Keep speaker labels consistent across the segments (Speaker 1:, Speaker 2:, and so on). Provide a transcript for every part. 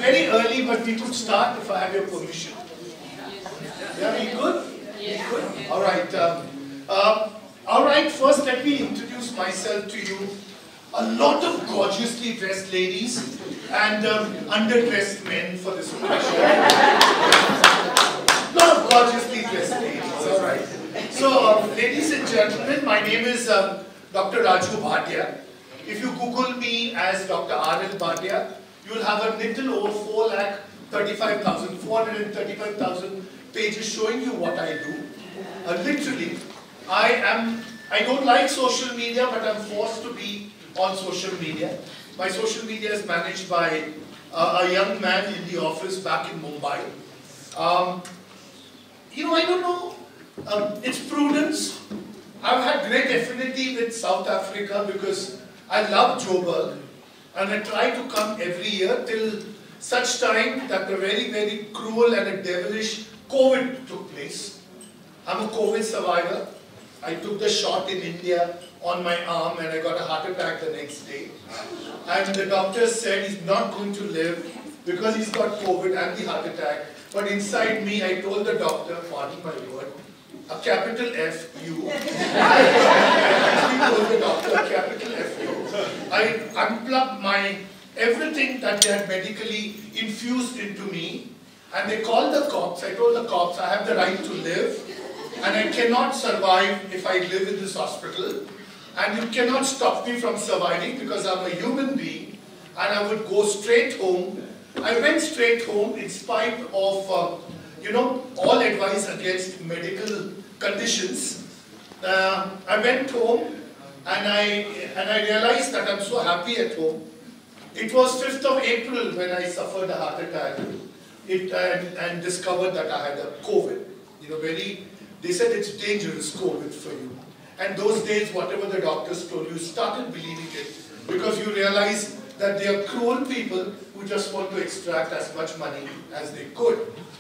Speaker 1: very early, but we could start if I have your permission. Yeah, you good? Yeah. Good? All right. All right, first let me introduce myself to you. A lot of gorgeously dressed ladies and underdressed men for this occasion. A lot of gorgeously dressed ladies, all right. So, ladies and gentlemen, my name is Dr. Raju Bhatia. If you Google me as Dr. R.L. Bhatia, you will have a little over 435,000 pages showing you what I do. Literally, I don't like social media, but I'm forced to be on social media. My social media is managed by a young man in the office back in Mumbai. You know, I don't know, it's prudence. I've had great affinity with South Africa because I love Joburg, and I try to come every year till such time that the very, very cruel and a devilish COVID took place. I'm a COVID survivor. I took the shot in India on my arm and I got a heart attack the next day. And the doctor said he's not going to live because he's got COVID and the heart attack. But inside me, I told the doctor, pardon my word, a capital F-U. I told the doctor, a capital F-U. I unplugged everything that they had medically infused into me. And they called the cops. I told the cops, I have the right to live. And I cannot survive if I live in this hospital. And you cannot stop me from surviving because I'm a human being. And I would go straight home. I went straight home in spite of, you know, all advice against medical conditions. I went home and I realized that I'm so happy at home. It was 5th of April when I suffered a heart attack and discovered that I had a COVID. You know, they said it's dangerous COVID for you. And those days, whatever the doctors told you, started believing it because you realize that they are cruel people who just want to extract as much money as they could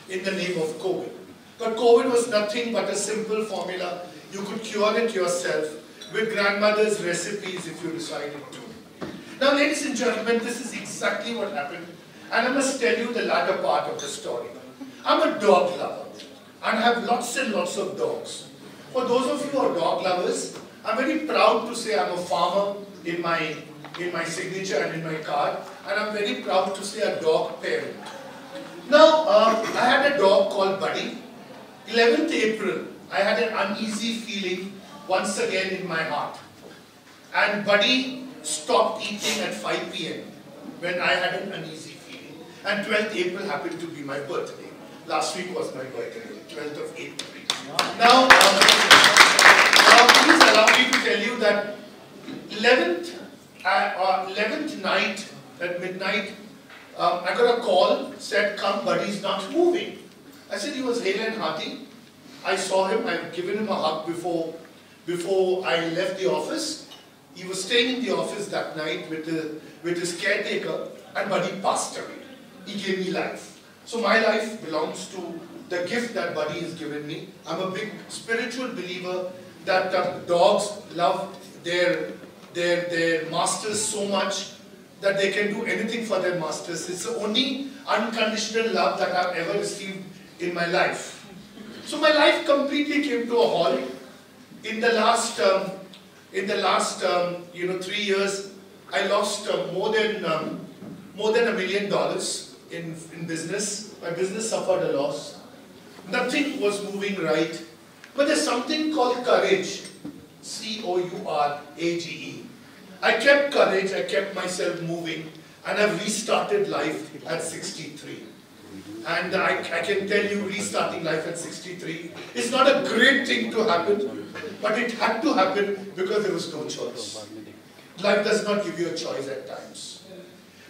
Speaker 1: in the name of COVID. But COVID was nothing but a simple formula. You could cure it yourself with grandmother's recipes if you decided to. Now, ladies and gentlemen, this is exactly what happened. And I must tell you the latter part of the story. I'm a dog lover and have lots and lots of dogs. For those of you who are dog lovers, I'm very proud to say I'm a farmer in my signature and in my card, and I'm very proud to say a dog parent. Now, I had a dog called Buddy. 11th April, I had an uneasy feeling once again in my heart. And Buddy stopped eating at 5 p.m. when I had an uneasy feeling. And 12th April happened to be my birthday. Last week was my birthday, 12th of April. Now, please allow me to tell you that 11th night, at midnight, I got a call, said, come, Buddy's not moving. I said he was hale and hearty. I saw him, I've given him a hug before I left the office. He was staying in the office that night with his caretaker, and Buddy passed away. He gave me life. So my life belongs to the gift that Buddy has given me. I'm a big spiritual believer that dogs love their masters so much that they can do anything for their masters. It's the only unconditional love that I've ever received in my life. So my life completely came to a halt. In the last 3 years, I lost more than $1 million in business. My business suffered a loss. Nothing was moving right. But there's something called courage. C-O-U-R-A-G-E. I kept courage, I kept myself moving, and I've restarted life at 63. And I can tell you, restarting life at 63 is not a great thing to happen, but it had to happen because there was no choice. Life does not give you a choice at times.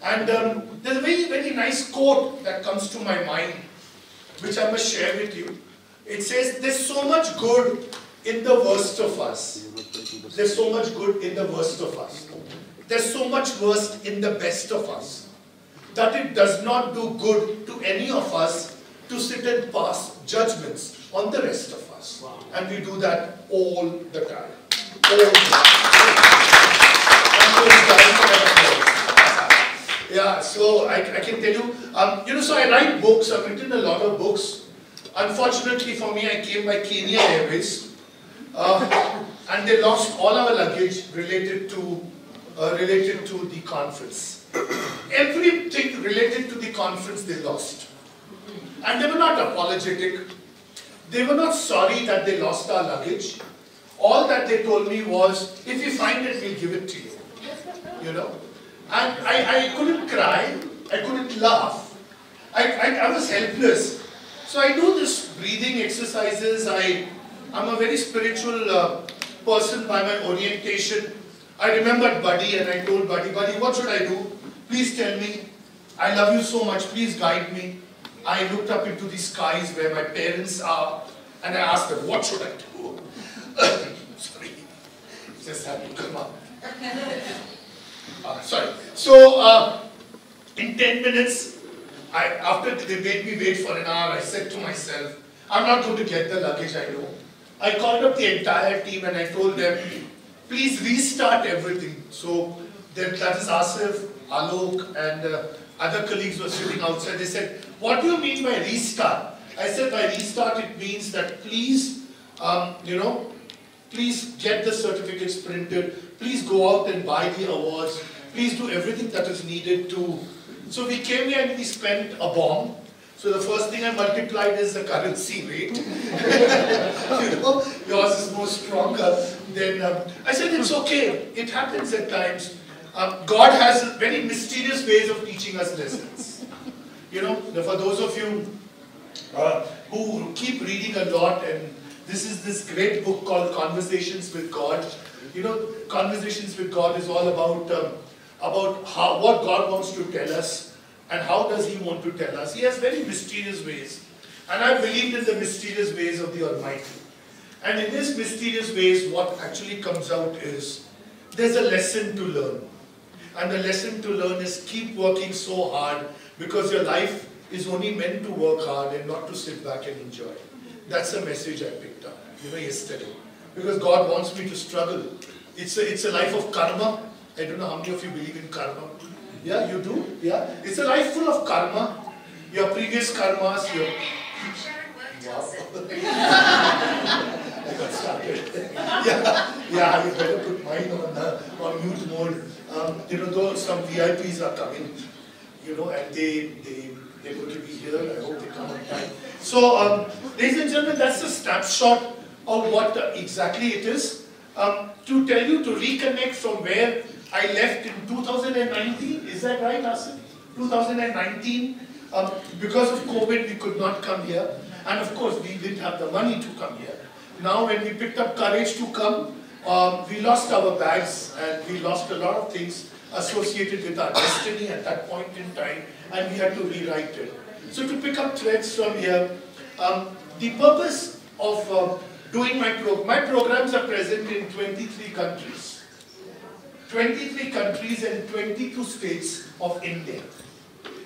Speaker 1: And there's a very, very nice quote that comes to my mind, which I must share with you. It says, there's so much good in the worst of us. There's so much good in the worst of us. There's so much worst in the best of us that it does not do good to any of us to sit and pass judgments on the rest of us. Wow. And we do that all the time. All the time. Yeah, so I can tell you, so I write books, I've written a lot of books. Unfortunately for me, I came by Kenya Airways, and they lost all our luggage related to the conference. Everything related to the conference they lost. And they were not apologetic. They were not sorry that they lost our luggage. All that they told me was, if you find it, we'll give it to you. You know? And I couldn't cry, I couldn't laugh. I was helpless. So I do this breathing exercises. I'm a very spiritual person by my orientation. I remembered Buddy and I told Buddy, what should I do? Please tell me. I love you so much, please guide me. I looked up into the skies where my parents are and I asked them, what should I do? Sorry, it just had to come up. Sorry. So, in 10 minutes, after they made me wait for an hour, I said to myself, I'm not going to get the luggage, I know. I called up the entire team and I told them, please restart everything. So, that is Asif, Alok and other colleagues were sitting outside. They said, what do you mean by restart? I said, by restart it means that please, please get the certificates printed. Please go out and buy the awards. Please do everything that is needed to. So we came here and we spent a bomb. So the first thing I multiplied is the currency rate. Yours is more stronger than. I said, it's okay. It happens at times. God has very mysterious ways of teaching us lessons. For those of you who keep reading a lot, and this is this great book called Conversations with God. Conversations with God is all about what God wants to tell us and how does He want to tell us. He has very mysterious ways, and I believed in the mysterious ways of the Almighty. And in these mysterious ways, what actually comes out is there's a lesson to learn. And the lesson to learn is keep working so hard, because your life is only meant to work hard and not to sit back and enjoy. That's the message I picked up, yesterday. Because God wants me to struggle. It's a life of karma. I don't know how many of you believe in karma. Yeah, you do? Yeah. It's a life full of karma. Your previous karmas, your... Wow. I got started. Yeah, you better put mine on mute mode. Though some VIPs are coming, and they're going to be here. I hope they come on time. So, ladies and gentlemen, that's a snapshot of what exactly it is. To tell you, to reconnect from where I left in 2019, is that right, Asif? 2019, because of COVID, we could not come here. And of course, we didn't have the money to come here. Now, when we picked up courage to come, we lost our bags and we lost a lot of things associated with our destiny at that point in time, and we had to rewrite it. So to pick up threads from here, the purpose of doing my programs are present in 23 countries. 23 countries and 22 states of India.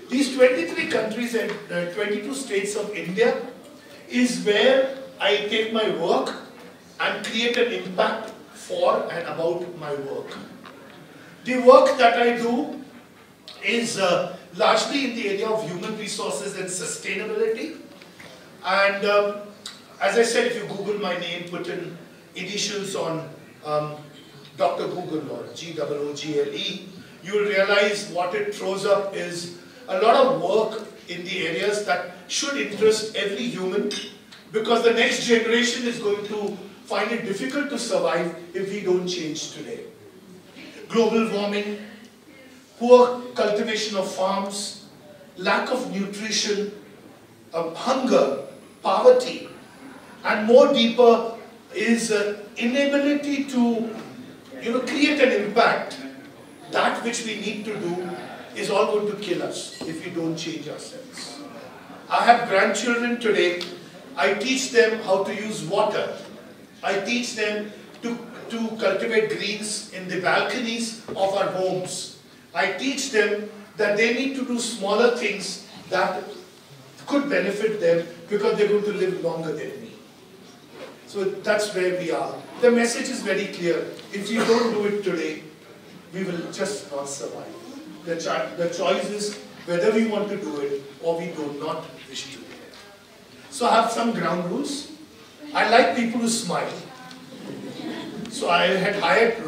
Speaker 1: These 23 countries and 22 states of India is where I take my work and create an impact for and about my work. The work that I do is largely in the area of human resources and sustainability. And as I said, if you Google my name, put in initials on Dr. Google or Google, you will realize what it throws up is a lot of work in the areas that should interest every human, because the next generation is going to find it difficult to survive if we don't change today. Global warming, poor cultivation of farms, lack of nutrition, hunger, poverty, and more deeper is inability to create an impact. That which we need to do is all going to kill us if we don't change ourselves. I have grandchildren today. I teach them how to use water. I teach them to cultivate greens in the balconies of our homes. I teach them that they need to do smaller things that could benefit them because they're going to live longer than me. So that's where we are. The message is very clear. If you don't do it today, we will just not survive. The choice is whether we want to do it or we do not wish to do it. So I have some ground rules. I like people who smile. So I had hired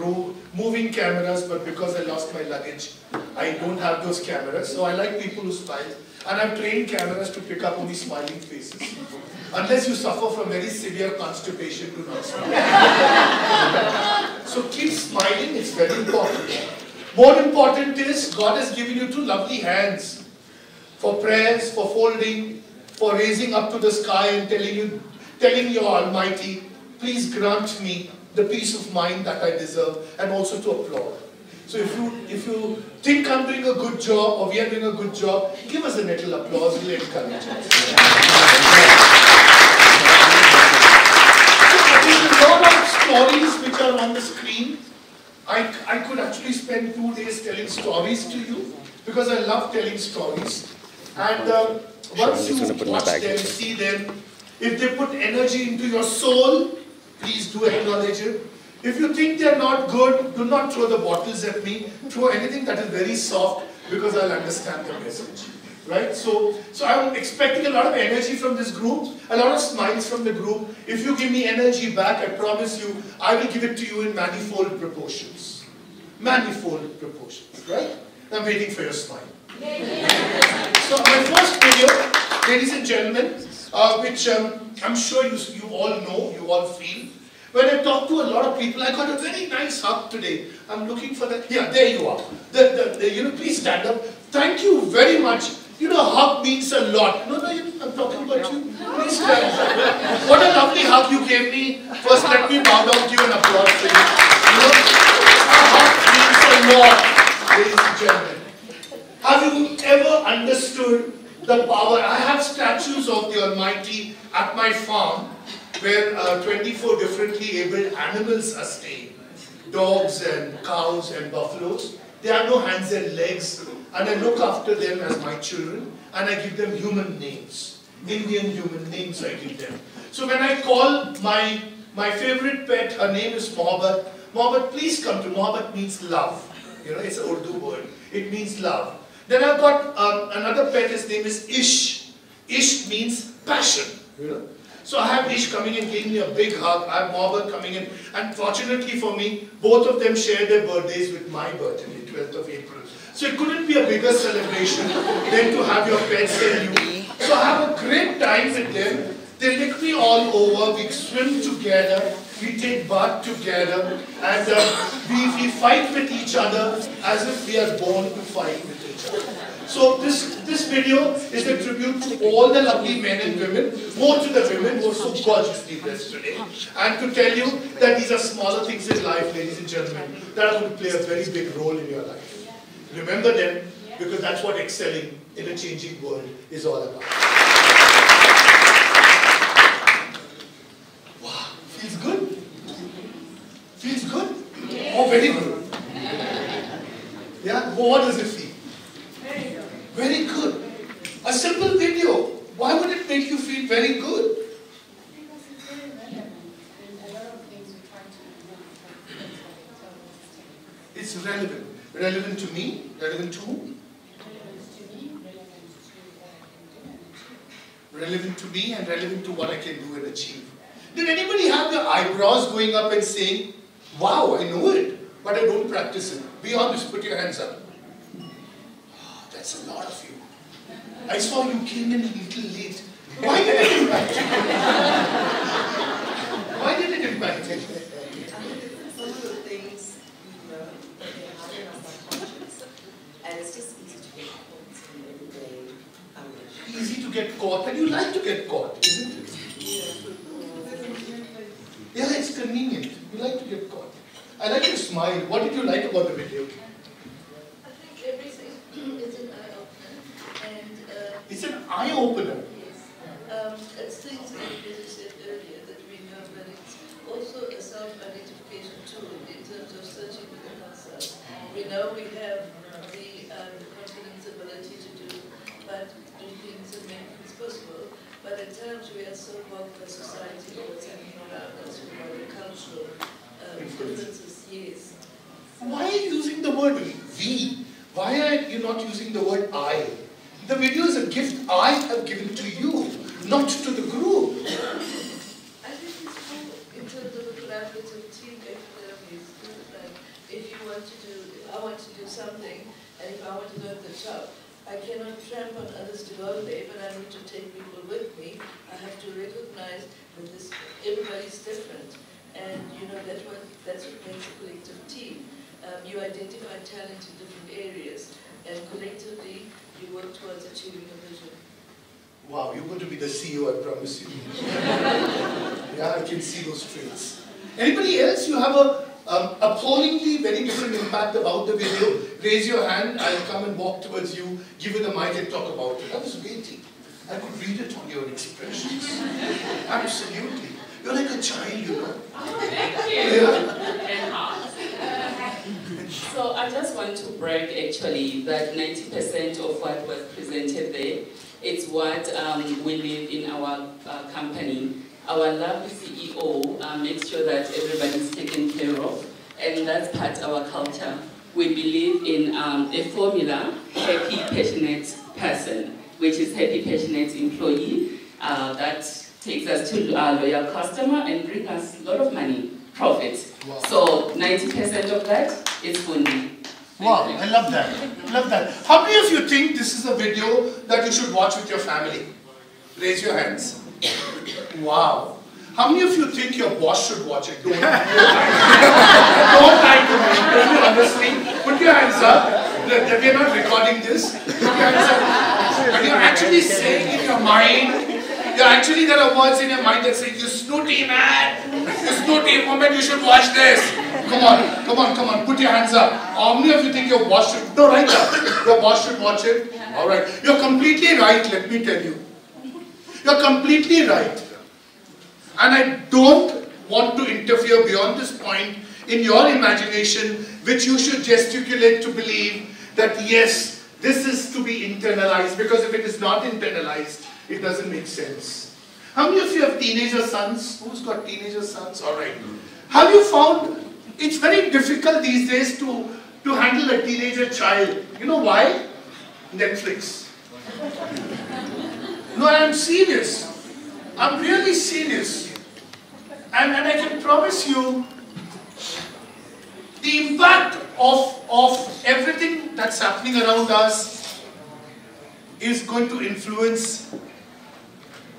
Speaker 1: moving cameras, but because I lost my luggage, I don't have those cameras. So I like people who smile. And I've trained cameras to pick up only smiling faces. Unless you suffer from very severe constipation, do not smile. So keep smiling, it's very important. More important is, God has given you two lovely hands for prayers, for folding, for raising up to the sky and telling your Almighty, please grant me the peace of mind that I deserve, and also to applaud. So if you think I'm doing a good job, or we are doing a good job, give us a little applause, we'll encourage us. There's a lot of stories which are on the screen. I could actually spend 2 days telling stories to you, because I love telling stories. And once you watch them, see them, if they put energy into your soul, please do acknowledge it. If you think they're not good, do not throw the bottles at me. Throw anything that is very soft, because I'll understand the message. Right? So I'm expecting a lot of energy from this group, a lot of smiles from the group. If you give me energy back, I promise you, I will give it to you in manifold proportions. Manifold proportions, right? I'm waiting for your smile. So my first video, ladies and gentlemen, which I'm sure you all know, you all feel. When I talk to a lot of people, I got a very nice hug today. I'm looking for that. Yeah, there you are. Please stand up. Thank you very much. You know, hug means a lot. No, I'm talking about you. Please stand up. What a lovely hug you gave me. First, let me bow down to you and applaud for you. You know, a hug means a lot, ladies and gentlemen. Have you ever understood the power? I have statues of the Almighty at my farm, where 24 differently abled animals are staying. Dogs and cows and buffaloes. They have no hands and legs, and I look after them as my children, and I give them human names. Indian human names I give them. So when I call my favorite pet, her name is Mohabbat. Mohabbat, please come to. Mohabbat means love. You know, it's an Urdu word. It means love. Then I've got another pet, his name is Ish. Ish means passion. You know? So I have Ish coming in, giving me a big hug. I have Mohabbat coming in. And fortunately for me, both of them share their birthdays with my birthday, 12th of April. So it couldn't be a bigger celebration than to have your pets and you. So I have a great time with them. They lick me all over, we swim together, we take bath together, and we fight with each other as if we are born to fight with each other. So this video is a tribute to all the lovely men and women, more to the women who are so gorgeously dressed today. And to tell you that these are smaller things in life, ladies and gentlemen, that are going to play a very big role in your life. Remember them, because that's what excelling in a changing world is all about. Wow, feels good? Feels good? Oh, very good. Yeah, what does it feel? Very good. A simple video. Why would it make you feel very good?
Speaker 2: Because it's very relevant. And a lot of things we're trying to do.
Speaker 1: It's relevant. Relevant to me? Relevant to who?
Speaker 2: Relevant to me, relevant to what I can do.
Speaker 1: Relevant to me and relevant to what I can do and achieve. Did anybody have their eyebrows going up and saying, wow, I know it, but I don't practice it? Be honest, put your hands up. That's a lot of you. I saw you came in a little late. Why did it impact you? Why did it impact you?
Speaker 3: Some of the things we learn, they have in our subconscious, and it's just easy to get caught in everyday conversation.
Speaker 1: Easy to get caught, and you like to get caught, isn't it? Yeah, it's convenient. You like to get caught. I like your smile. What did you like about the video?
Speaker 4: I think everything is an eye-opener, and
Speaker 1: It's an eye-opener.
Speaker 4: yes, it's things that you said earlier that we know, but it's also a self-identification tool in terms of searching within ourselves. We know we have the confidence, ability to do things and make things possible, but at times we are so blocked by society or what's happening around us, with our cultural differences, yes.
Speaker 1: Why are you using the word we? Why are you not using the word I? The video is a gift I have given to you, not to the group.
Speaker 4: I think it's more in terms of a collaborative team effort. If you want to do, if I want to do something, and if I want to go at the top, I cannot tramp on others to go there, but I need to take people with me. I have to recognize that this, everybody's different. And you know, that's what makes a collective team. You identify talent in different areas, and collectively, you work towards achieving a vision.
Speaker 1: Wow, you're going to be the CEO, I promise you. Yeah, I can see those traits. Anybody else? You have a appallingly very different impact about the video. Raise your hand, I'll come and walk towards you, give you the mic and talk about it. I was waiting. I could read it on your expressions. Absolutely. You're like a child, you know.
Speaker 5: Oh, thank you.
Speaker 1: Yeah.
Speaker 5: So I just want to brag actually that 90% of what was presented there, it's what we live in our company. Our lovely CEO makes sure that everybody's taken care of, and that's part of our culture. We believe in a formula, happy, passionate person, which is happy, passionate employee, that takes us to our loyal customer and brings us a lot of money, profit.
Speaker 1: Wow.
Speaker 5: So 90% of that is funding.
Speaker 1: Wow, I love that. Love that. How many of you think this is a video that you should watch with your family? Raise your hands. Wow. How many of you think your boss should watch it? Don't lie to me. Don't you honestly? Put your hands up. We're not recording this. Put your hands up. And you're actually saying in your mind, there are words in your mind that say, you snooty man, you snooty woman, you should watch this. Come on, come on, come on, put your hands up. How many of you think your boss should, no, right up. Your boss should watch it? Alright, you're completely right, let me tell you. You're completely right. And I don't want to interfere beyond this point in your imagination, which you should gesticulate to believe that yes, this is to be internalized, because if it is not internalized, it doesn't make sense. How many of you have teenager sons? Who's got teenager sons? Alright. Have you found it's very difficult these days to handle a teenager child? You know why? Netflix. No, I'm serious. I'm really serious. And I can promise you, the impact of everything that's happening around us is going to influence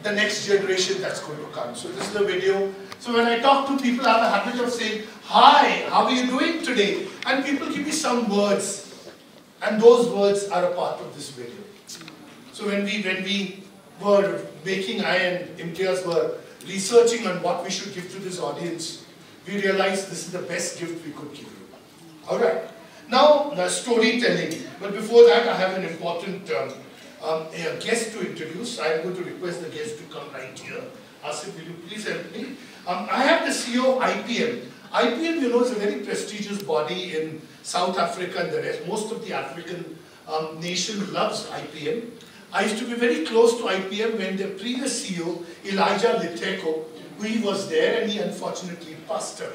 Speaker 1: the next generation that's going to come. So this is the video. So when I talk to people, I have a habit of saying, hi, how are you doing today? And people give me some words. And those words are a part of this video. So when we were making, I and Imtiaz were researching on what we should give to this audience, we realized this is the best gift we could give you. Alright. Now, the storytelling. But before that, I have an important guest to introduce. I am going to request the guest to come right here. Asif, will you please help me? I have the CEO of IPM. IPM, you know, is a very prestigious body in South Africa and the rest. Most of the African nation loves IPM. I used to be very close to IPM when the previous CEO, Elijah Liteko, he was there and he unfortunately passed away.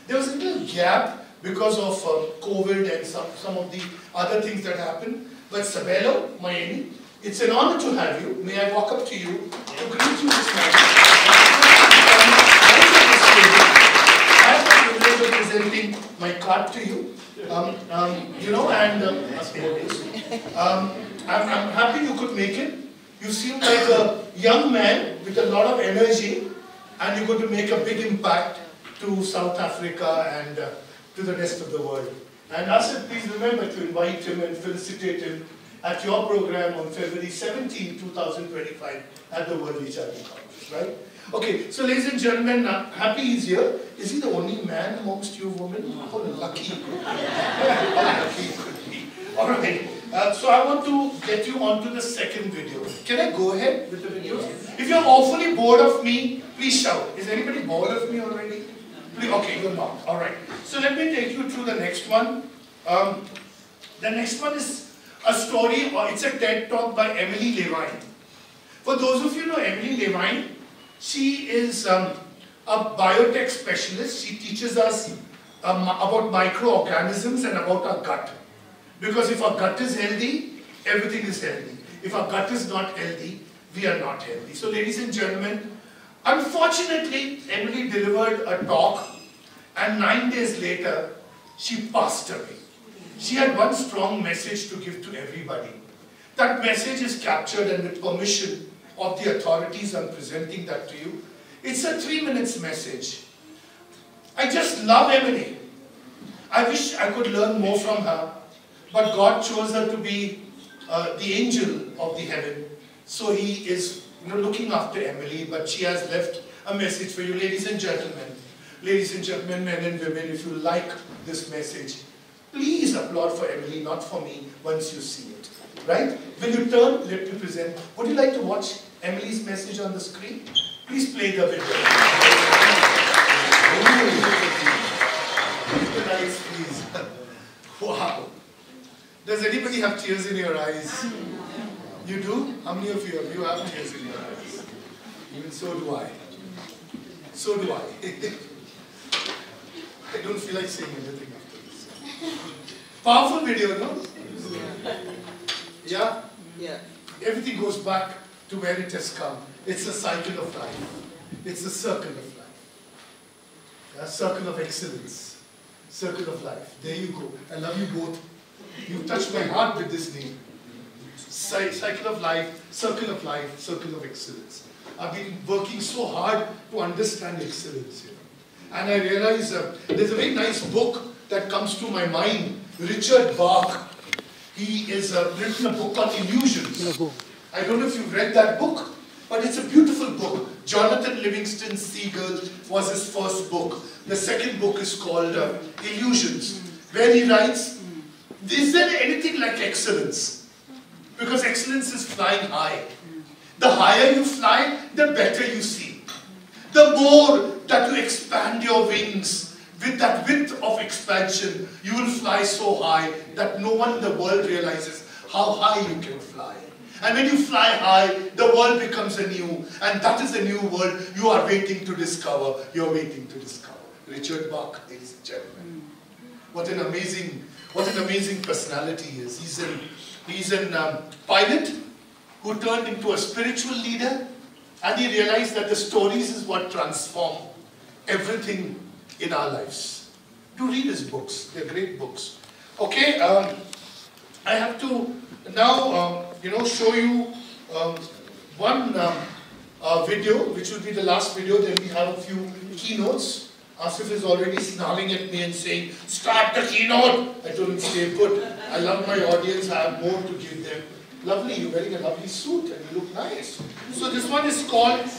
Speaker 1: There was a little gap because of COVID and some of the other things that happened. But Sabelo, Mayeni, it's an honor to have you. May I walk up to you to greet you this morning. I have the privilege of presenting my card to you. You know, and I'm happy you could make it. You seem like a young man with a lot of energy, and you're going to make a big impact to South Africa and to the rest of the world. And Asif, please remember to invite him and felicitate him at your program on February 17, 2025 at the World HIV Conference, right? Okay, so ladies and gentlemen, happy he's here. Is he the only man amongst you women? How lucky he could be. How lucky he could be. All right, so I want to get you onto the second video. Can I go ahead with the video? If you're awfully bored of me, please shout. Is anybody bored of me already? Please, okay, you're not. All right. So let me take you through the next one. The next one is a story, or it's a TED Talk by Emily Levine. For those of you who know Emily Levine, she is a biotech specialist. She teaches us about microorganisms and about our gut. Because if our gut is healthy, everything is healthy. If our gut is not healthy, we are not healthy. So ladies and gentlemen, unfortunately, Emily delivered a talk and 9 days later, she passed away. She had one strong message to give to everybody. That message is captured, and with permission of the authorities, I'm presenting that to you. It's a 3-minute message. I just love Emily. I wish I could learn more from her, but God chose her to be the angel of the heaven. So He is looking after Emily, but she has left a message for you, ladies and gentlemen. Ladies and gentlemen, men and women, if you like this message, please applaud for Emily, not for me, once you see it. Right? When you turn, let me present. Would you like to watch Emily's message on the screen? Please play the video. Keep the lights, please. Wow. Does anybody have tears in your eyes? You do? How many of you have tears in your eyes? Even so do I. So do I. I don't feel like saying anything after this. Powerful video, no? Yeah?
Speaker 3: Yeah.
Speaker 1: Everything goes back to where it has come. It's a cycle of life. It's a circle of life. A circle of excellence. Circle of life. There you go. I love you both. You touched my heart with this name. Cycle of life, circle of life, circle of excellence. I've been working so hard to understand excellence. And I realize there's a very nice book that comes to my mind. Richard Bach. He has written a book on illusions. I don't know if you've read that book, but it's a beautiful book. Jonathan Livingston Seagull was his first book. The second book is called Illusions, where he writes, is there anything like excellence? Because excellence is flying high. The higher you fly, the better you see. The more that you expand your wings, with that width of expansion, you will fly so high that no one in the world realizes how high you can fly. And when you fly high, the world becomes anew. And that is the new world you are waiting to discover. You're waiting to discover. Richard Bach, ladies and gentlemen. What an amazing personality he is. He's a pilot who turned into a spiritual leader, and he realized that the stories is what transform everything in our lives. Do read his books. They're great books. Okay, I have to now show you one video, which will be the last video. Then we have a few keynotes. Asif is already snarling at me and saying, start the keynote. I told him, stay put. I love my audience. I have more to give them. Lovely, you're wearing a lovely suit and you look nice. So this one is called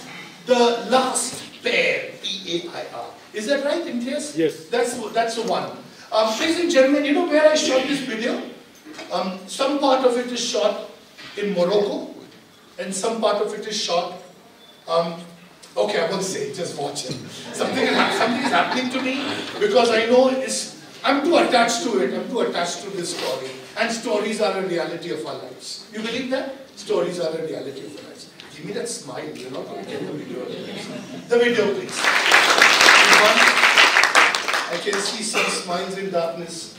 Speaker 1: The Last Pair, P-A-I-R. Is that right, Imtiaz?
Speaker 6: Yes.
Speaker 1: That's the one. Ladies and gentlemen, you know where I shot this video? Some part of it is shot in Morocco, and some part of it is shot, okay, I won't say it, just watch it. Something is happening to me, because I know I'm too attached to it, I'm too attached to this story. And stories are a reality of our lives. You believe that? Stories are a reality of our lives. Give me that smile, you're not going to get the video. The video, please. I can see some smiles in darkness.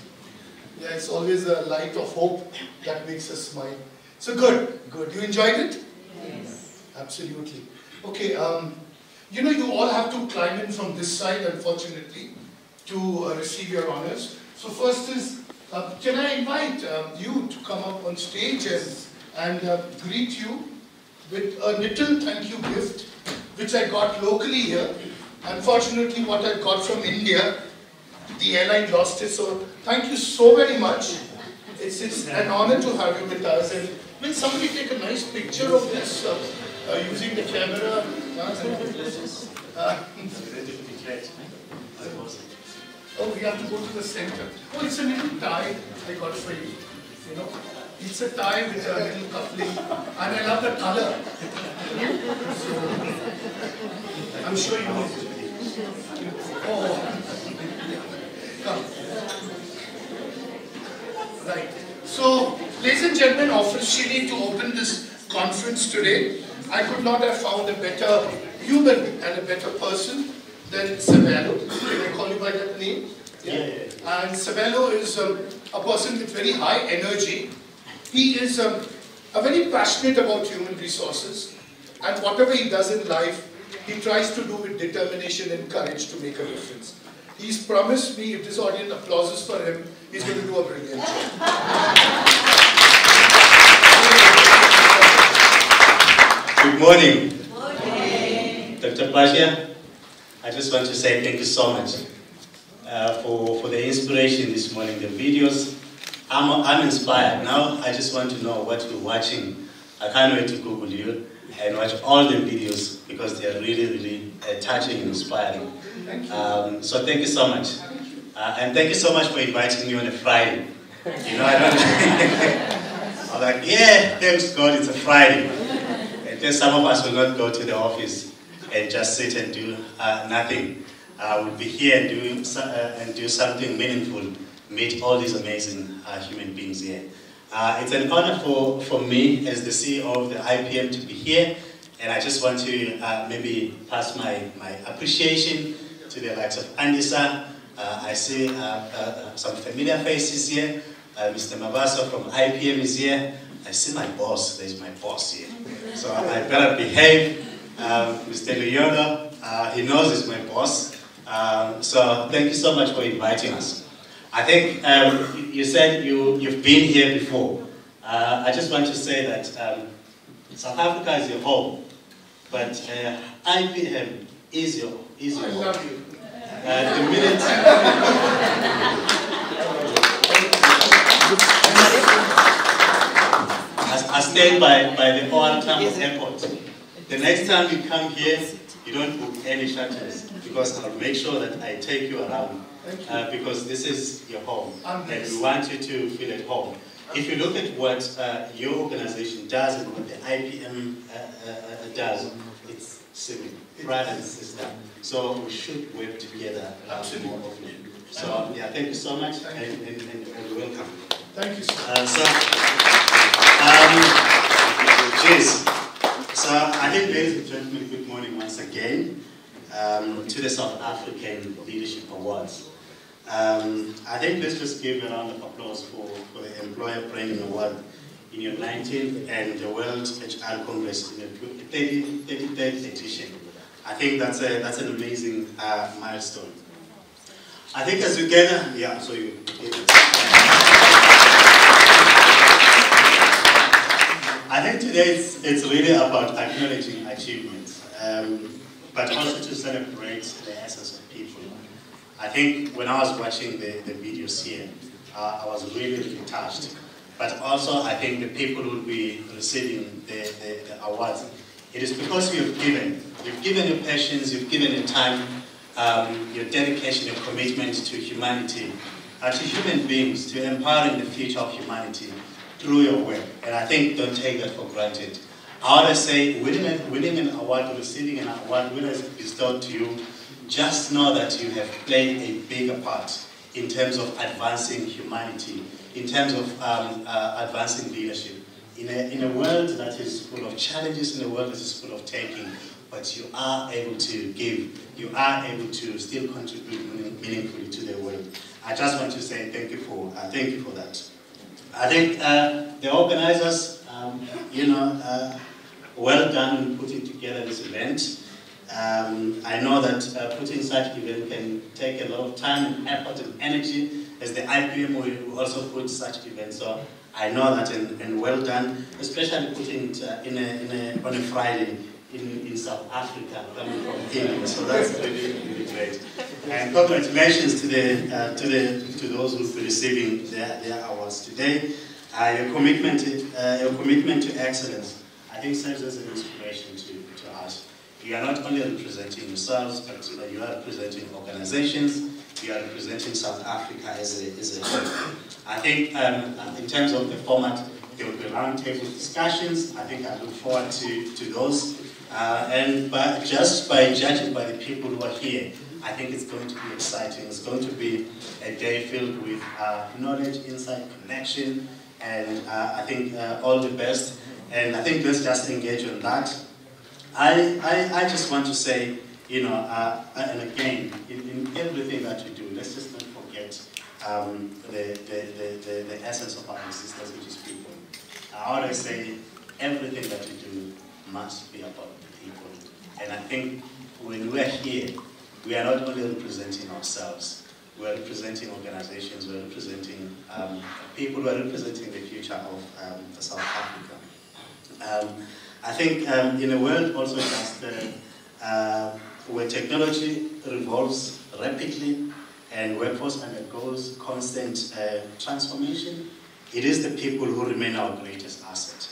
Speaker 1: Yeah, it's always a light of hope that makes us smile. So good. You enjoyed it?
Speaker 3: Yes.
Speaker 1: Absolutely. Okay, you all have to climb in from this side, unfortunately, to receive your honors. So first is, can I invite you to come up on stage and greet you with a little thank you gift, which I got locally here. Unfortunately, what I got from India, the airline lost it, so thank you so very much. It's an honor to have you with us. And will somebody take a nice picture of this using the camera? Oh, we have to go to the center. Oh, it's a little tie I got for you. You know, it's a tie with a little coupling, and I love the color. So, I'm sure you know. Oh, come. Right. So, ladies and gentlemen, officially to open this conference today, I could not have found a better human and a better person than Sabelo. Can I call you by that name? Yeah. And Sabelo is a person with very high energy. He is very passionate about human resources, and whatever he does in life, he tries to do with determination and courage to make a difference. He's promised me, if this audience applauses for him, he's going to do a brilliant job.
Speaker 6: Good morning. Good morning. Dr. Bashir, I just want to say thank you so much for the inspiration this morning, the videos. I'm inspired. Now I just want to know what you're watching. I can't wait to Google you and watch all the videos because they are really, really touching and inspiring.
Speaker 1: Thank you.
Speaker 6: So thank you so much. And thank you so much for inviting me on a Friday. You know, I don't I'm like, yeah, thanks God, it's a Friday. And then some of us will not go to the office and just sit and do nothing. We'll be here and do something meaningful, meet all these amazing human beings here. It's an honor for me as the CEO of the IPM to be here, and I just want to maybe pass my appreciation to the likes of Andisa. I see some familiar faces here. Mr. Mabaso from IPM is here. I see my boss, there's my boss here. So I better behave. Mr. Leono, he knows he's my boss. So thank you so much for inviting us. I think you said you've been here before. I just want to say that South Africa is your home, but IPM is your home.
Speaker 1: I love you.
Speaker 6: The minute I stayed by the OR Tambo Airport. The next time you come here, you don't book any shuttles because I'll make sure that I take you around because this is your home and we want you to feel at home. If you look at what your organization does and what the IPM does, it's similar, brother and sister. So we should work together more often. So yeah, thank you so much and welcome.
Speaker 1: Thank you, sir.
Speaker 6: So I think, ladies and gentlemen, good morning once again to the South African Leadership Awards. I think let's just give a round of applause for the Employer Branding Award in your 19th and the World HR Congress in the 33rd edition. I think that's an amazing milestone. I think as we gather, yeah, so you. I think today it's really about acknowledging achievements, but also to celebrate the essence of people. I think when I was watching the videos here, I was really, really touched. But also I think the people who will be receiving the awards, it is because you've given your passions, you've given your time, your dedication, your commitment to humanity, to human beings, to empowering the future of humanity through your work. And I think don't take that for granted. I always say winning an award or receiving an award, when it's bestowed to you, just know that you have played a bigger part in terms of advancing humanity, in terms of advancing leadership. In a world that is full of challenges, in a world that is full of taking, but you are able to give, you are able to still contribute meaningfully to the world. I just want to say thank you for that. I think the organizers, well done in putting together this event. I know that putting such event can take a lot of time and effort and energy, as the IPM will also put such events. So I know that and well done, especially putting it on a Friday in South Africa, coming from India. So that's really, really great. And congratulations to those who will be receiving their awards today. Your commitment to excellence, I think, serves as an inspiration to us. You are not only representing yourselves, but you are representing organizations. You are representing South Africa as a whole. I think in terms of the format, there will be roundtable discussions. I think I look forward to those. But just by judging by the people who are here, I think it's going to be exciting. It's going to be a day filled with knowledge, insight, connection, and I think all the best. And I think let's just engage on that. I just want to say, and again, in everything that we do, let's just not forget the essence of our existence, which is people. I always say everything that we do must be about the people. And I think when we're here, we are not only representing ourselves, we are representing organizations, we are representing people, we are representing the future of South Africa. I think in a world also just where technology revolves rapidly and workforce undergoes constant transformation, it is the people who remain our greatest asset.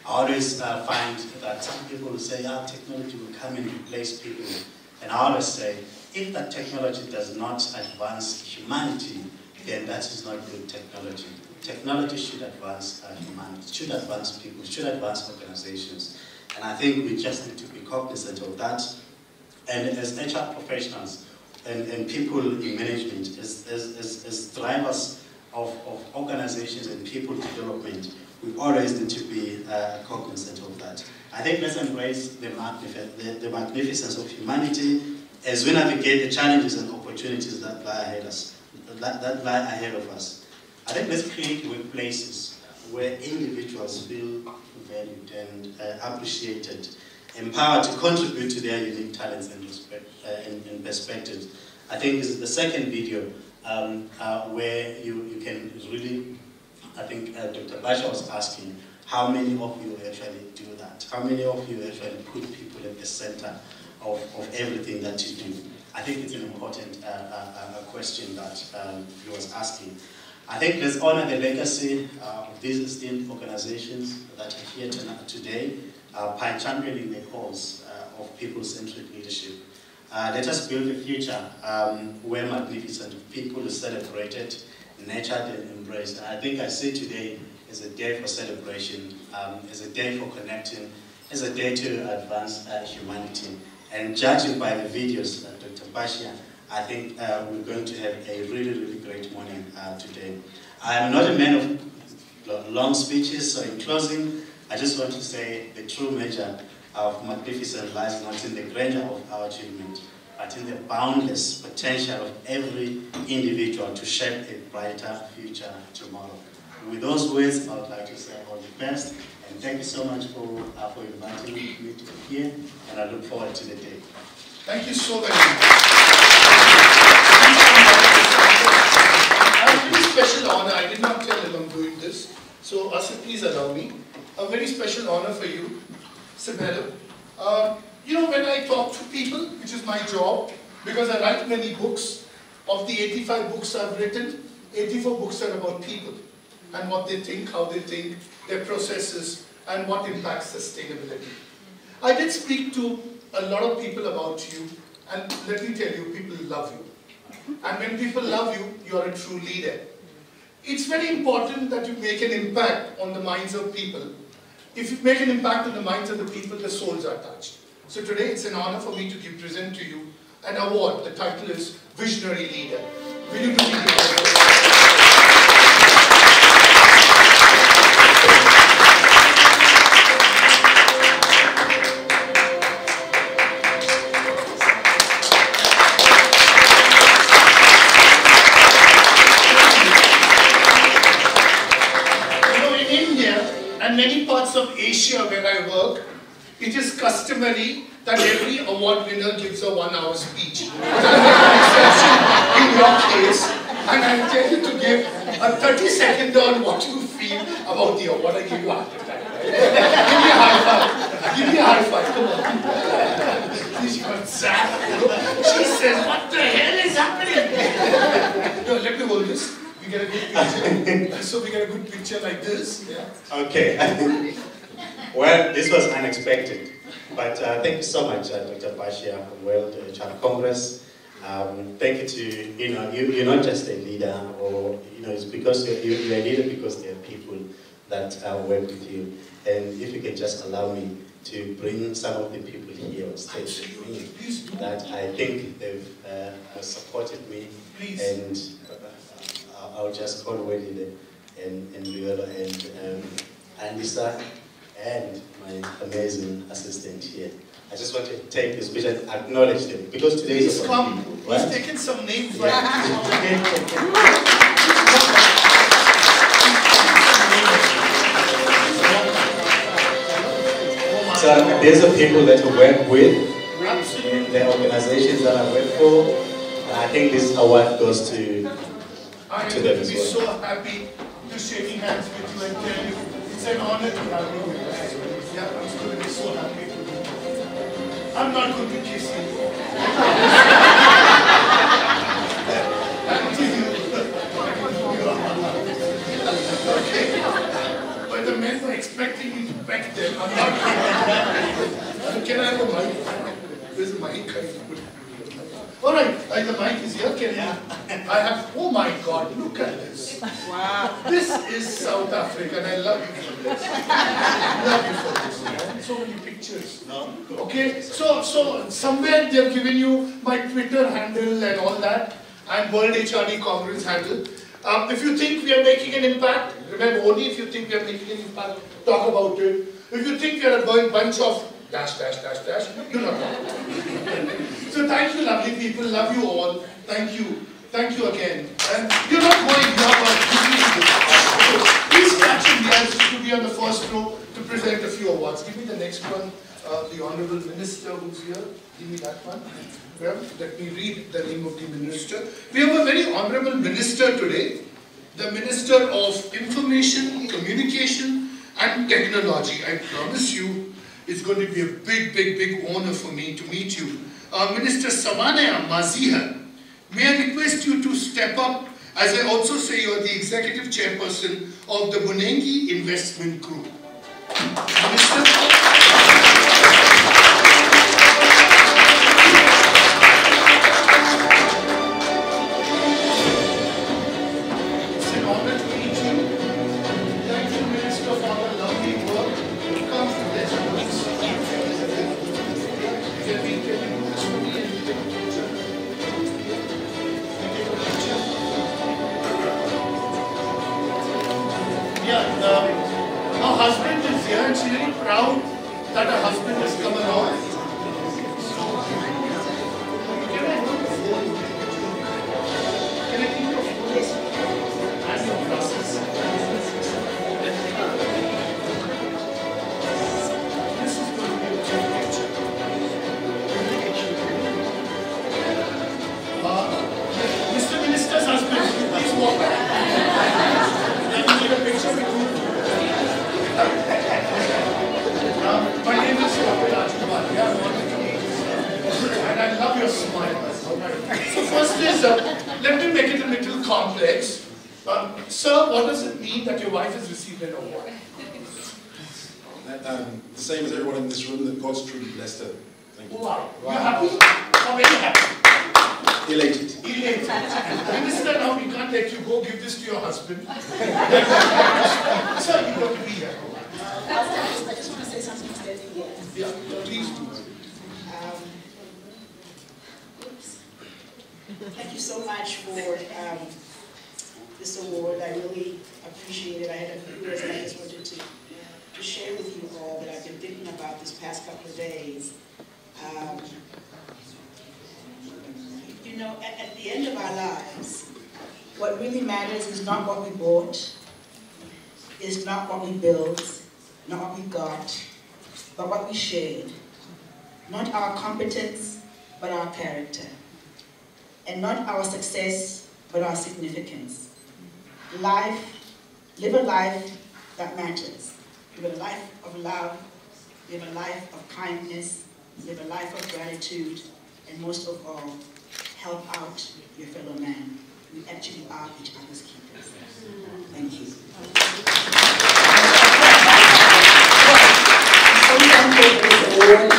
Speaker 6: I always find that some people will say, technology will come and replace people. And I always say, if that technology does not advance humanity, then that is not good technology. Technology should advance humanity, should advance people, should advance organizations. And I think we just need to be cognizant of that. And as HR professionals and people in management, as drivers of organizations and people development, we always need to be cognizant of that. I think let's embrace the magnificence of humanity as we navigate the challenges and opportunities that lie ahead of us. I think let's create workplaces where individuals feel valued and appreciated, empowered to contribute to their unique talents and perspectives. I think this is the second video where you can really, I think Dr. Basha was asking, how many of you actually do that? How many of you actually put people at the center of everything that you do? I think it's an important question that he was asking. I think let's honor the legacy of these esteemed organizations that are here today by championing the cause of people-centric leadership. Let us build a future where magnificent people are celebrated, nurtured, and embraced. And I think I see today as a day for celebration, as a day for connecting, as a day to advance humanity. And judging by the videos, Dr. Bashir, I think we're going to have a really, really great morning today. I'm not a man of long speeches, so in closing, I just want to say the true measure of magnificence lies not in the grandeur of our achievement, but in the boundless potential of every individual to shape a brighter future tomorrow. With those words, I would like to say all the best, and thank you so much for inviting me to be here, and I look forward to the day.
Speaker 1: Thank you so very much. I have a very special honor. I did not tell him I'm doing this, so Asif, please allow me. A very special honor for you, Sibella. You know, when I talk to people, which is my job, because I write many books, of the 85 books I've written, 84 books are about people and what they think, how they think, their processes, and what impacts sustainability. I did speak to a lot of people about you, and let me tell you, people love you. And when people love you, you are a true leader. It's very important that you make an impact on the minds of people. If you make an impact on the minds of the people, the souls are touched. So today, it's an honor for me to present to you an award. The title is Visionary Leader. Will you please give it? Many parts of Asia where I work, it is customary that every award winner gives a 1-hour speech. But I make an exception in your case, and I tell you to give a 30-second on what you feel about the award. I give you a heart attack. Give me a high five. Give me a high five. Come on. She's got zapped. She says, "What the hell is happening?" No, let me hold this. We get a good picture. So we get a good picture like this. Yeah.
Speaker 6: Okay. Well, this was unexpected. But thank you so much, Dr. Bashir, from World HR Congress. Thank you to, you're not just a leader, or, it's because you're a leader because there are people that work with you. And if you can just allow me to bring some of the people here on stage with me, that I think they've supported me.
Speaker 1: Please.
Speaker 6: And I'll just call Wendy and Luella and Andisa and my amazing assistant here. I just want to take this picture and acknowledge them because today is about people.
Speaker 1: He's taken some names right now.
Speaker 6: So these are people that I work with,
Speaker 1: Absolutely.
Speaker 6: the organizations that I work for. And I think this award goes to
Speaker 1: I am
Speaker 6: them
Speaker 1: going to
Speaker 6: as
Speaker 1: be
Speaker 6: well.
Speaker 1: so happy to shaking hands with you and tell you it's an honor to have you with us. Yeah, I'm going to be so happy. I'm not going to kiss you. Thank you. Okay. But the men were expecting me to peck them. I'm not going to that. Can I have a mic? Where's the mic? Alright, the mic is here. Can I have, oh my God, look at this. Wow. This is South Africa and I love you for this. I love you for this. So many pictures. Okay, so somewhere they've given you my Twitter handle and all that, and World HRD Congress handle. If you think we are making an impact, remember, only if you think we are making an impact, talk about it. If you think we are a bunch of dash, you're not talking. So thank you, lovely people. Love you all. Thank you. Thank you again. And you're not going here, but please catch in the to be on the first row to present a few awards. Give me the next one. The Honorable Minister who's here. Give me that one. Well, let me read the name of the Minister. We have a very Honorable Minister today. The Minister of Information, Communication and Technology. I promise you, it's going to be a big honor for me to meet you. Minister Savanaya Maziha, may I request you to step up, as I also say you are the Executive Chairperson of the Bunengi Investment Group. Minister. Her husband is here and she's very proud that her husband has come along. Can I hold the phone? Can I keep your phone? Yes. As your process. This is going to be a good picture. Mr. Minister's husband, please walk back. Let me take a picture with you. My name is Dr. Rajkumar, and I love your smile. So first is, let me make it a little complex. Sir, what does it mean that your wife has received an award?
Speaker 7: The same as everyone in this room, that God's truly blessed her. Thank you.
Speaker 1: Wow. You're happy? How very happy?
Speaker 7: Elated.
Speaker 1: Elated. Minister, now we can't let you go give this to your husband. Sir, you got to be here.
Speaker 8: I just want to say something standing here.
Speaker 1: Yeah, please do.
Speaker 8: Thank you so much for this award. I really appreciate it. I had a few words that I just wanted to share with you all that I've been thinking about this past couple of days. You know, at the end of our lives, what really matters is not what we bought, is not what we built, not what we got, but what we shared. Not our competence, but our character. And not our success, but our significance. Live a life that matters. Live a life of love, live a life of kindness, live a life of gratitude, and most of all, help out your fellow man. We actually are each other's keepers. Thank you. I'm so thankful for this award.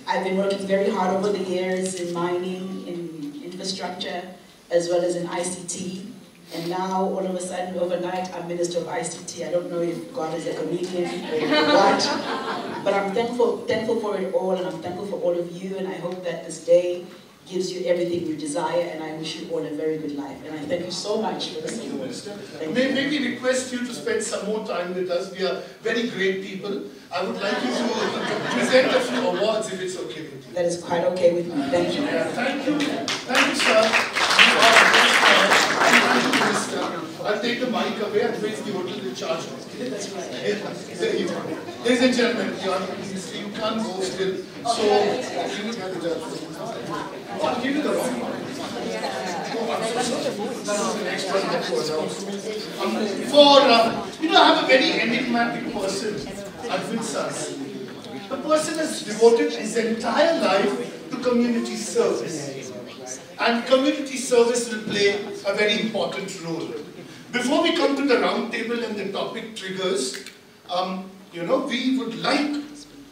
Speaker 8: I've been working very hard over the years in mining, in infrastructure, as well as in ICT. And now, all of a sudden, overnight, I'm Minister of ICT. I don't know if God is a comedian or what, but I'm thankful for it all, and I'm thankful for all of you, and I hope that this day gives you everything you desire, and I wish you all a very good life. And I thank you so much for this award.
Speaker 1: May we request you to spend some more time with us? We are very great people. I would like you to present a few awards if it's okay with you.
Speaker 8: That is quite okay with me. Thank you.
Speaker 1: Thank you. Thank you, sir. You are the best. I'll take the mic away, otherwise the hotel will charge me.
Speaker 8: That's right.
Speaker 1: There you go. Ladies and gentlemen, you can't go still. So, I'll give you the wrong one. I have a very enigmatic person, Arvind Sas. The person has devoted his entire life to community service. And community service will play a very important role. Before we come to the round table and the topic triggers, we would like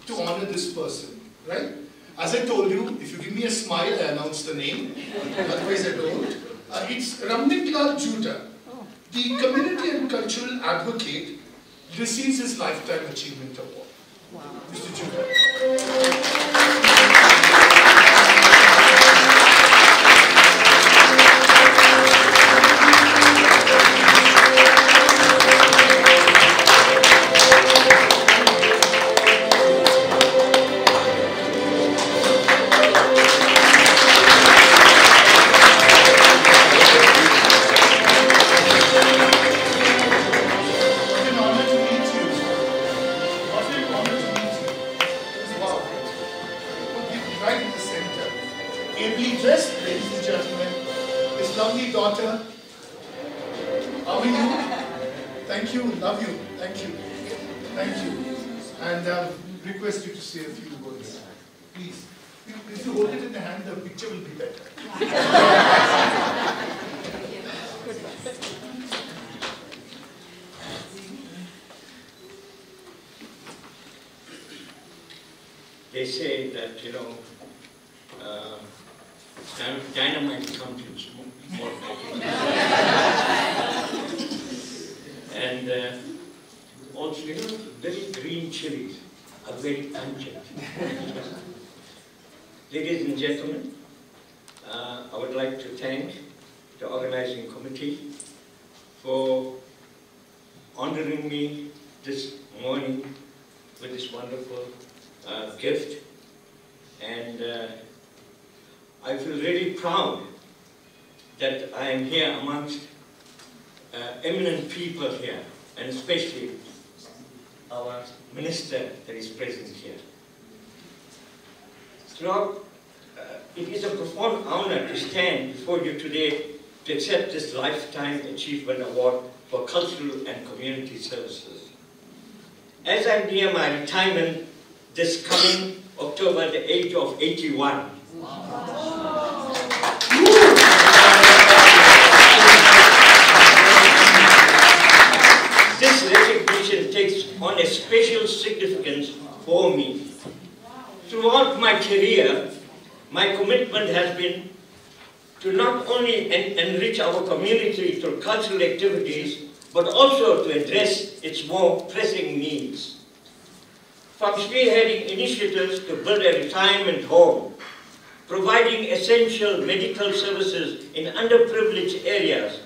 Speaker 1: to honor this person, right? As I told you, if you give me a smile, I announce the name. Otherwise I don't. It's Ramnik Lal Juda, the community and cultural advocate, receives his Lifetime Achievement Award. Wow. Mr. Juda. Request you to say a few words, please. If you hold it in the hand, the picture will be better.
Speaker 9: They say that, dynamite comes in small packages. And also, very green chilies are very pungent. Ladies and gentlemen, I would like to thank the organizing committee for honoring me this morning with this wonderful gift. And I feel really proud that I am here amongst eminent people here, and especially our minister that is present here. Throughout, it is a profound honor to stand before you today to accept this Lifetime Achievement Award for Cultural and Community Services. As I near my retirement this coming October at the age of 81, this recognition takes on a special significance for me. Throughout my career, my commitment has been to not only enrich our community through cultural activities, but also to address its more pressing needs. From spearheading initiatives to build a retirement home, providing essential medical services in underprivileged areas,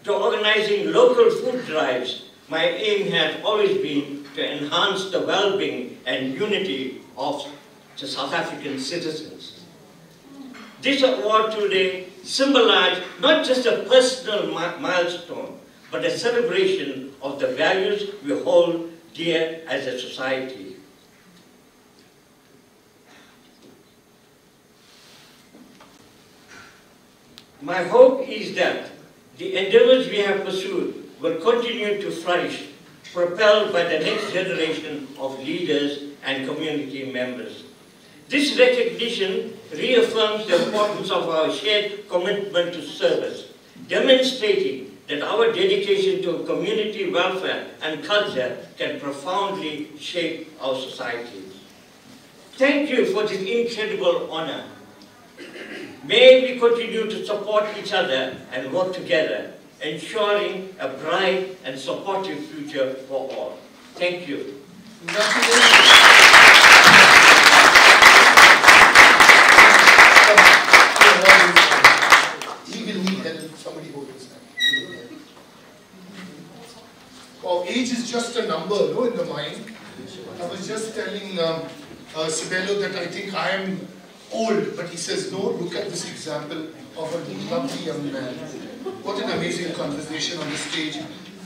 Speaker 9: to organizing local food drives, my aim has always been to enhance the well-being and unity of the South African citizens. This award today symbolizes not just a personal milestone, but a celebration of the values we hold dear as a society. My hope is that the endeavors we have pursued will continue to flourish, propelled by the next generation of leaders and community members. This recognition reaffirms the importance of our shared commitment to service, demonstrating that our dedication to community welfare and culture can profoundly shape our societies. Thank you for this incredible honor. May we continue to support each other and work together, ensuring a bright and supportive future for all. Thank you.
Speaker 1: He will need help. Somebody hold his hand. Well, age is just a number, no, in the mind. I was just telling Sibelo that I think I am old, but he says, no, look at this example of a lovely young man. What an amazing conversation on the stage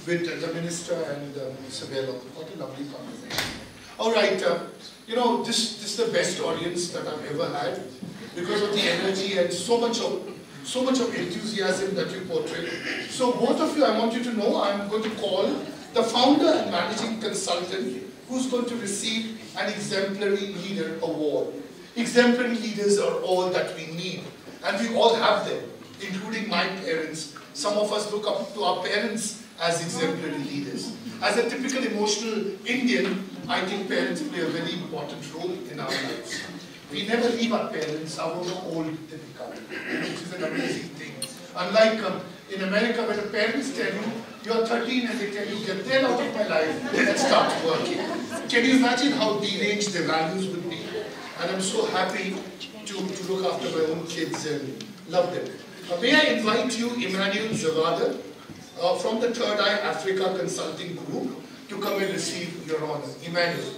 Speaker 1: with the minister and Isabella. What a lovely conversation. All right, you know, this is the best audience that I've ever had because of the energy and so much of enthusiasm that you portray. So both of you, I want you to know, I'm going to call the founder and managing consultant who's going to receive an Exemplary Leader Award. Exemplary leaders are all that we need, and we all have them, including my parents. Some of us look up to our parents as exemplary leaders. As a typical emotional Indian, I think parents play a very important role in our lives. We never leave our parents, however old they become, which is an amazing thing. Unlike in America, where the parents tell you, you're 13 and they tell you, get the hell out of my life and start working. Can you imagine how deranged their values would be? And I'm so happy to look after my own kids and love them. May I invite you, Emmanuel Zavada, from the Third Eye Africa Consulting Group, to come and receive your honor. Emmanuel.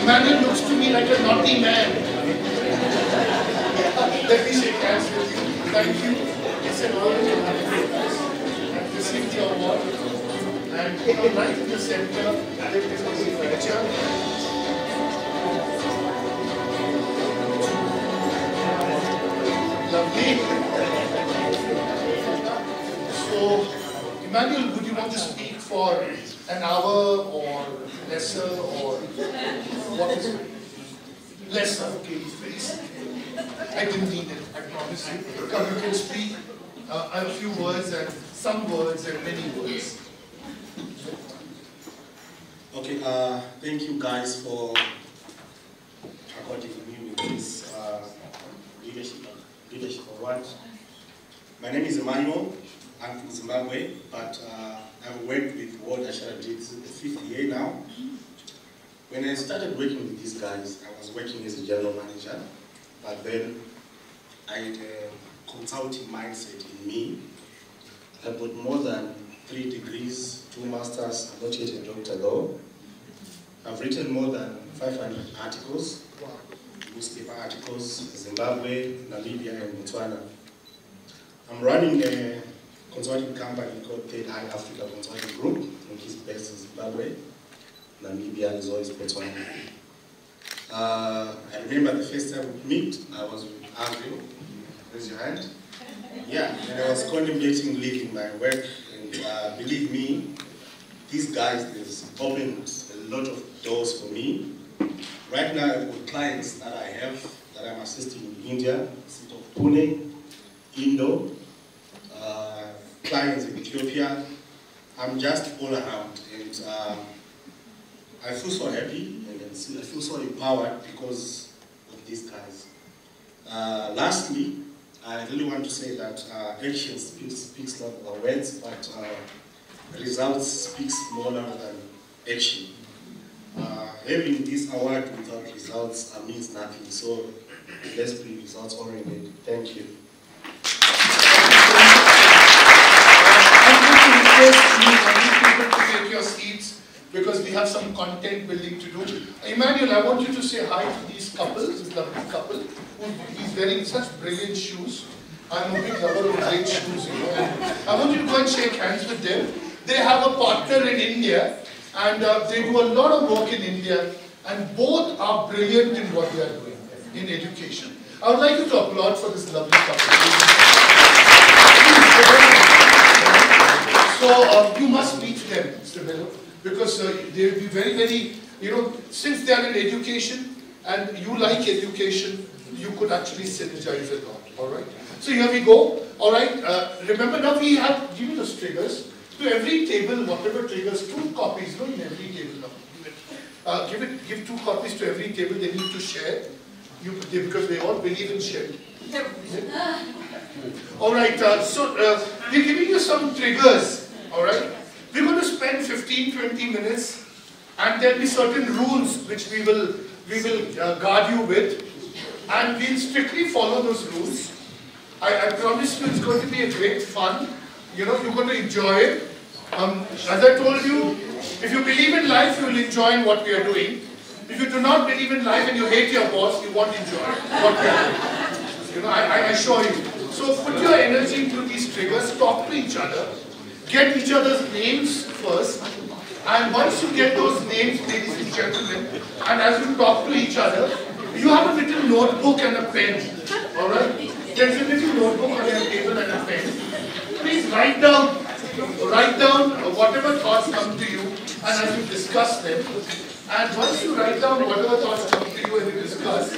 Speaker 1: Emmanuel looks to me like a naughty man. Let me shake hands with you. Thank you. It's an honor to have you and receive your award. And come right in the center, there is a picture. Lovely. So, Emmanuel, would you want to speak for an hour or lesser, or what is it? Lesser, okay, please. I didn't need it, I promise you. Come, you can speak a few words and some words and many words.
Speaker 10: Okay, thank you guys for according me with this leadership award. My name is Emmanuel. I'm from Zimbabwe, but I've worked with World Asharati. This is the 5th year now. When I started working with these guys, I was working as a general manager, but then I had a consulting mindset in me. I've got more than 3 degrees, 2 masters, I'm not yet a doctor though. I've written more than 500 articles, newspaper articles, Zimbabwe, Namibia, and Botswana. I'm running a consulting company called Third Eye Africa Consulting Group, which is based in Zimbabwe, Namibia, as well as Botswana. I remember the first time we meet, I was with Andrew. Raise your hand. Yeah, and I was contemplating leaving my work, and believe me, these guys, they've opened a lot of doors for me. Right now, I've got clients that I have, that I'm assisting in India, city of Pune, Indo, clients in Ethiopia. I'm just all around, and I feel so happy, and I feel so empowered because of these guys. Lastly, I really want to say that action speaks louder than words, but results speaks more louder than action. Having this award without results means nothing, so let's be results oriented. Thank you.
Speaker 1: I want to take your seats because we have some content building to do. Emmanuel, I want you to say hi to these couples, this lovely couple. He's wearing such brilliant shoes. I'm a big lover of great shoes, you know. And I want you to go and shake hands with them. They have a partner in India, and they do a lot of work in India, and both are brilliant in what they are doing in education. I would like you to applaud for this lovely couple. So you must meet them, Mr. Bello, because they will be very, very, you know, since they are in education and you like education, you could actually synergize a lot, all right? So here we go, all right? Remember now we have given us triggers. To every table, whatever triggers, 2 copies, no, in every table now. Give 2 copies to every table, they need to share, because they all believe in sharing. All right, so we're giving you some triggers, all right? We're going to spend 15-20 minutes, and there'll be certain rules which we will guard you with. and we'll strictly follow those rules. I promise you it's going to be a great fun. You know, you're going to enjoy it. As I told you, if you believe in life, you'll enjoy what we are doing. If you do not believe in life and you hate your boss, you won't enjoy what we are doing. You know, I assure you. So put your energy into these triggers, talk to each other, get each other's names first, and once you get those names, ladies and gentlemen, and as you talk to each other, you have a little notebook and a pen, alright? There's a little notebook on your table and a pen. Please write down whatever thoughts come to you, and as you discuss them, and once you write down whatever thoughts come to you and you discuss,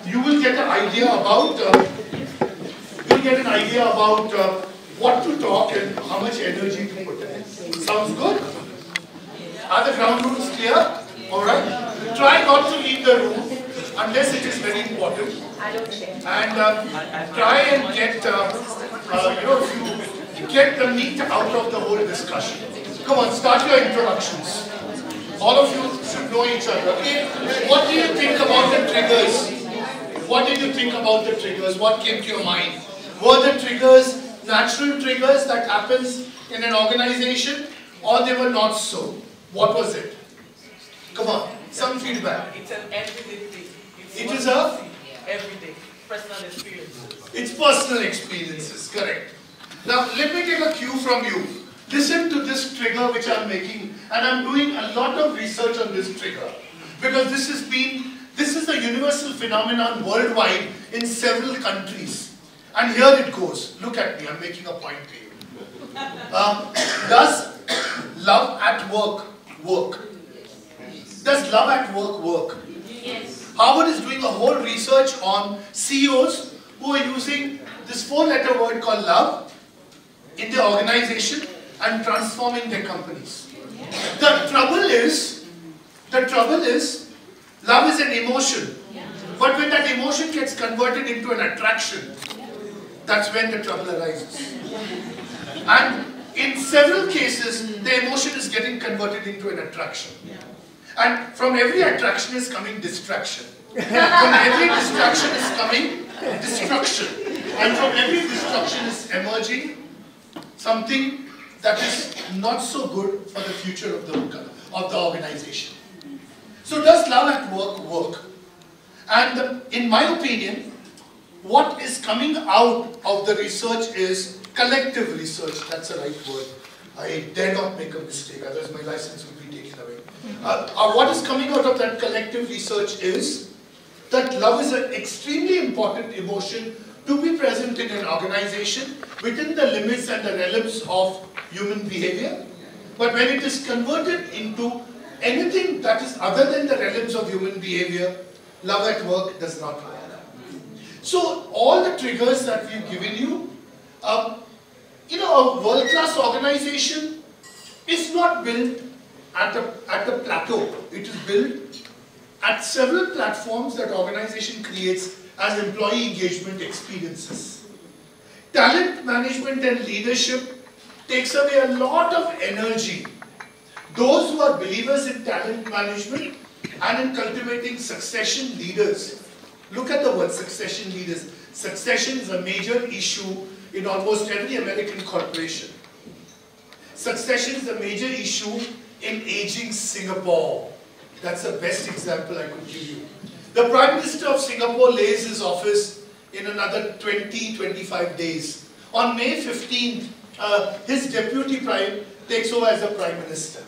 Speaker 1: you will get an idea about what to talk and how much energy to put in. Sounds good? Are the ground rules clear? Alright? Try not to leave the room unless it is very important. And try and get, if you get the meat out of the whole discussion. Come on, start your introductions. All of you should know each other. Okay? What do you think about the triggers? What did you think about the triggers? What came to your mind? Were the triggers natural triggers that happens in an organization, or they were not so? What was it? Come on, some feedback.
Speaker 11: It's an everyday thing.
Speaker 1: It is a?
Speaker 11: Everyday. Personal experience.
Speaker 1: It's personal experiences, correct. Now, let me take a cue from you. Listen to this trigger which I'm making, and I'm doing a lot of research on this trigger. Because this is a universal phenomenon worldwide in several countries. And here it goes. Look at me, I'm making a point to you. Does love at work work? Does love at work work?
Speaker 2: Yes.
Speaker 1: Harvard is doing a whole research on CEOs who are using this 4-letter word called love in their organization and transforming their companies. The trouble is, love is an emotion. But when that emotion gets converted into an attraction, that's when the trouble arises. And in several cases, the emotion is getting converted into an attraction. And from every attraction is coming distraction. From every distraction is coming destruction. And from every destruction is emerging something that is not so good for the future of the organization. So does love at work work? And in my opinion, what is coming out of the research is collective research. That's the right word. I dare not make a mistake, otherwise my license would be taken away. What is coming out of that collective research is that love is an extremely important emotion to be present in an organization within the limits and the realms of human behavior. But when it is converted into anything that is other than the realms of human behavior, love at work does not work. So all the triggers that we've given you, a world-class organization is not built at a plateau. It is built at several platforms that organization creates as employee engagement experiences. Talent management and leadership takes away a lot of energy. Those who are believers in talent management and in cultivating succession leaders. Look at the word succession leaders. Succession is a major issue in almost every American corporation. Succession is a major issue in aging Singapore. That's the best example I could give you. The Prime Minister of Singapore lays his office in another 20-25 days. On May 15th, his deputy prime takes over as the Prime Minister.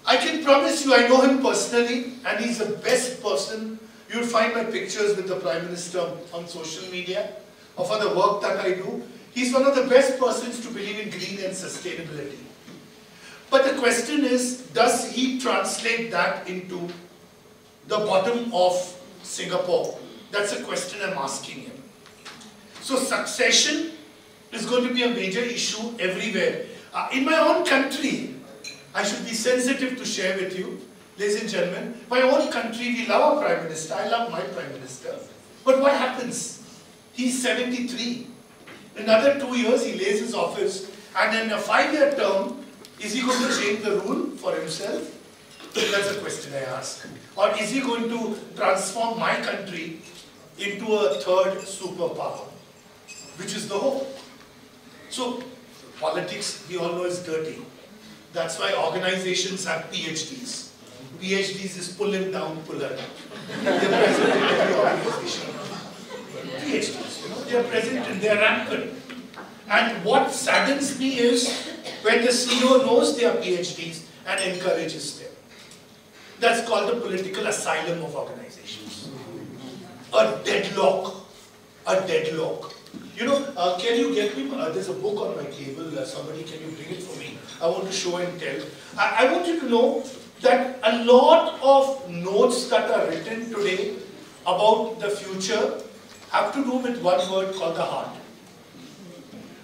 Speaker 1: I can promise you, I know him personally, and he's the best person. You'll find my pictures with the Prime Minister on social media, or for the work that I do. He's one of the best persons to believe in green and sustainability. But the question is, does he translate that into the bottom of Singapore? That's a question I'm asking him. So succession is going to be a major issue everywhere. In my own country, I should be sensitive to share with you, ladies and gentlemen, my own country, we love our Prime Minister. I love my Prime Minister. But what happens? He's 73. Another 2 years, he lays his office, and in a 5-year term, is he going to change the rule for himself? That's a question I ask. Or is he going to transform my country into a third superpower, which is the hope? So, politics, we all know, is dirty. That's why organizations have PhDs. PhDs is pull him down, pull her down. They're present in every organization. PhDs, you know, they're present and they're rampant. And what saddens me is when the CEO knows they are PhDs and encourages them. That's called the political asylum of organizations. A deadlock. A deadlock. You know, can you get me, there's a book on my table, somebody, can you bring it for me? I want to show and tell. I want you to know that a lot of notes that are written today about the future have to do with one word called the heart.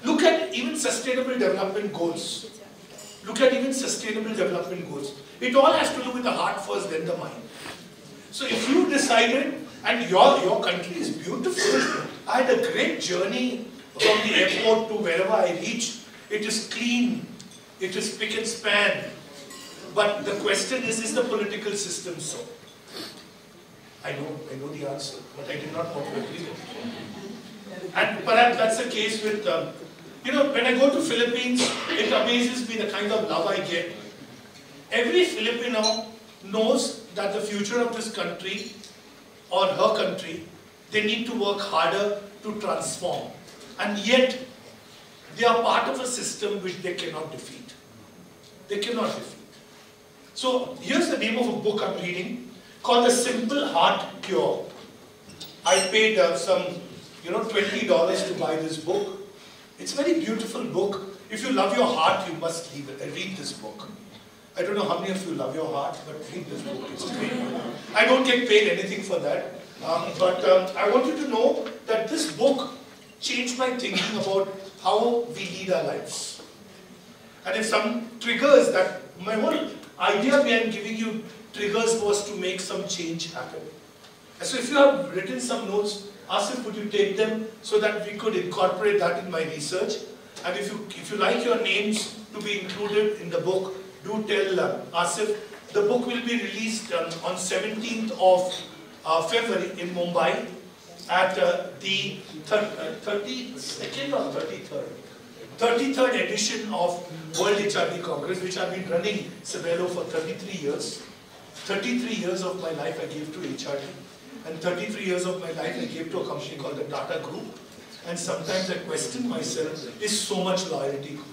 Speaker 1: Look at even sustainable development goals. Look at even sustainable development goals. It all has to do with the heart first, then the mind. So if you decided, and your country is beautiful. I had a great journey from the airport to wherever I reached. It is clean. It is spick and span. But the question is the political system so? I know the answer, but I did not want to agree with it. And perhaps that's the case with, you know, when I go to Philippines, it amazes me the kind of love I get. Every Filipino knows that the future of this country, or her country, they need to work harder to transform. And yet, they are part of a system which they cannot defeat. They cannot defeat. So, here's the name of a book I'm reading called The Simple Heart Cure. I paid some, $20 to buy this book. It's a very beautiful book. If you love your heart, you must read this book. I don't know how many of you love your heart, but read this book. It's great. I don't get paid anything for that. But I want you to know that this book changed my thinking about how we lead our lives. And if some triggers that, my whole idea behind giving you triggers was to make some change happen. And so if you have written some notes, Asif, would you take them so that we could incorporate that in my research? And if you like your names to be included in the book, do tell Asif. The book will be released on 17th of February in Mumbai at the 32nd or 33rd? 33rd edition of World HRD Congress, which I've been running Sabelo for 33 years. 33 years of my life I gave to HRD. And 33 years of my life I gave to a company called the Tata Group. And sometimes I question myself, is so much loyalty good?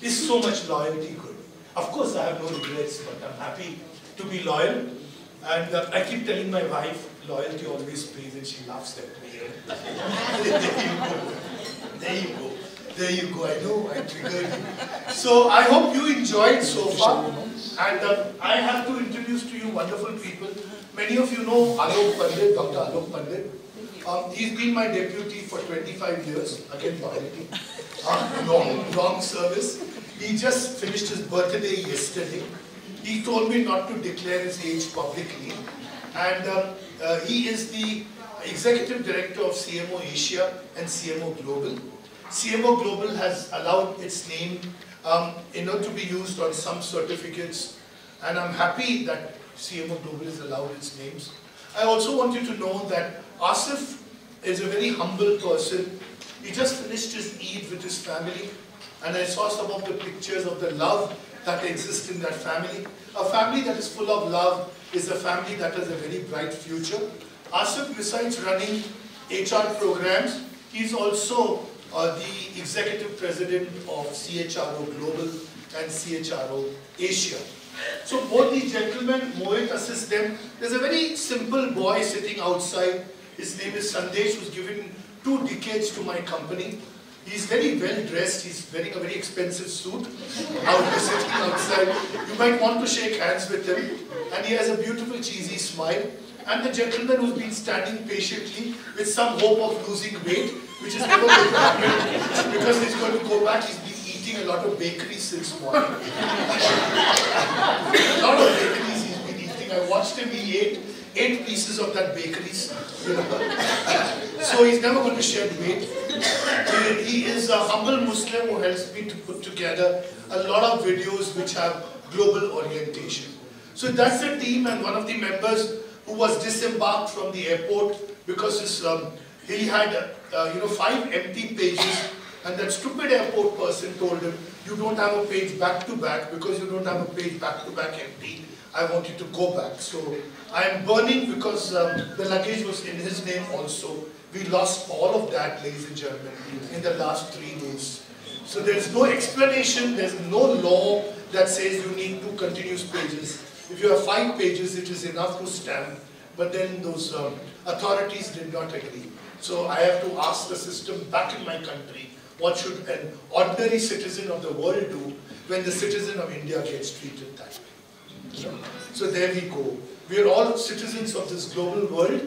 Speaker 1: Is so much loyalty good? Of course I have no regrets, but I'm happy to be loyal. And I keep telling my wife, loyalty always pays, and she laughs at me. There you go. There you go. I know, I triggered you. So I hope you enjoyed so far. And I have to introduce to you wonderful people. Many of you know Alok Pandit, Dr. Alok Pandit. He's been my deputy for 25 years. Again, loyalty. Long service. He just finished his birthday yesterday. He told me not to declare his age publicly. And he is the Executive Director of CMO Asia and CMO Global. CMO Global has allowed its name to be used on some certificates. And I'm happy that CMO Global has allowed its names. I also want you to know that Asif is a very humble person. He just finished his Eid with his family. And I saw some of the pictures of the love that exists in that family. A family that is full of love is a family that has a very bright future. Asif, besides running HR programs, he's also the Executive President of CHRO Global and CHRO Asia. So both these gentlemen, Mohit assists them. There's a very simple boy sitting outside. His name is Sandesh, who's given 2 decades to my company. He's very well dressed. He's wearing a very expensive suit. Sitting outside. You might want to shake hands with him. And he has a beautiful cheesy smile. And the gentleman who's been standing patiently with some hope of losing weight, which is never going to happen because he's going to go back. He's been eating a lot of bakeries since morning. A lot of bakeries he's been eating. I watched him. He ate 8 pieces of that bakeries. You know. So he's never going to shed weight. He is a humble Muslim who helps me to put together a lot of videos which have global orientation. So that's the team, and one of the members who was disembarked from the airport because he had 5 empty pages, and that stupid airport person told him, you don't have a page back to back, because you don't have a page back to back empty, I want you to go back. So I am burning because the luggage was in his name also. We lost all of that, ladies and gentlemen, in the last 3 days. So there's no explanation, there's no law that says you need 2 continuous pages. If you have 5 pages, it is enough to stamp, but then those authorities did not agree. So I have to ask the system back in my country, what should an ordinary citizen of the world do when the citizen of India gets treated that way? So there we go. We are all citizens of this global world,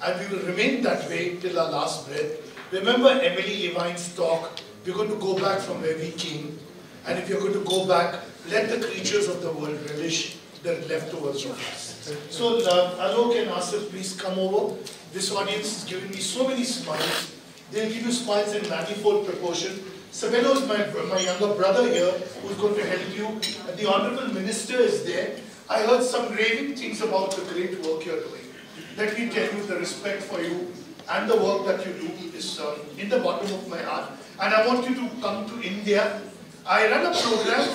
Speaker 1: and we will remain that way till our last breath. Remember Emily Levine's talk, we're going to go back from where we came, and if you're going to go back, let the creatures of the world relish the leftovers of us. So Alok and Asif, please come over. This audience is giving me so many smiles. They'll give you smiles in manifold proportion. Sabelo is my younger brother here, who's going to help you. And the Honorable Minister is there. I heard some raving things about the great work you're doing. Let me tell you, the respect for you and the work that you do is in the bottom of my heart. And I want you to come to India. I run a program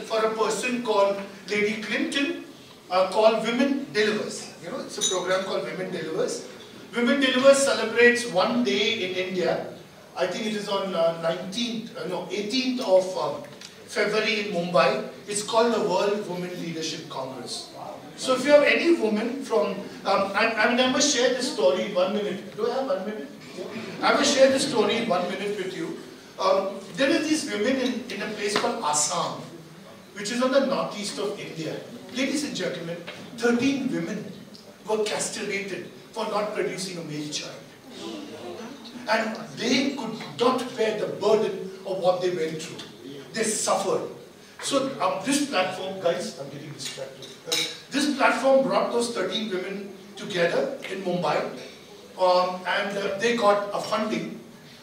Speaker 1: for a person called Lady Clinton, called Women Delivers. You know, it's a program called Women Delivers. Women Delivers celebrates one day in India. I think it is on 18th of February in Mumbai. It's called the World Women Leadership Congress. So if you have any woman from, I must share this story in 1 minute. Do I have 1 minute? I will share this story in 1 minute with you. There are these women in a place called Assam, which is on the northeast of India. Ladies and gentlemen, 13 women were castrated for not producing a male child. And they could not bear the burden of what they went through. They suffered. So this platform, guys, I'm getting distracted. This platform brought those 13 women together in Mumbai, and they got a funding,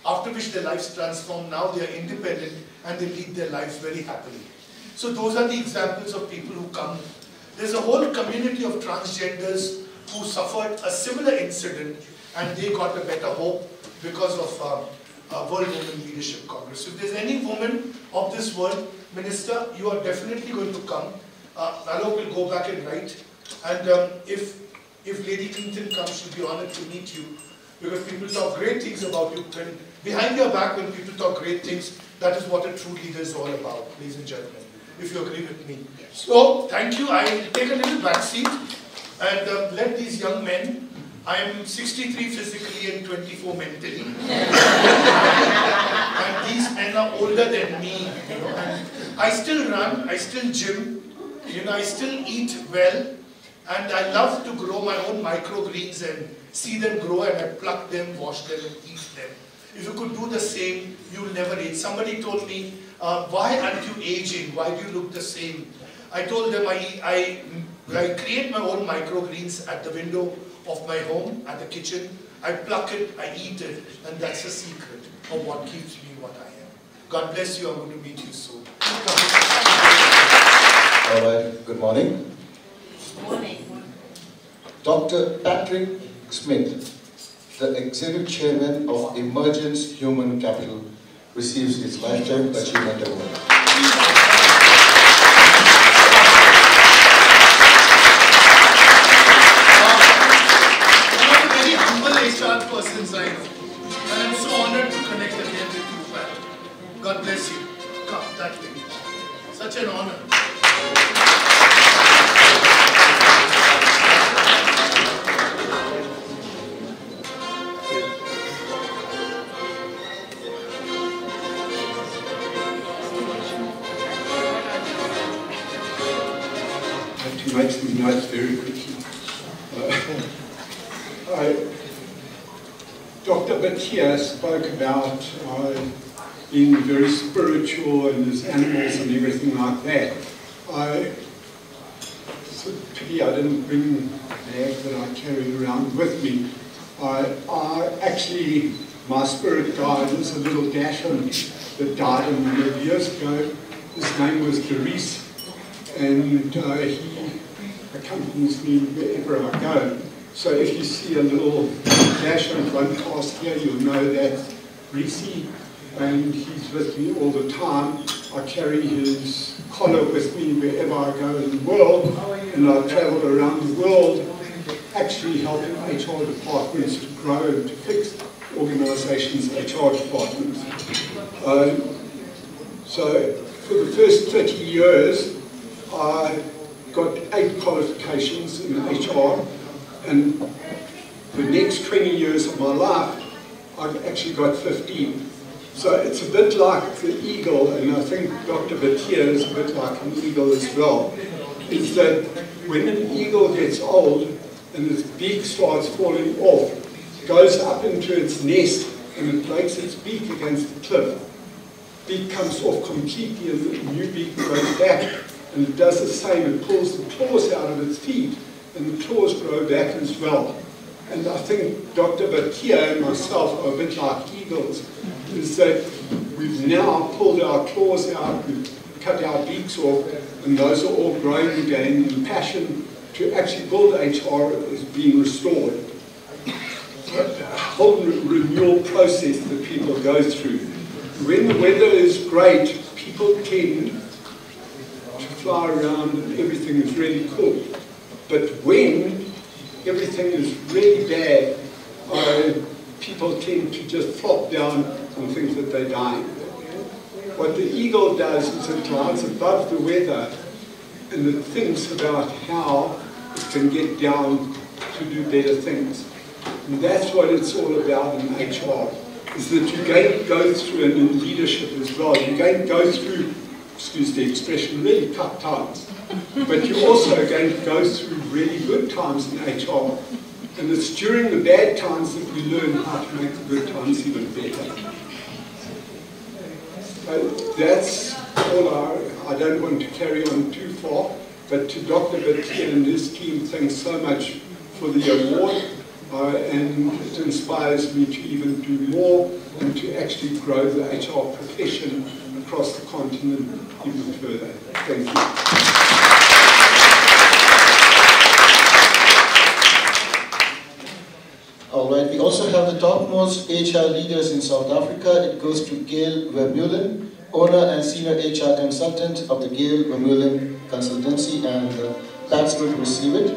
Speaker 1: after which their lives transformed. Now they are independent and they lead their lives very happily. So those are the examples of people who come. There's a whole community of transgenders who suffered a similar incident, and they got a better hope because of World Women Leadership Congress. If there's any woman of this world, Minister, you are definitely going to come. Alok will go back and write. And if Lady Clinton comes, she'll be honored to meet you, because people talk great things about you. When, behind your back, when people talk great things, that is what a true leader is all about, ladies and gentlemen, if you agree with me. So, thank you. I will take a little back seat and let these young men, I am 63 physically and 24 mentally. And these men are older than me, you know, and I still run, I still gym, you know, I still eat well, and I love to grow my own microgreens and see them grow, and I pluck them, wash them and eat them. If you could do the same, you'll never age. Somebody told me, why aren't you aging? Why do you look the same? I told them I create my own microgreens at the window of my home, at the kitchen. I pluck it, I eat it, and that's the secret of what keeps me what I am. God bless you. I'm going to meet you soon.
Speaker 12: All right, good morning.
Speaker 2: Good morning.
Speaker 12: Dr. Patrick Smith, the Executive Chairman of Emergence Human Capital, receives his Lifetime Achievement Award.
Speaker 1: Persons I know. And I'm so honored to connect again with you, Pat. God bless you. Come, that way. Such an honor.
Speaker 13: To make things nice very quickly. Dr. Bhatia spoke about being very spiritual and his animals and everything like that. it's a pity I didn't bring the bag that I carry around with me. My spirit guide is a little Dachshund that died a number of years ago. His name was Darius, and he accompanies me wherever I go. So if you see a little Dachshund run past here, you'll know that's Reese, and he's with me all the time. I carry his collar with me wherever I go in the world, and I travel around the world actually helping HR departments to grow and to fix organizations' HR departments. So for the first 30 years, I got 8 qualifications in HR, and the next 20 years of my life, I've actually got 15. So it's a bit like the eagle, and I think Dr. Batia is a bit like an eagle as well, is that when an eagle gets old and its beak starts falling off, it goes up into its nest and it breaks its beak against the cliff. Beak comes off completely and the new beak grows back, and it does the same. It pulls the claws out of its feet and the claws grow back as well. And I think Dr. Batia and myself are a bit like eagles, is that we've now pulled our claws out, we've cut our beaks off, and those are all growing again, and the passion to actually build HR is being restored. The whole renewal process that people go through. When the weather is great, people tend to fly around and everything is really cool. But when everything is really bad, people tend to just flop down and think that they're dying. What the eagle does is it flies above the weather and it thinks about how it can get down to do better things. And that's what it's all about in HR, is that you're going to go through, and in leadership as well, you're going to go through, excuse the expression, really tough times. But you're also going to go through really good times in HR. And it's during the bad times that we learn how to make the good times even better. That's all. I don't want to carry on too far, but to Dr. Batia and his team, thanks so much for the award. And it inspires me to even do more and to actually grow the HR profession across the continent even further. Thank you.
Speaker 12: All right, we also have the topmost HR leaders in South Africa. It goes to Gail Vermeulen, owner and senior HR consultant of the Gail Vermeulen Consultancy, and Pat's going to receive it.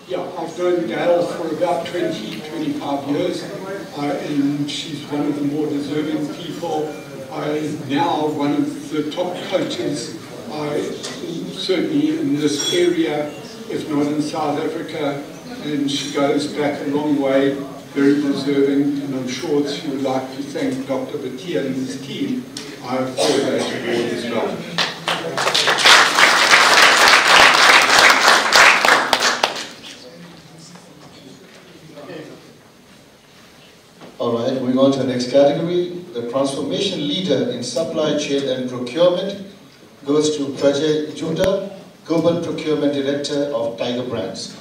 Speaker 13: Yeah, I've known Gail for about 20, 25 years, and she's one of the more deserving people. Now one of the top coaches, certainly in this area, if not in South Africa, and she goes back a long way, very deserving, and I'm sure she would like to thank Dr. Batia and his team for that award as well.
Speaker 12: All right, moving on to the next category. The transformation leader in supply chain and procurement goes to Prajay Juta, Global Procurement Director of Tiger Brands.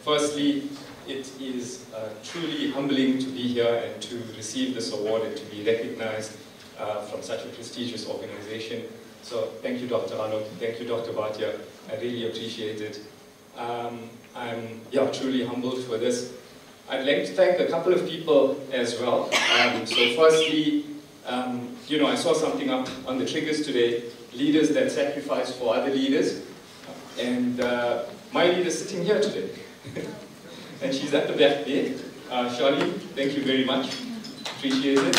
Speaker 14: Firstly, it is truly humbling to be here and to receive this award and to be recognized from such a prestigious organization. So thank you, Dr. Arnold. Thank you, Dr. Bhatia. I really appreciate it. I'm truly humbled for this. I'd like to thank a couple of people as well. So firstly, I saw something up on the triggers today, leaders that sacrifice for other leaders. And my leader is sitting here today. And she's at the back there. Charlie, thank you very much. Appreciate it.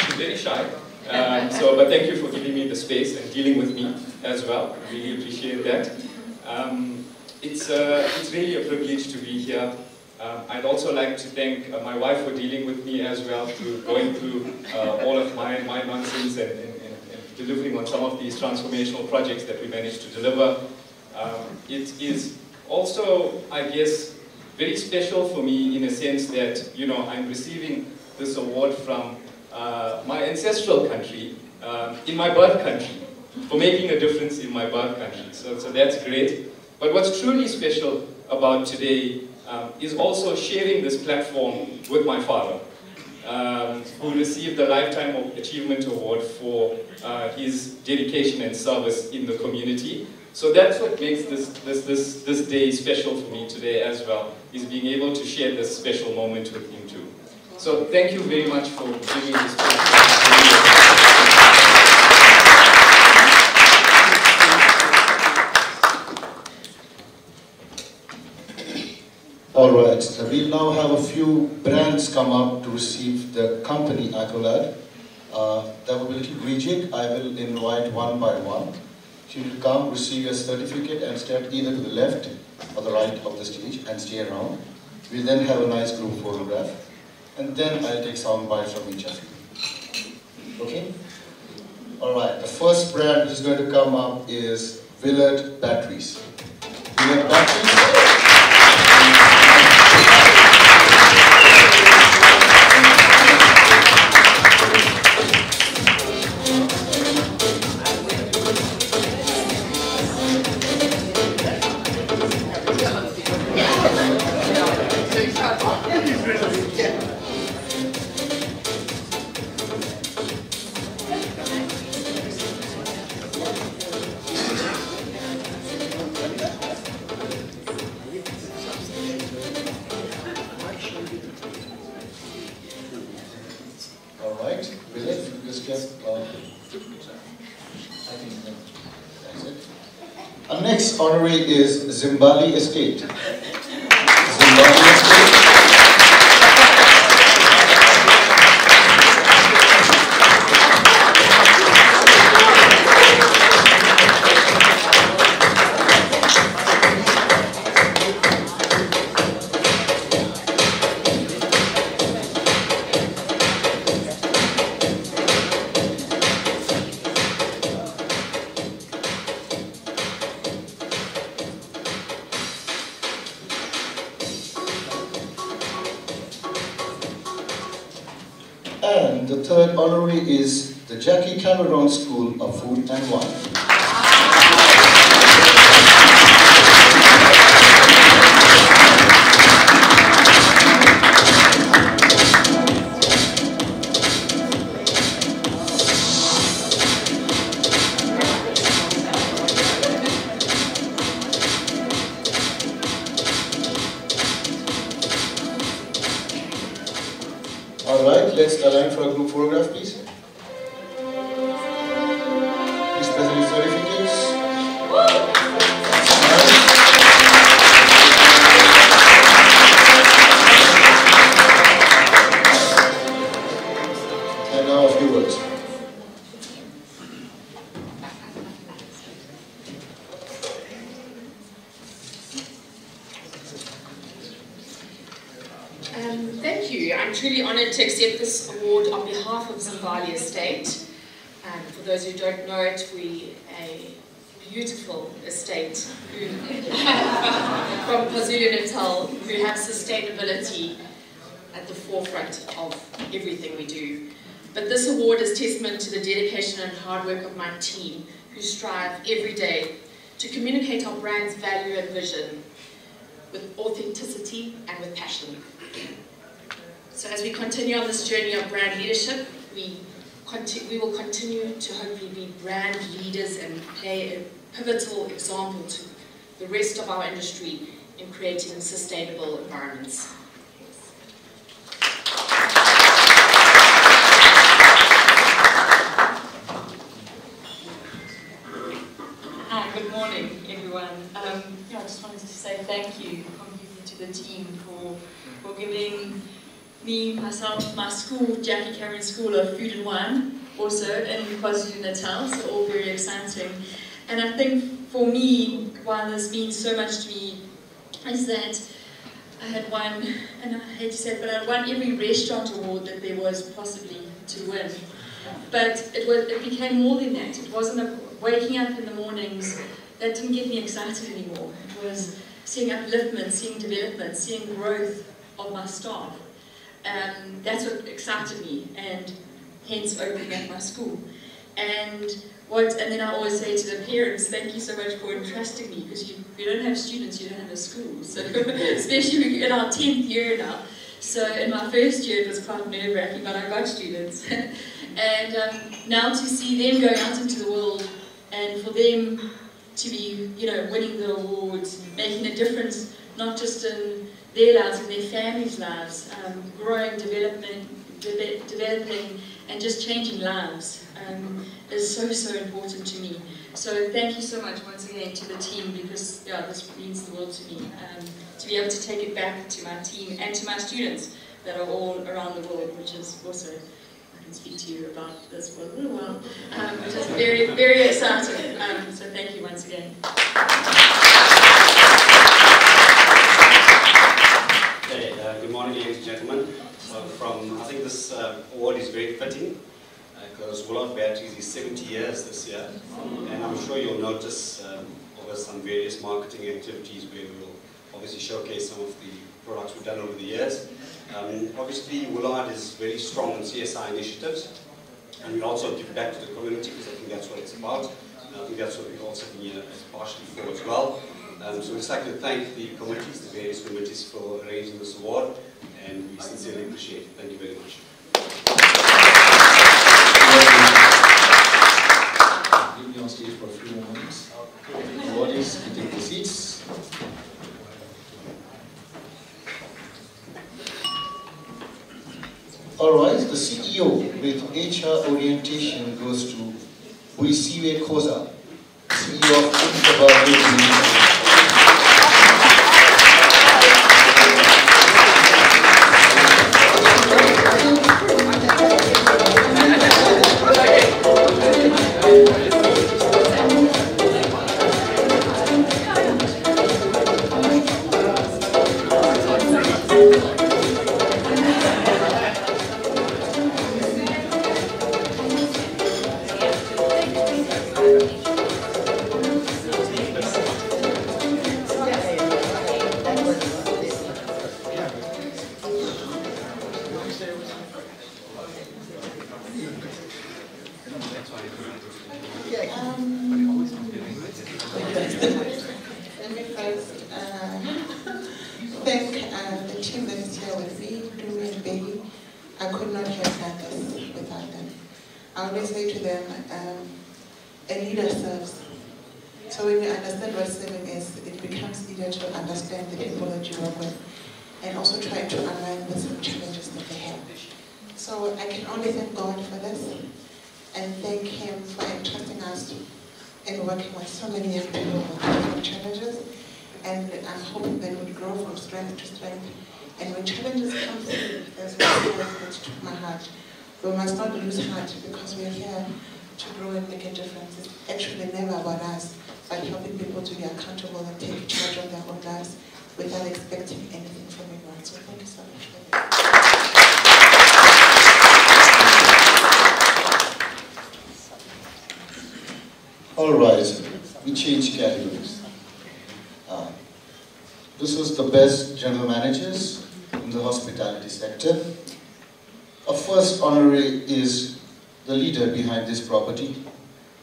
Speaker 14: She's very shy. But thank you for giving me the space and dealing with me as well. I really appreciate that. It's really a privilege to be here. I'd also like to thank my wife for dealing with me as well, through going through all of my nonsense and delivering on some of these transformational projects that we managed to deliver. It is also, I guess, very special for me in a sense that, I'm receiving this award from my ancestral country, in my birth country, for making a difference in my birth country. So that's great. But what's truly special about today is also sharing this platform with my father, who received the Lifetime Achievement Award for his dedication and service in the community. So that's what makes this day special for me today as well, is being able to share this special moment with him too. So thank you very much for giving me this platform.
Speaker 12: Alright, we'll now have a few brands come up to receive the company accolade. That will be a little rigid. I will invite one by one. You will come, receive your certificate and step either to the left or the right of the stage and stay around. We'll then have a nice group photograph. And then I'll take sound bites from each of you. Okay? Alright, the first brand which is going to come up is Willard Batteries. Willard Batteries. Our next honoree is Zimbali Estate. Zimbali Estate. And the third honoree is the Jackie Cameron School of Food and Wine. Alright, let's align for a group photograph, please. Please present your certificates. And now a few words.
Speaker 15: Thank you. I'm truly honoured to accept this award on behalf of Zimbali Estate. For those who don't know it, we're a beautiful estate from KwaZulu-Natal who have sustainability at the forefront of everything we do. But this award is testament to the dedication and hard work of my team, who strive every day to communicate our brand's value and vision with authenticity and with passion. So as we continue on this journey of brand leadership, we will continue to hopefully be brand leaders and play a pivotal example to the rest of our industry in creating sustainable environments.
Speaker 16: Hi, good morning, everyone. I just wanted to say thank you completely to the team for giving me, myself, my school, Jackie Cameron School of Food and Wine, also in KwaZulu-Natal, so all very exciting. And I think for me, why this means so much to me is that I had won, and I hate to say it, but I won every restaurant award that there was possibly to win. But it became more than that. It wasn't waking up in the mornings that didn't get me excited anymore. It was seeing upliftment, seeing development, seeing growth of my staff. That's what excited me, and hence opening up my school. And then I always say to the parents, thank you so much for entrusting me, because if you don't have students, you don't have a school. So especially in our 10th year now. So in my first year it was quite nerve-wracking, but I got students. And now to see them going out into the world, and for them to be, winning the awards, making a difference, not just in their lives, in their families' lives, growing, developing, and just changing lives is so, so important to me. So thank you so much once again to the team, because this means the world to me. To be able to take it back to my team and to my students that are all around the world, which is also, I can speak to you about this for a little while, which is very, very exciting. So thank you once again.
Speaker 17: Good morning, ladies and gentlemen. I think this award is very fitting because Woolworth Batteries is 70 years this year, and I'm sure you'll notice over some various marketing activities where we'll obviously showcase some of the products we've done over the years. Obviously, Woolworth is very strong in CSI initiatives, and we also give back to the community because I think that's what it's about. And I think that's what we're also here partially for as well. So we'd just like to thank the committees, the various committees, for arranging this award, and we sincerely appreciate it. Thank you very much.
Speaker 12: Leave me on stage for a few more moments. Awardees, you take the seats. Alright, the CEO with HR orientation goes to Buisiwe Khoza, CEO of Unikaba.
Speaker 8: We must not lose heart because we're here to grow and make a difference. It's actually never about us, but helping people to be accountable and take charge of their own lives without expecting anything from anyone. So thank you so much for that.
Speaker 12: All right, we change categories. This is the best general managers in the hospitality sector. Our first honorary is the leader behind this property,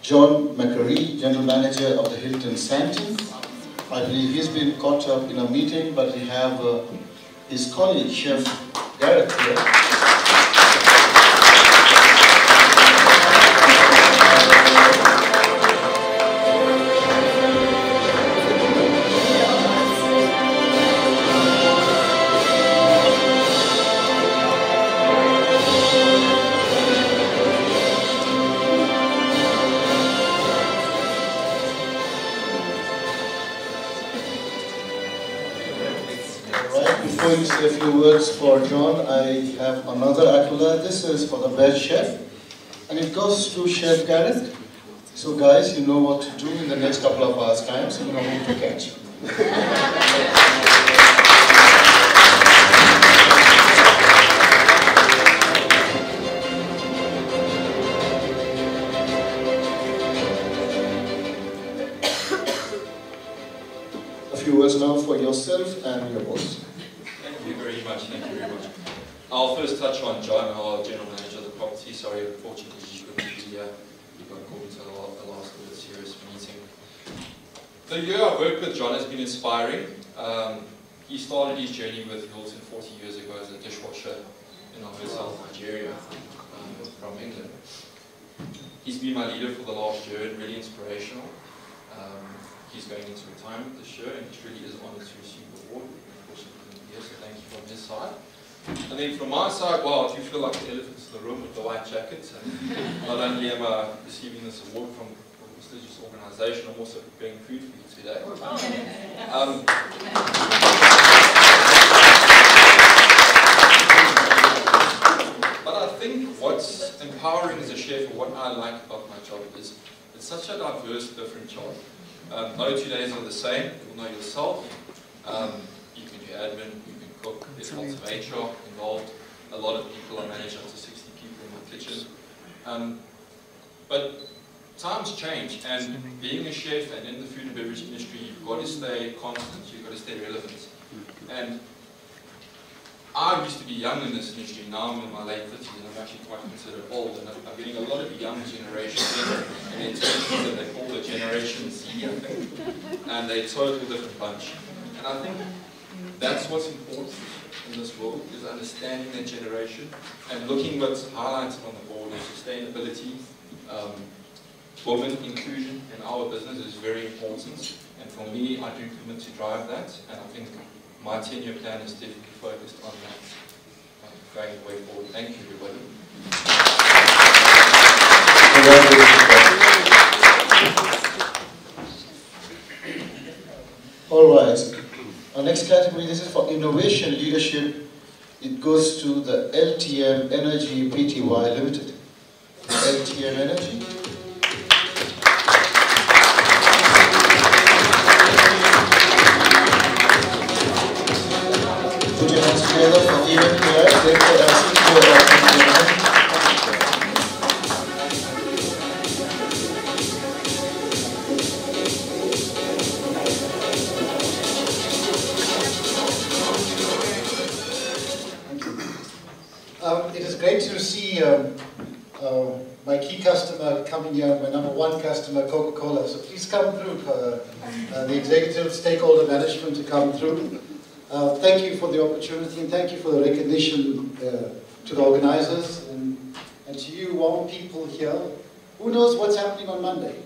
Speaker 12: John McCurry, General Manager of the Hilton Sandton. I believe he's been caught up in a meeting, but we have his colleague, Chef Gareth here. Before you say a few words for John, I have another accolade. This is for the best chef, and it goes to Chef Gareth. So guys, you know what to do in the next couple of hours' time, so you know who to catch. A few words now for yourself and your boss.
Speaker 18: Thank you very much, thank you very much. I'll first touch on John, our General Manager of the property. Sorry, unfortunately he couldn't be here. He got called into the last of the serious meeting. The year I've worked with John has been inspiring. He started his journey with Hilton 40 years ago as a dishwasher in our hotel in Nigeria from England. He's been my leader for the last year and really inspirational. He's going into retirement this year and he really is honoured to receive the award. So thank you from his side. And then from my side, wow, I do feel like the elephants in the room with the white jackets. And not only am I receiving this award from a prestigious organisation, I'm also preparing food for you today. But I think what's empowering as a chef, or what I like about my job, is it's such a diverse, different job. No 2 days are the same. You'll know yourself. You can do admin, you can cook, there's lots of HR involved. A lot of people are managed up to 60 people in the kitchen. But times change, and being a chef and in the food and beverage industry, you've got to stay constant, you've got to stay relevant. And I used to be young in this industry, now I'm in my late 50s and I'm actually quite considered old, and I'm getting a lot of young generation in, and they're terms that they call the Generation Z, I think, and they're a total different bunch. And I think that's what's important in this world, is understanding that generation and looking what's highlighted on the board is sustainability, women inclusion in our business is very important, and for me, I do commit to drive that, and I think my 10-year plan is definitely focused on that going way forward. Thank you, everybody.
Speaker 12: All right. Our next category, this is for innovation leadership. It goes to the LTM Energy Pty Limited. LTM Energy. Put your hands together for Ian Pierre, Director and CEO of LTM Energy.
Speaker 19: It is great to see my key customer coming here, my #1 customer, Coca-Cola. So please come through, the executive stakeholder management to come through. Thank you for the opportunity and thank you for the recognition to the organizers and to you warm people here. Who knows what's happening on Monday?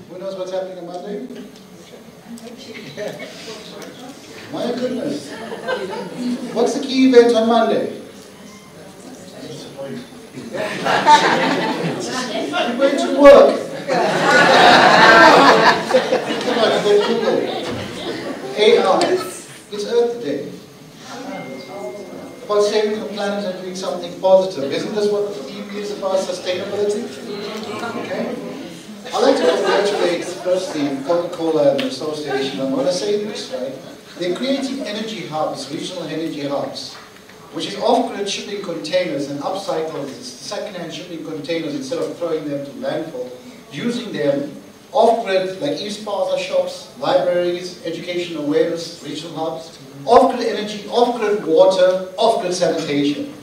Speaker 19: Who knows what's happening on Monday? My goodness. What's the key event on Monday? You're going to work. Come on, go Google. It's Earth Day. About saving the planet and doing something positive. Isn't this what the theme is about, sustainability? Okay. I'd like to congratulate firstly Coca-Cola and the association. I'm going to say this, right? They're creating energy hubs, regional energy hubs, which is off-grid shipping containers and upcycled second-hand shipping containers instead of throwing them to landfill, using them off-grid like e-spaza shops, libraries, education awareness, regional hubs, off-grid energy, off-grid water, off-grid sanitation.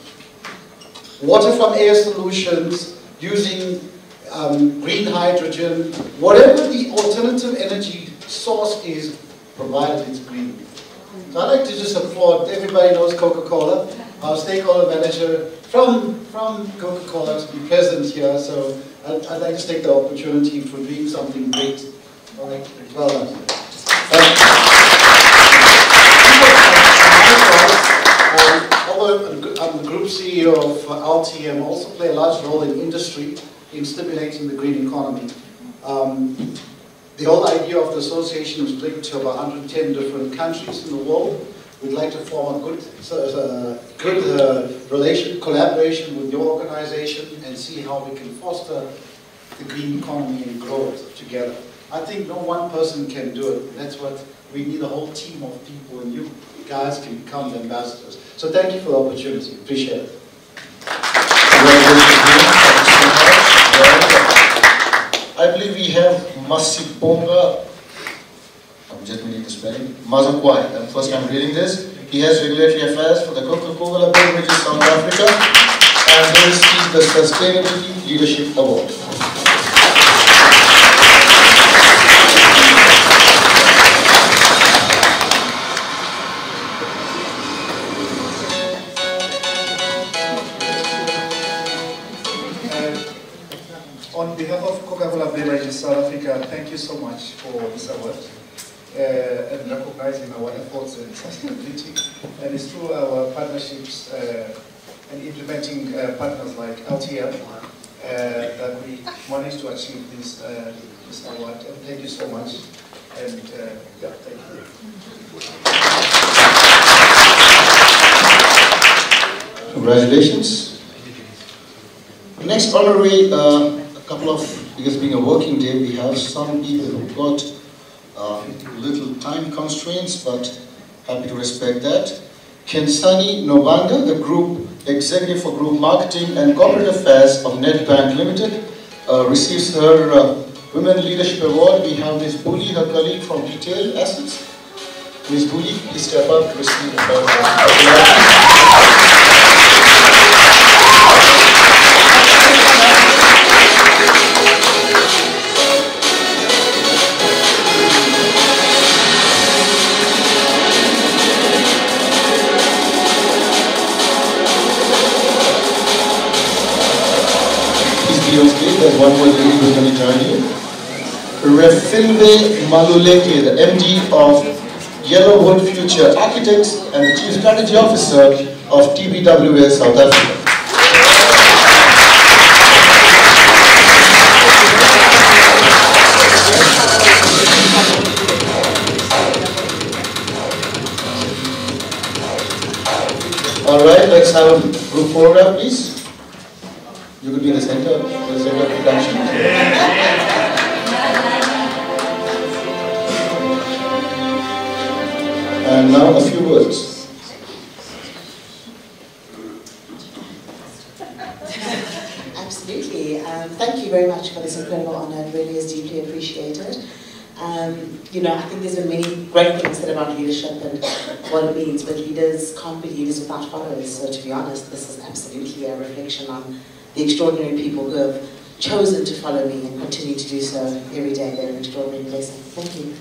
Speaker 19: Water from air solutions, using green hydrogen, whatever the alternative energy source is, provided it's green. So I'd like to just applaud, everybody knows Coca-Cola, our stakeholder manager from Coca-Cola to be present here, so I'd like to take the opportunity for doing something great. All right, well done. Although I'm the group CEO of LTM, also play a large role in industry in stimulating the green economy. The whole idea of the association is linked to about 110 different countries in the world. We'd like to form a good collaboration with your organization and see how we can foster the green economy and grow it together. I think no one person can do it. That's what we need, a whole team of people, and you guys can become the ambassadors. So thank you for the opportunity. Appreciate it. I believe we have Masibonga, I'm just reading the spelling, Mazakwai. I'm first time reading this. He has regulatory affairs for the Coca-Cola Beverages South Africa, and he received the Sustainability Leadership Award.
Speaker 20: On behalf of Coca-Cola Beverages South Africa, thank you so much for this award and recognizing our efforts in sustainability. And it's through our partnerships and implementing partners like LTM that we managed to achieve this award. And thank you so much. And yeah, thank you.
Speaker 19: Congratulations. Next honorary, because being a working day, we have some people who've got little time constraints, but happy to respect that. Kensani Nobanga, the Group Executive for Group Marketing and Corporate Affairs of Nedbank Limited, receives her Women Leadership Award. We have Ms. Buli, her colleague from Retail Assets. Ms. Buli, please step up to receive the award. There's one more lady who's going to join you. Refilwe Maluleke, the MD of Yellowwood Future Architects and the Chief Strategy Officer of TBWA South Africa. All right, let's have a group photograph, please. You could be in the center of production. And now a few words.
Speaker 3: Absolutely. Thank you very much for this incredible honor. It really is deeply appreciated. You know, I think there's been many great things said about leadership and what it means, but leaders can't be leaders without followers. So to be honest, this is absolutely a reflection on the extraordinary people who have chosen to follow me and continue to do so every day. They're an extraordinary blessing. Thank you.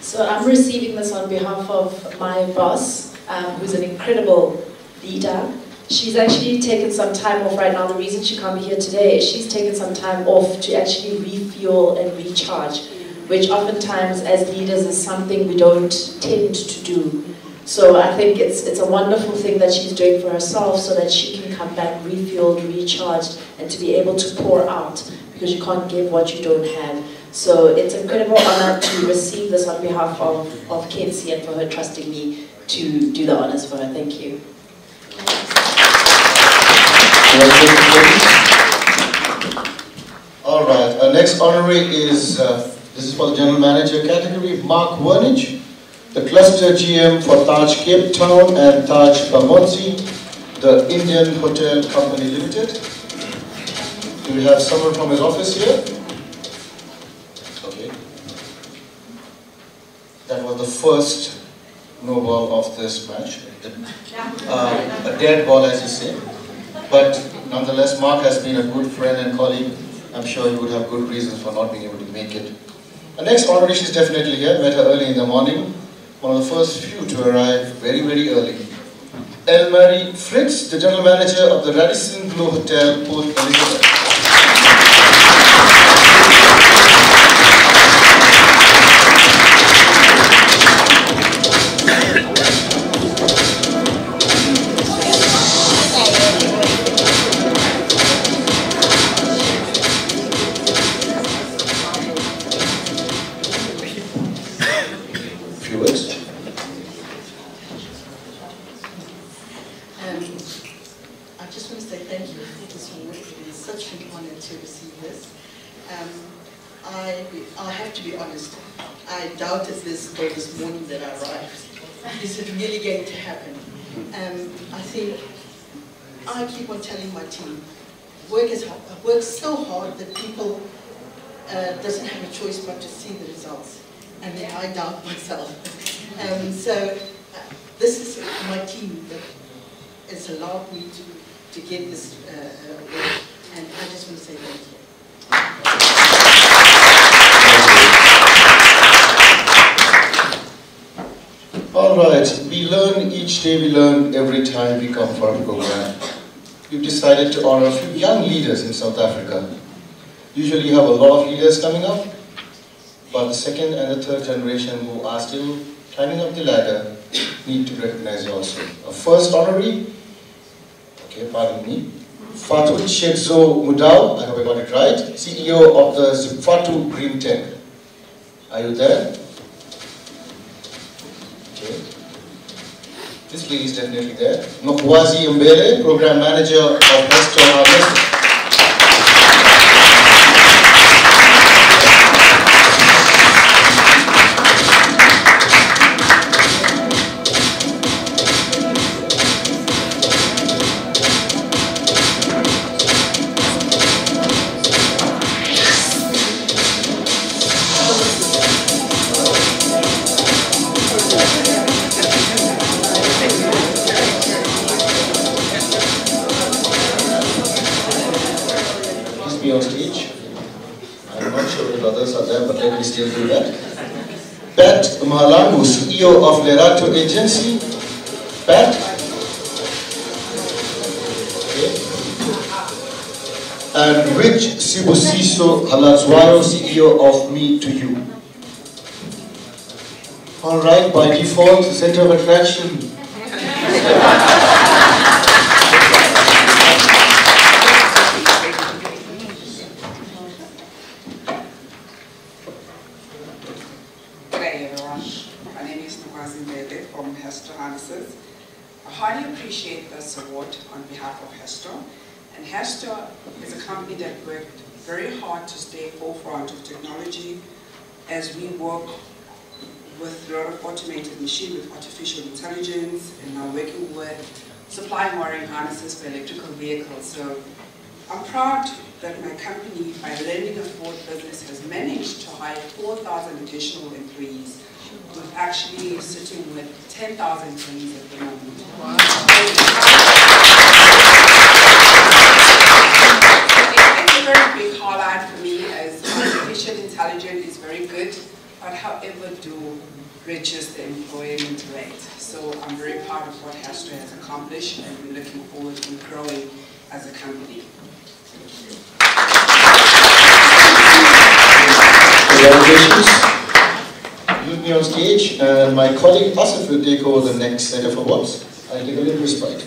Speaker 21: So I'm receiving this on behalf of my boss, who's an incredible leader. She's actually taken some time off right now. The reason she can't be here today is she's taken some time off to actually refuel and recharge, which oftentimes as leaders is something we don't tend to do. So I think it's a wonderful thing that she's doing for herself so that she can come back refueled, recharged, and to be able to pour out, because you can't give what you don't have. So it's an incredible honor to receive this on behalf of Kensi and for her trusting me to do the honors for her. Thank you.
Speaker 19: All right, our next honorary is, this is for the General Manager category, Mark Wernich, the Cluster GM for Taj Cape Town and Taj Pamodzi, the Indian Hotel Company Limited. Do we have someone from his office here? Okay. That was the first no ball of this match. A dead ball, as you say. But nonetheless, Mark has been a good friend and colleague. I'm sure he would have good reasons for not being able to make it
Speaker 12: The next honoree is definitely here. Met her early in the morning. One of the first few to arrive very, very early. Elmarie Fritz, the General Manager of the Radisson Blu Hotel, Port Elizabeth.
Speaker 8: I just want to say thank you for this award. It is such an honor to receive this. I have to be honest, I doubted this till this morning that I arrived. Is it really going to happen? I think I keep on telling my team, work so hard that people doesn't have a choice but to see the results. And then I doubt myself. So this is my team that has allowed me to get this award, and I just want to say thank you.
Speaker 12: All right, we learn each day, we learn every time we come for a program. We've decided to honor a few young leaders in South Africa. Usually you have a lot of leaders coming up, but the second and the third generation who are still climbing up the ladder need to recognize you also. A first honoree, okay, pardon me, Fatou Shedzo Mudau, I hope I got it right, CEO of the Zufatu Green Tech. Are you there? Okay. This lady is definitely there. Nokwazi Mbele, Program Manager of Hesto Harvest. On stage. I'm not sure if others are there, but let me still do that. Pat Mahalangu, CEO of Lerato Agency. Pat. Okay. And Rich Sibusiso Halatswayo, CEO of Me to You. All right, by default, center of attraction.
Speaker 4: I highly appreciate this award on behalf of Hesto. And Hesto is a company that worked very hard to stay forefront of technology as we work with a lot of automated machine with artificial intelligence, and now working with supply wiring harnesses for electrical vehicles. So I'm proud that my company, by lending a Ford business, has managed to hire 4,000 additional employees. We're actually sitting with 10,000 employees at the moment. Wow. It's a very big highlight for me, as artificial intelligence is very good, but however do riches the employment rate. So I'm very proud of what Hesto has accomplished, and we're looking forward to growing as a company.
Speaker 12: Congratulations. With me on stage, and my colleague Asif will take over the next set of awards. I'll take a little respite.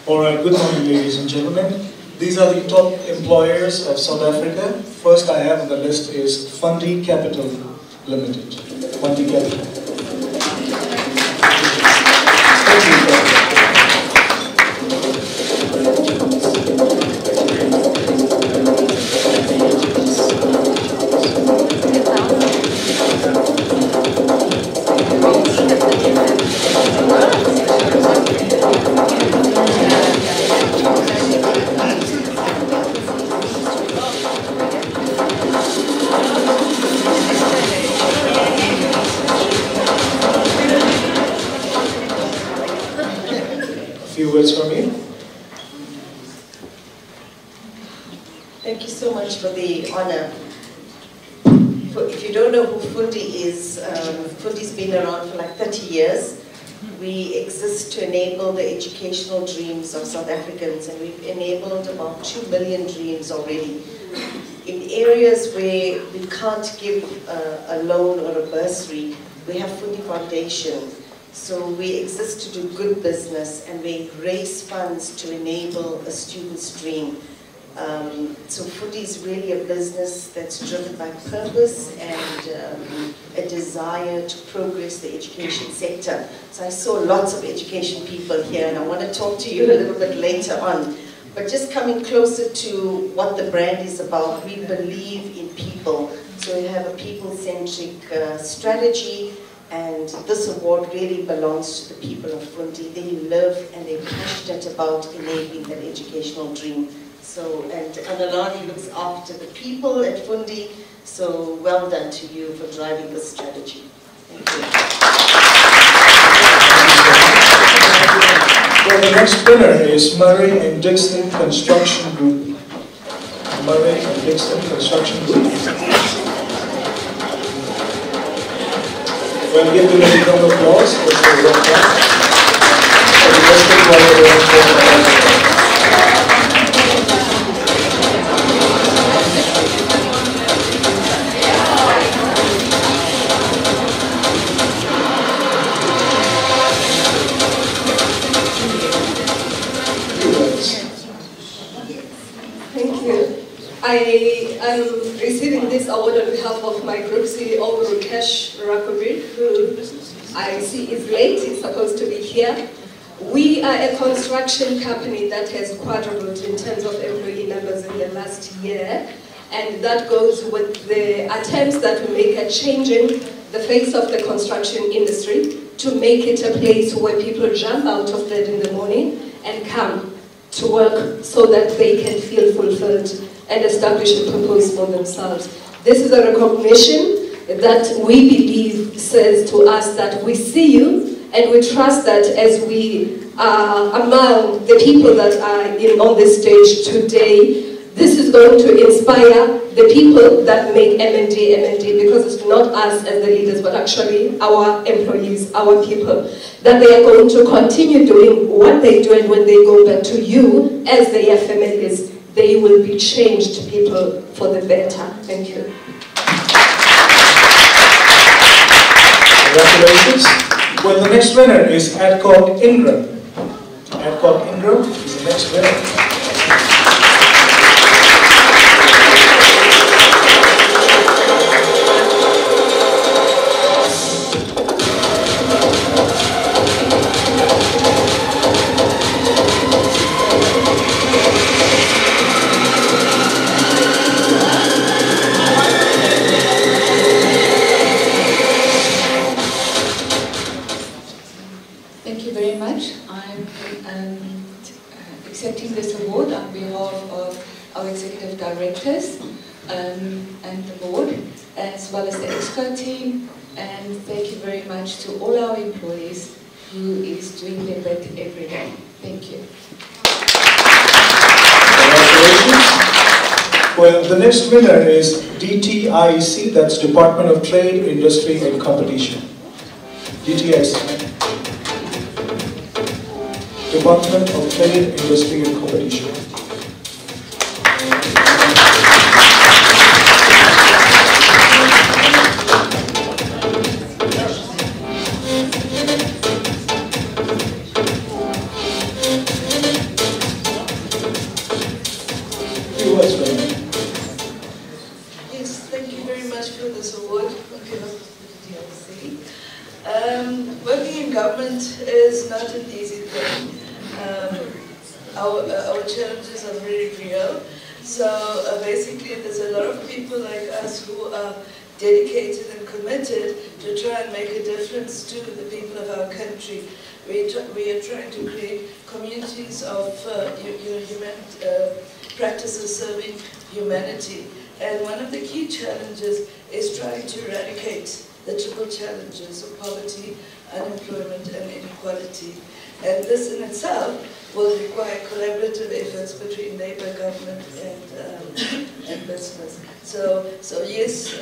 Speaker 22: All right, good morning, ladies and gentlemen. These are the top employers of South Africa. First I have on the list is Fundi Capital Limited. Fundi Capital.
Speaker 5: Thank you so much for the honor. If you don't know who Fundi is, Fundi's been around for like 30 years. We exist to enable the educational dreams of South Africans, and we've enabled about 2 million dreams already. In areas where we can't give a loan or a bursary, we have Fundi Foundation. So we exist to do good business, and we raise funds to enable a student's dream. So Fundi is really a business that's driven by purpose and a desire to progress the education sector. So I saw lots of education people here, and I want to talk to you a little bit later on. But just coming closer to what the brand is about, we believe in people. So we have a people-centric strategy, and this award really belongs to the people of Fundi. They live and they're passionate about enabling that educational dream. So, and Anulani looks after the people at Fundi, so well done to you for driving this strategy. Thank you.
Speaker 22: Well, the next winner is Murray and Dixon Construction Group. Murray and Dixon Construction Group. Well, give them a big round of applause for the work done.
Speaker 6: Thank you. I am receiving this award on behalf of my group CEO, Rukesh Rakobir, who I see is late, he's supposed to be here. We are a construction company that has quadrupled in terms of employee numbers in the last year, and that goes with the attempts that we make at changing the face of the construction industry to make it a place where people jump out of bed in the morning and come to work so that they can feel fulfilled and establish a purpose for themselves. This is a recognition that we believe says to us that we see you, and we trust that as we are among the people that are on this stage today, this is going to inspire the people that make MND, because it's not us as the leaders, but actually our employees, our people, that they are going to continue doing what they do, and when they go back to you as their families, they will be changed people for the better. Thank you.
Speaker 22: Congratulations. Well, the next winner is Adcock Ingram. Adcock Ingram is the next winner.
Speaker 23: Thank you very much. I'm accepting this award on behalf of our executive directors and the board, as well as the EXCO team, and thank you very much to all our employees who is doing their bit every day. Thank you.
Speaker 22: Well, the next winner is DTIC, that's Department of Trade, Industry and Competition. DTIC. Department of Trade, Industry and Competition.
Speaker 24: Yes, thank you very much for this award. Working in government is not an easy thing. Our challenges are very real. So basically there's a lot of people like us who are dedicated and committed to try and make a difference to the people of our country. We are trying to create communities of human practices serving humanity. And one of the key challenges is trying to eradicate the triple challenges of poverty, unemployment and inequality. And this in itself will require collaborative efforts between labor, government, and business. So yes,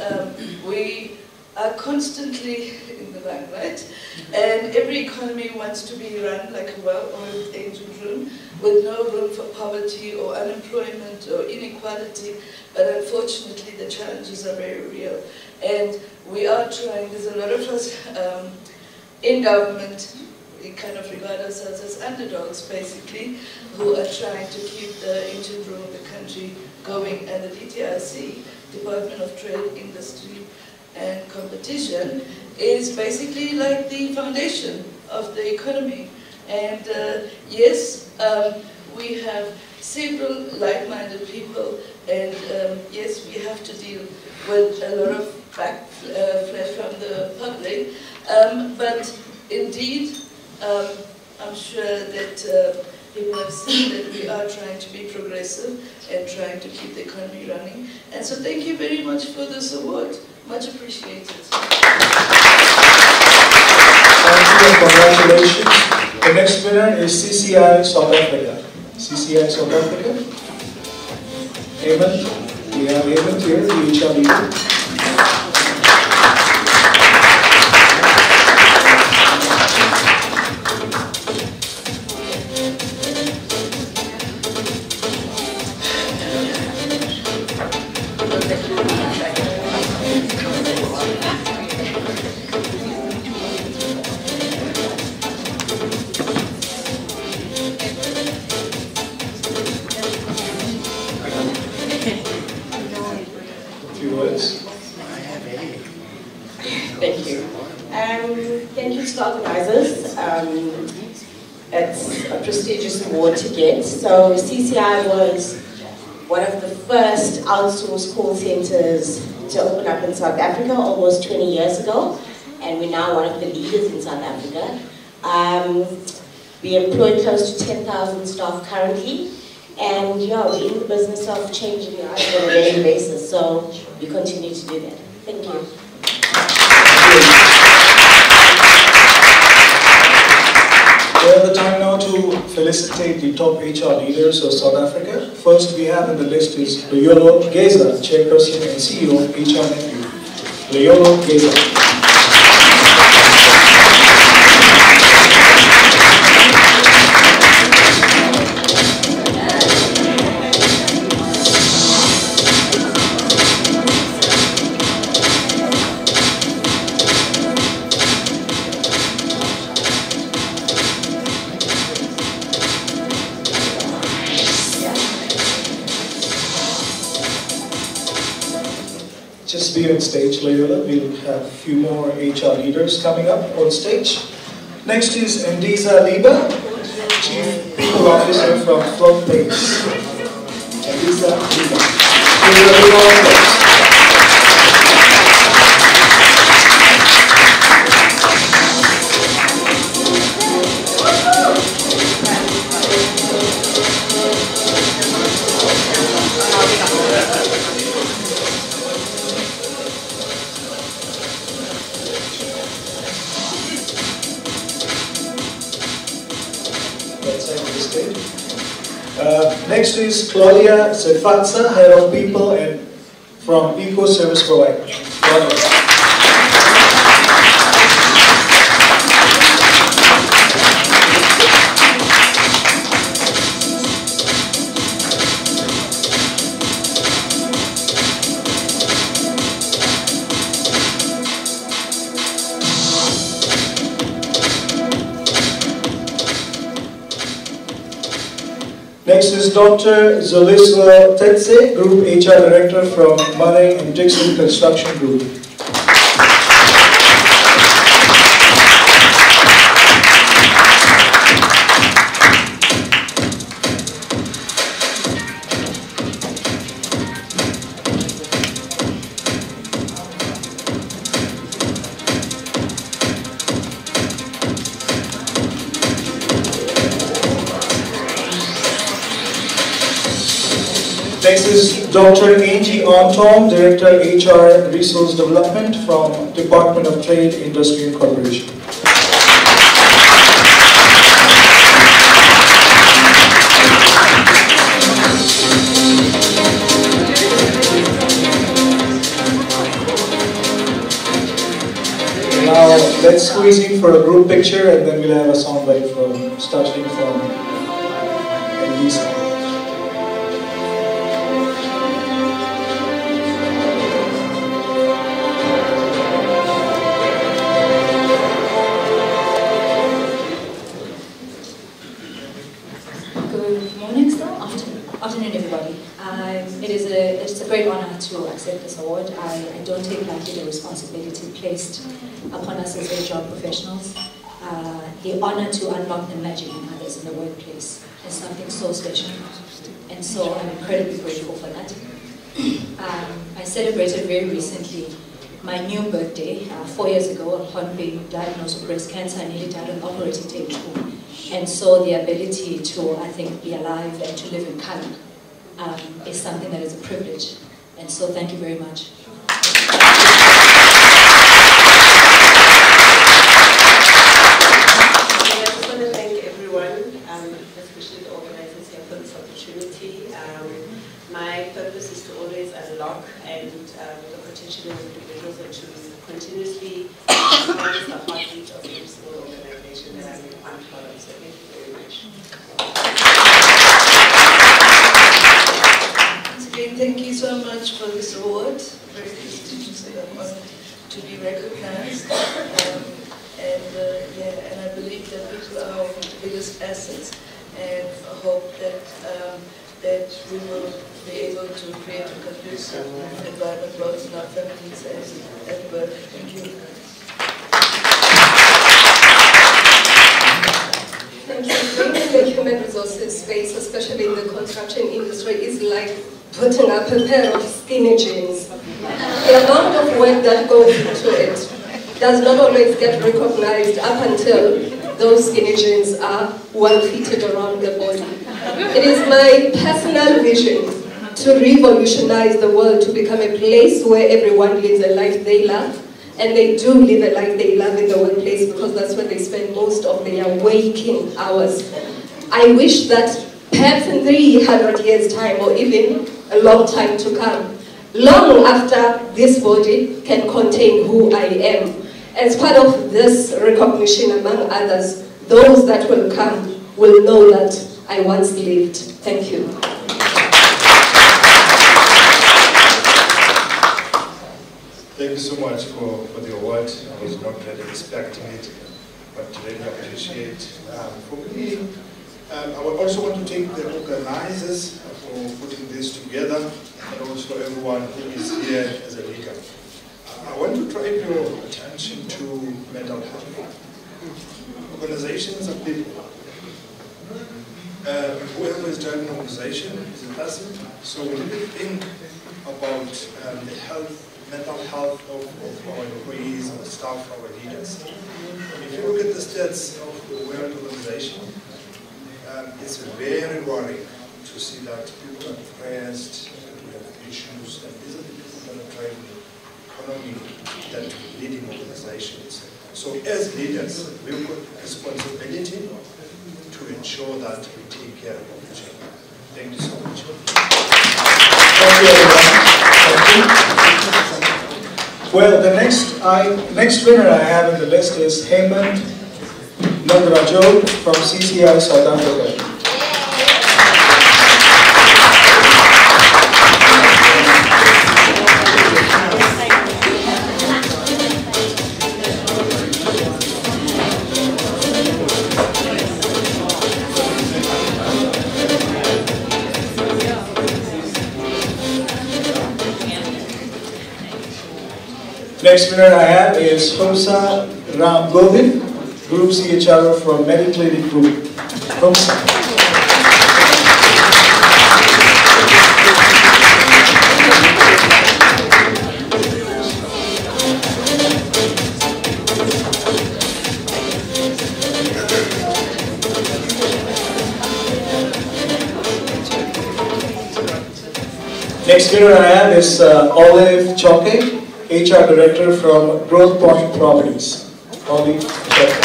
Speaker 24: we are constantly in the limelight, and every economy wants to be run like a well-oiled engine room with no room for poverty or unemployment or inequality, but unfortunately the challenges are very real. And we are trying, there's a lot of us in government, we kind of regard ourselves as underdogs basically, who are trying to keep the engine room of the country going, and the DTIC, Department of Trade, Industry and Competition, is basically like the foundation of the economy. And yes, we have several like-minded people, and yes, we have to deal with a lot of backlash from the public, but indeed, I'm sure that people have seen that we are trying to be progressive and trying to keep the economy running. And so thank you very much for this award. Much appreciated.
Speaker 22: Thank you and congratulations. The next winner is CCI South Africa. CCI South Africa. Eamon. We have Eamon here, the HR leader.
Speaker 21: Thank you. Thank you to the organizers. It's a prestigious award to get. So CCI was one of the first outsourced call centers to open up in South Africa almost 20 years ago, and we're now one of the leaders in South Africa. We employ close to 10,000 staff currently, and yeah, we're in the business of changing lives on a daily basis, so we continue to do that. Thank you.
Speaker 22: We have the time now to felicitate the top HR leaders of South Africa. First we have on the list is Loyolo Geza, Chairperson and CEO of HR Nephew. Loyolo Geza. Just be on stage, Loyola. We'll have a few more HR leaders coming up on stage. Next is Ndiza Liba, Chief People Officer from Flow Place. Ndiza Liba. Next is Claudia Zefatsa, Head of People and from Eco Service Provider. Claudia. Next is Dr. Zoliswa Tetse, Group HR Director from Murray and Dixon Construction Group. Next is Dr. Angie Anton, Director HR Resource Development from Department of Trade, Industry and Corporation. let's squeeze in for a group picture, and then we'll have a soundbite from starting from Elisa.
Speaker 21: Good morning, still afternoon, everybody. It's a great honor to accept this award. I don't take lightly the responsibility placed upon us as HR professionals. The honor to unlock the magic in others in the workplace is something so special, and so I'm incredibly grateful for that. I celebrated very recently my new birthday 4 years ago upon being diagnosed with breast cancer. I nearly died on the operating table. And so the ability to, I think, be alive and to live in color is something that is a privilege. And so thank you very much.
Speaker 7: I just want to thank everyone, especially the organizers here for this opportunity. My purpose is to always unlock and the potential of individuals and to continuously enhance the heartbeat of every single organization that I'm part of. So thank you very much.
Speaker 24: Once again, thank you so much for this award. Very prestigious award to be recognized. And I believe that people are our biggest assets, and I hope that that we will be able to create a conducive environment both in our families and at work. Thank you.
Speaker 6: Thank you. Being in the human resources space, especially in the construction industry, is like putting up a pair of skinny jeans. The amount of work that goes into it does not always get recognized up until those skinny jeans are well fitted around the body. It is my personal vision to revolutionize the world to become a place where everyone lives a life they love, and they do live a life they love in the workplace because that's where they spend most of their waking hours. I wish that perhaps in 300 years' time, or even a long time to come, long after this body can contain who I am, as part of this recognition among others, those that will come will know that I once lived. Thank you.
Speaker 20: Thank you so much for the award. I was not really expecting it, but really appreciate. For me, I would also want to thank the organizers for putting this together, and also everyone who is here as a leader. I want to drive your attention to mental health. Organizations are people. Whoever is driving an organization is a person. So we need to think about the mental health of our employees, our staff, our leaders. If you look at the stats of the World Organization, it's very worrying to see that people are depressed, that we have issues, and these are the people that are driving the economy, that leading organizations. So as leaders, we've got responsibility to ensure that we take care of the change. Thank you so much.
Speaker 22: Thank you, everyone. Thank you. Well, the next winner I have in the list is Hemant Nagarajol from CCI South Africa. Next winner I have is Humsa Ram Govind, Group CHRO from Mediclinic Group. Humsa. Next winner I have is Olive Choke, HR Director from Growth Point Properties. Olive Choke.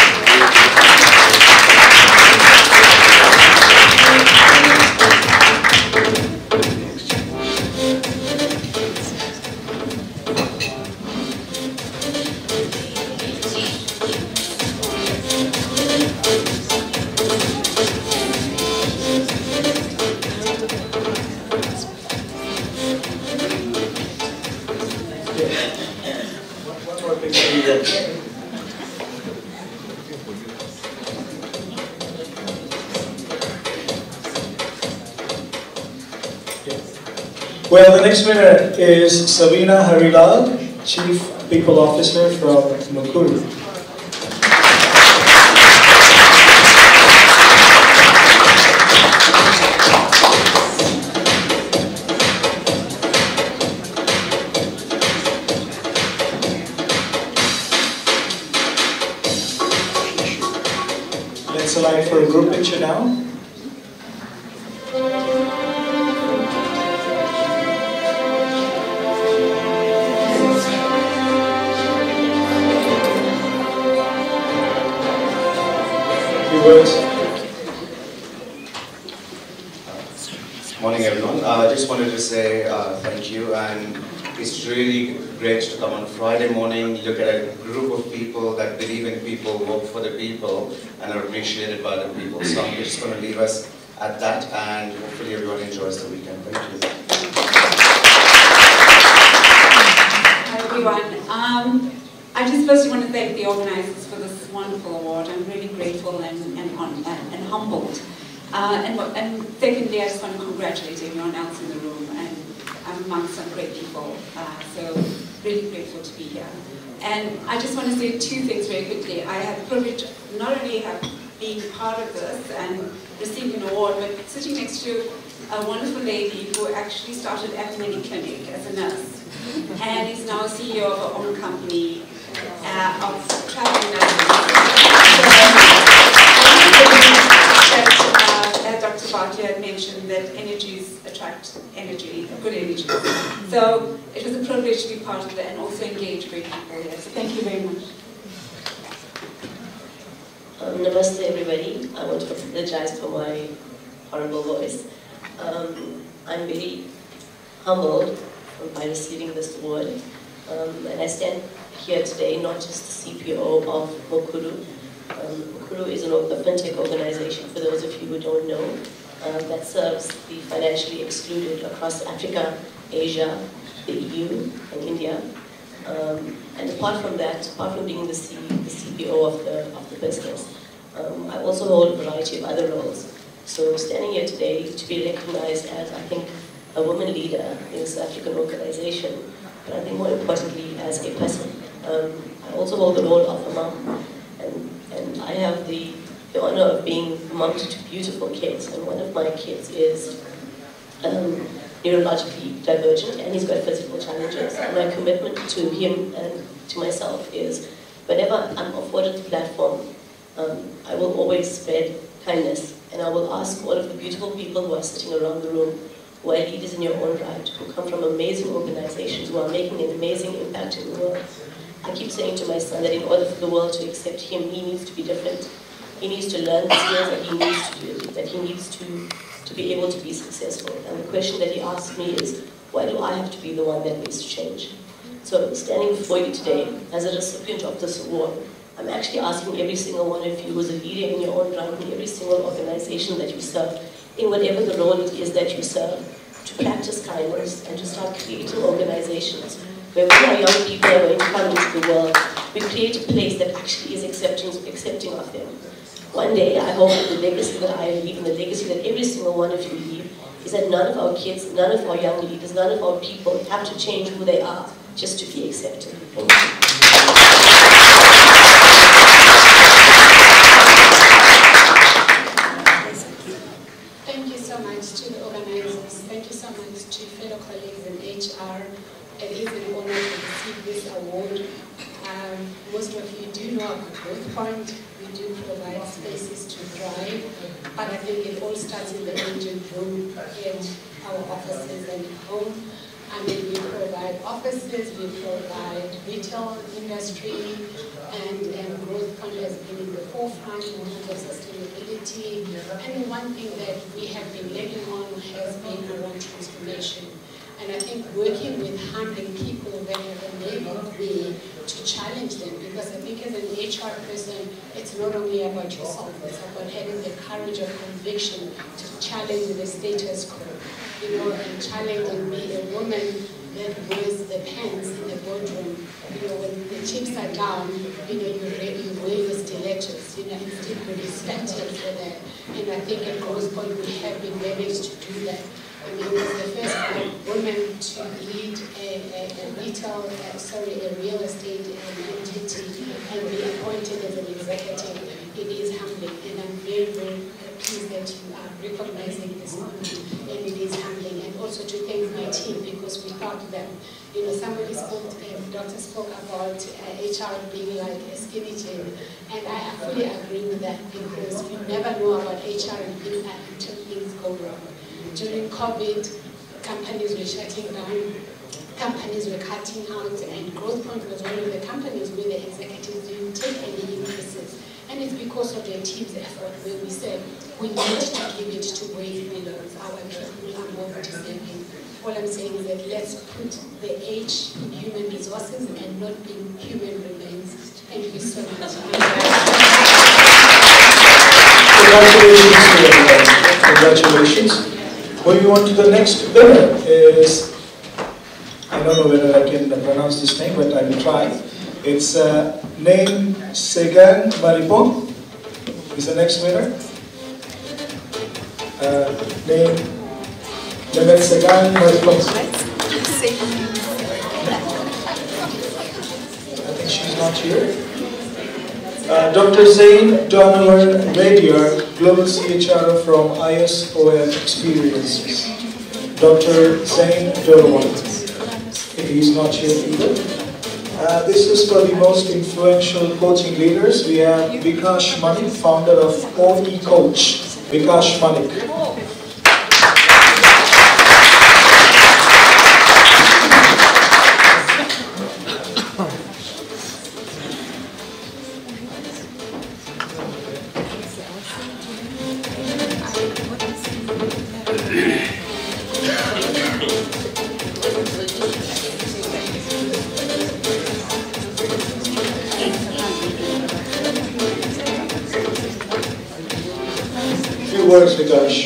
Speaker 22: Well, the next winner is Sabina Harilal, Chief People Officer from Mukuru. Let's select for a group picture now.
Speaker 2: Morning everyone. I just wanted to say thank you, and it's really great to come on Friday morning, look at a group of people that believe in people, work for the people, and are appreciated by the people. So I'm just going to leave us at that, and hopefully everyone enjoys the weekend. Thank you.
Speaker 9: Hi everyone. I just first want to thank the organizers for this wonderful award. I'm really grateful and humbled. And secondly, I just want to congratulate everyone else in the room, and I'm amongst some great people, so really grateful to be here. And I just want to say two things very quickly. I had the privilege not only have being part of this and receiving an award, but sitting next to a wonderful lady who actually started at Mini Clinic as a nurse, and is now CEO of her own company of traveling nurses. As Dr. Bhatia had mentioned, that energies attract energy, good energy. So it was a privilege to be part of it and also engage great people here. So thank you very much.
Speaker 10: Namaste everybody. I want to apologize for my horrible voice. I'm very humbled by receiving this award. And I stand here today not just the CPO of Mukuru. Mukuru is a fintech organization, for those of you who don't know, that serves the financially excluded across Africa, Asia, the EU, and India. And apart from that, apart from being the CPO of the business, I also hold a variety of other roles. So standing here today to be recognized as, I think, a woman leader in this African organization, but I think more importantly as a person. I also hold the role of a mom, and I have the honor of being a mom to two beautiful kids, and one of my kids is neurologically divergent, and he's got physical challenges. And my commitment to him and to myself is, whenever I'm afforded the platform, I will always spread kindness, and I will ask all of the beautiful people who are sitting around the room, who are leaders in your own right, who come from amazing organizations, who are making an amazing impact in the world. I keep saying to my son that in order for the world to accept him, he needs to be different. He needs to learn the skills that he needs to do, that he needs to be able to be successful. And the question that he asks me is, why do I have to be the one that needs to change? So standing before you today, as a recipient of this award, I'm actually asking every single one of you who's a leader in your own right, in every single organization that you serve, in whatever the role it is that you serve, to practice kindness and to start creating organizations where when our young people are going to come into the world, we create a place that actually is accepting of them. One day, I hope that the legacy that I leave and the legacy that every single one of you leave is that none of our kids, none of our young leaders, none of our people have to change who they are just to be accepted. Thank you.
Speaker 11: Thank you so much to the organizers. Thank you so much to fellow colleagues in HR. It is an honor to receive this award. Most of you do know about Growth Point. We do provide spaces to thrive, but I think it all starts in the engine room at our offices and home. I mean, we provide offices, we provide retail industry, and Growth Point has been in the forefront in terms of sustainability. And one thing that we have been living on has been around transformation. And I think working with handling people that have enabled me to challenge them, because I think as an HR person, it's not only about yourself, it's about having the courage of conviction to challenge the status quo, you know, and challenge and be a woman that wears the pants in the boardroom. You know, when the chips are down, you know, you wear your stilettos, you know, and still be respected for that. And I think at Growth Point we have been managed to do that. I mean, was the first woman to lead a real estate entity and be appointed as an executive. It is humbling, and I'm very, very pleased that you are recognizing this moment, and it is humbling. And also to thank my team, because without them, you know, somebody spoke, Dr. spoke about HR being like a skinny jean, and I fully agree with that, because you never know about HR until things go wrong. During COVID, companies were shutting down, companies were cutting out, and Growthpoint was one of the companies where the executives didn't take any increases. And it's because of their team's effort, where we said we need to give it to wage belows. Our people are more deserving. All I'm saying is that let's put the H in human resources and not in human remains. Thank you so much.
Speaker 22: Congratulations. Moving on to the next winner is, I don't know whether I can pronounce this name, but I will try. It's name Segan Maripong is the next winner. Name Nemet Segan Maripong. I think she's not here. Dr. Zain Donovan Radier, Global CHRO from ISOF Experiences. Dr. Zain Donovan. He's not here either. This is for the most influential coaching leaders. We have Vikash Manik, founder of OE Coach. Vikash Manik. Words, Vikash.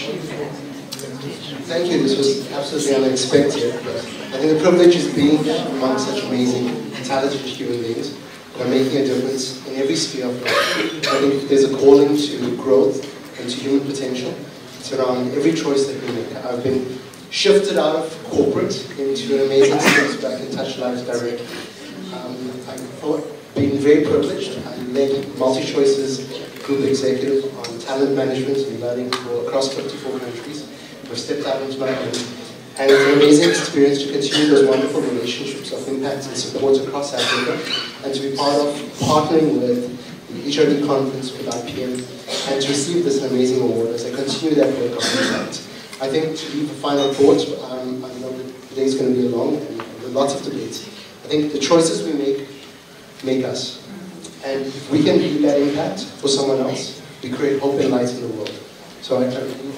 Speaker 1: Thank you. This was absolutely unexpected. I think the privilege is being here among such amazing, talented human beings that are making a difference in every sphere of life. I think there's a calling to growth and to human potential. It's around every choice that we make. I've been shifted out of corporate into an amazing space where I can touch lives directly. I've been very privileged. I led MultiChoice's group executive on talent management and learning for across 54 countries. I've stepped out into my own, and it's an amazing experience to continue those wonderful relationships of impact and support across Africa, and to be part of partnering with the HRD conference with IPM, and to receive this amazing award as I continue that work on the site. I think to leave a final thought, I know that today is going to be long and with lots of debates. I think the choices we make us. And if we can be that impact for someone else, we create hope and light in the world. So I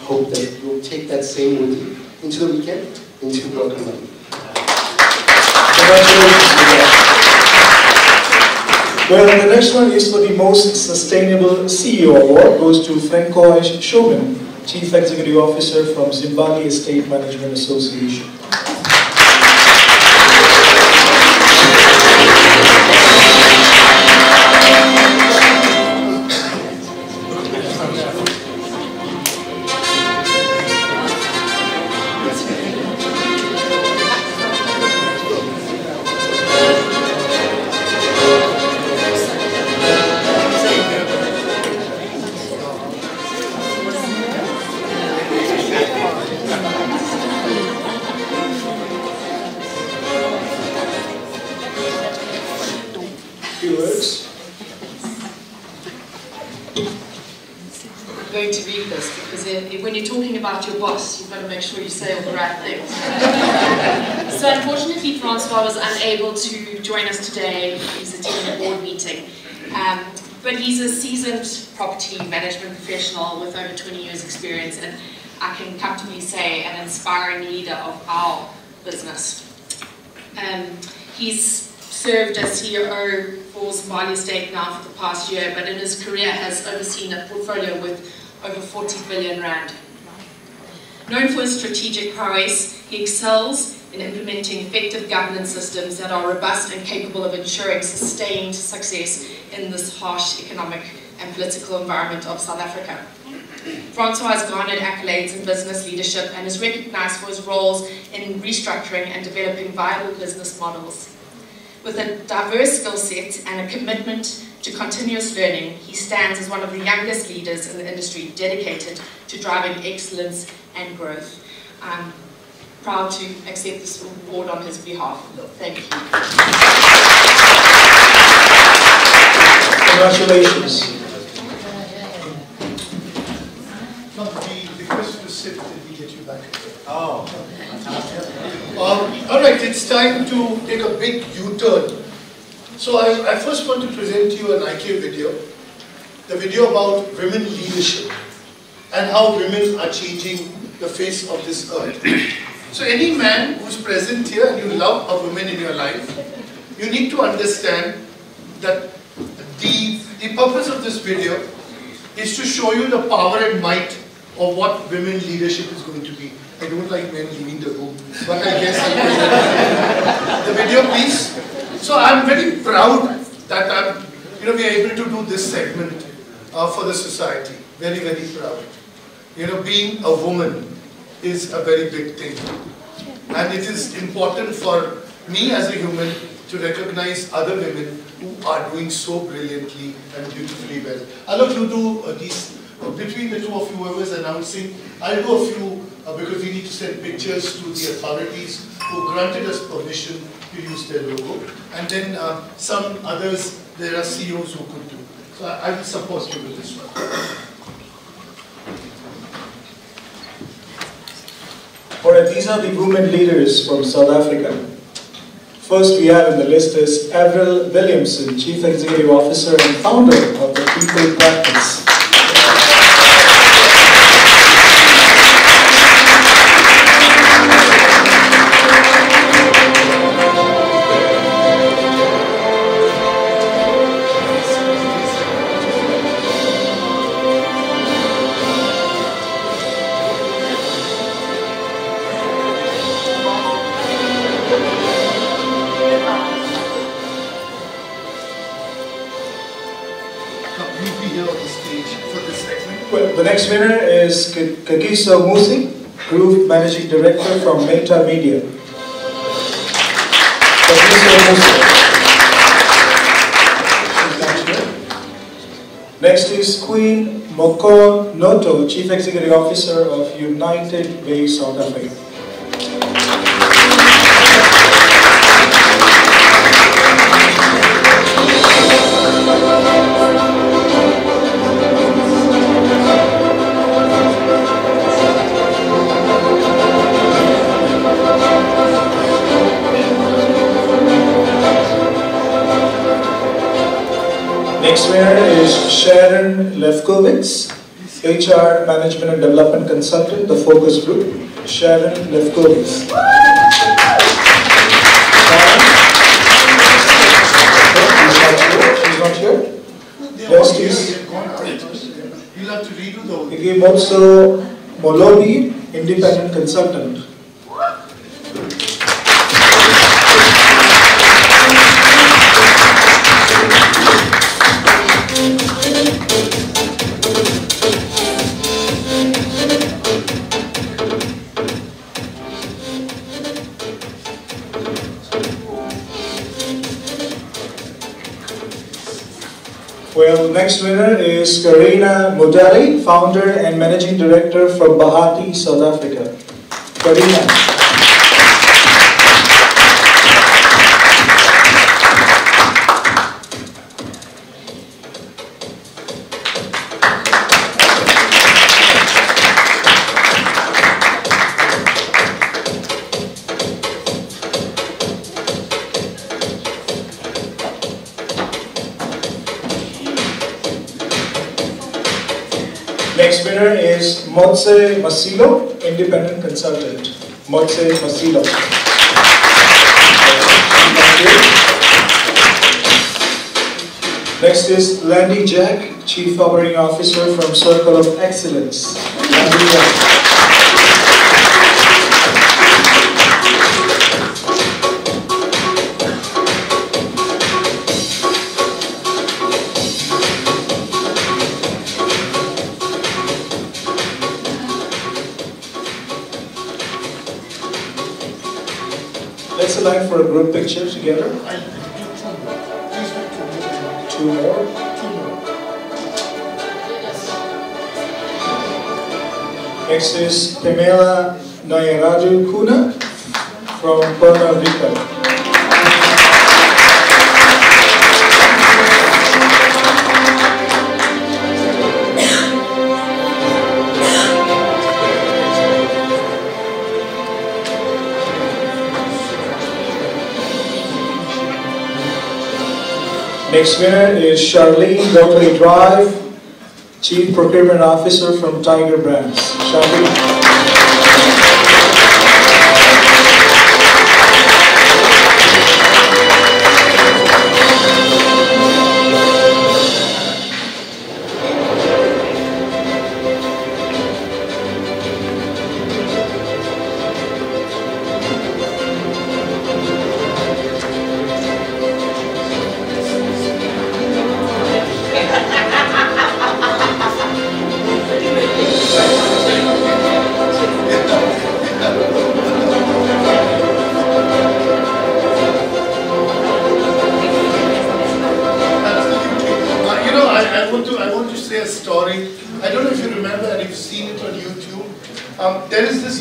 Speaker 1: hope that you'll take that same with you into the weekend, into Broken Money.
Speaker 22: Well, the next one is for the most sustainable CEO award, goes to Francois Showman, Chief Executive Officer from Zimbabwe Estate Management Association.
Speaker 13: Going to read this because when you're talking about your boss, you've got to make sure you say all the right things. So unfortunately, Francois was unable to join us today. He's attending a board meeting. But he's a seasoned property management professional with over 20 years experience, and I can comfortably say an inspiring leader of our business. He's served as CEO for Zimbabwe Estate now for the past year, but in his career has overseen a portfolio with over 40 billion rand. Known for his strategic prowess, he excels in implementing effective governance systems that are robust and capable of ensuring sustained success in this harsh economic and political environment of South Africa. Francois has garnered accolades in business leadership and is recognized for his roles in restructuring and developing viable business models. With a diverse skill set and a commitment to continuous learning, he stands as one of the youngest leaders in the industry dedicated to driving excellence and growth. I'm proud to accept this award on his behalf. Thank you.
Speaker 22: Congratulations.
Speaker 19: The question to sit till we get you back. Oh, all right, it's time to take a big U-turn. So I first want to present to you an IQ video, the video about women leadership and how women are changing the face of this earth. So any man who's present here and you love a woman in your life, you need to understand that the purpose of this video is to show you the power and might of what women leadership is going to be. I don't like men leaving the room, but I guess I'll present the video, please. So I'm very proud that we are able to do this segment for the society. Very, very proud. Being a woman is a very big thing. And it is important for me as a human to recognize other women who are doing so brilliantly and beautifully well. I'll not do these, between the two of you, whoever's announcing, I'll do a few because we need to send pictures to the authorities who granted us permission to use their logo. And then some others, there are CEOs who could do. So I will support you with this one.
Speaker 22: Alright, these are the women leaders from South Africa. First we have in the list is Avril Williamson, Chief Executive Officer and founder of the People Practice. The next winner is Kagiso Musi, Group Managing Director from Meta Media. Kagiso Musi. Next is Queen Moko Noto, Chief Executive Officer of United Way, South Africa. Next winner is Sharon Lefkowitz, HR Management and Development Consultant, the Focus Group. Sharon Lefkowitz. She's not here? Next is Igimotso Molobi, Independent Consultant. Well, next winner is Karina Modali, Founder and Managing Director from Bahati, South Africa. Karina. Next winner is Motse Masilo, Independent Consultant. Motse Masilo. Next is Landy Jack, Chief Operating Officer from Circle of Excellence. Landy Jack. Let's align for a group picture together. Two more. Next is Pamela Nayaraju Kuna from Puerto Rico. Next winner is Charlene Rotary Drive, Chief Procurement Officer from Tiger Brands. Charlene.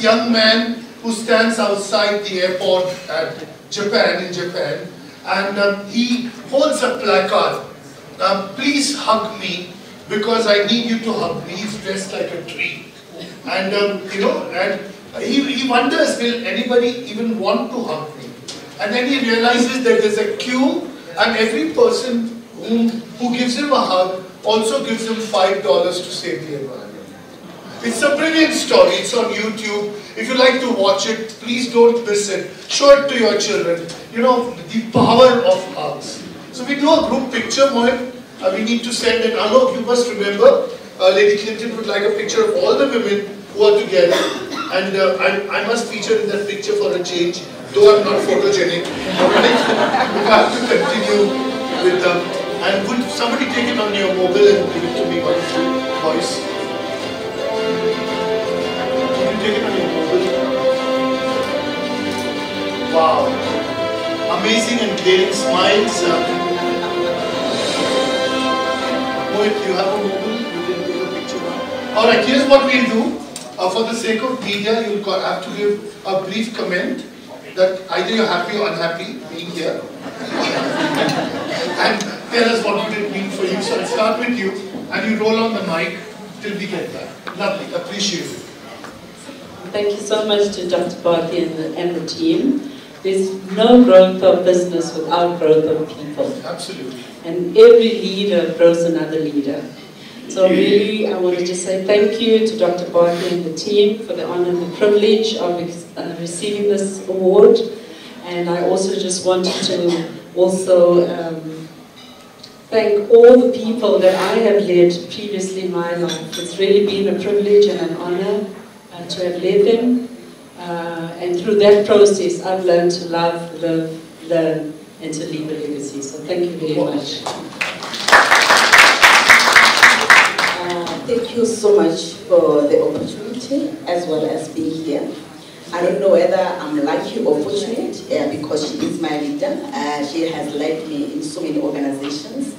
Speaker 14: Young man who stands outside the airport at Japan, and he holds a placard. Please hug me because I need you to hug me. He's dressed like a tree. And he wonders, will anybody even want to hug me? And then he realizes that there's a queue, and every person who gives him a hug also gives him $5 to save the environment. It's a brilliant story. It's on YouTube. If you like to watch it, please don't miss it. Show it to your children. You know, the power of hugs. So we do a group picture, Mohit. We need to send an Alok. You must remember, Lady Clinton would like a picture of all the women who are together. And I must feature in that picture for a change, though I'm not photogenic. We have to continue with them. And would somebody take it on your mobile and give it to me, one voice? Take it on your mobile. Wow. Amazing and glaring smiles. Mohit, you have a mobile? You can take a picture now. Alright, here's what we'll do. For the sake of media, you'll have to give a brief comment that either you're happy or unhappy being here. And tell us what would it mean for you. So I'll start with you and you roll on the mic till we get back. Lovely. Appreciate it.
Speaker 15: Thank you so much to Dr. Bharti and the team. There's no growth of business without growth of people.
Speaker 14: Absolutely.
Speaker 15: And every leader grows another leader. So really, I wanted to say thank you to Dr. Bharti and the team for the honor and the privilege of receiving this award. And I also just wanted to also thank all the people that I have led previously in my life. It's really been a privilege and an honor to have led them, and through that process I've learned to love, live, learn, and to leave a legacy. So thank you very much.
Speaker 16: Thank you so much for the opportunity as well as being here. I don't know whether I'm lucky or fortunate because she is my leader. She has led me in so many organizations.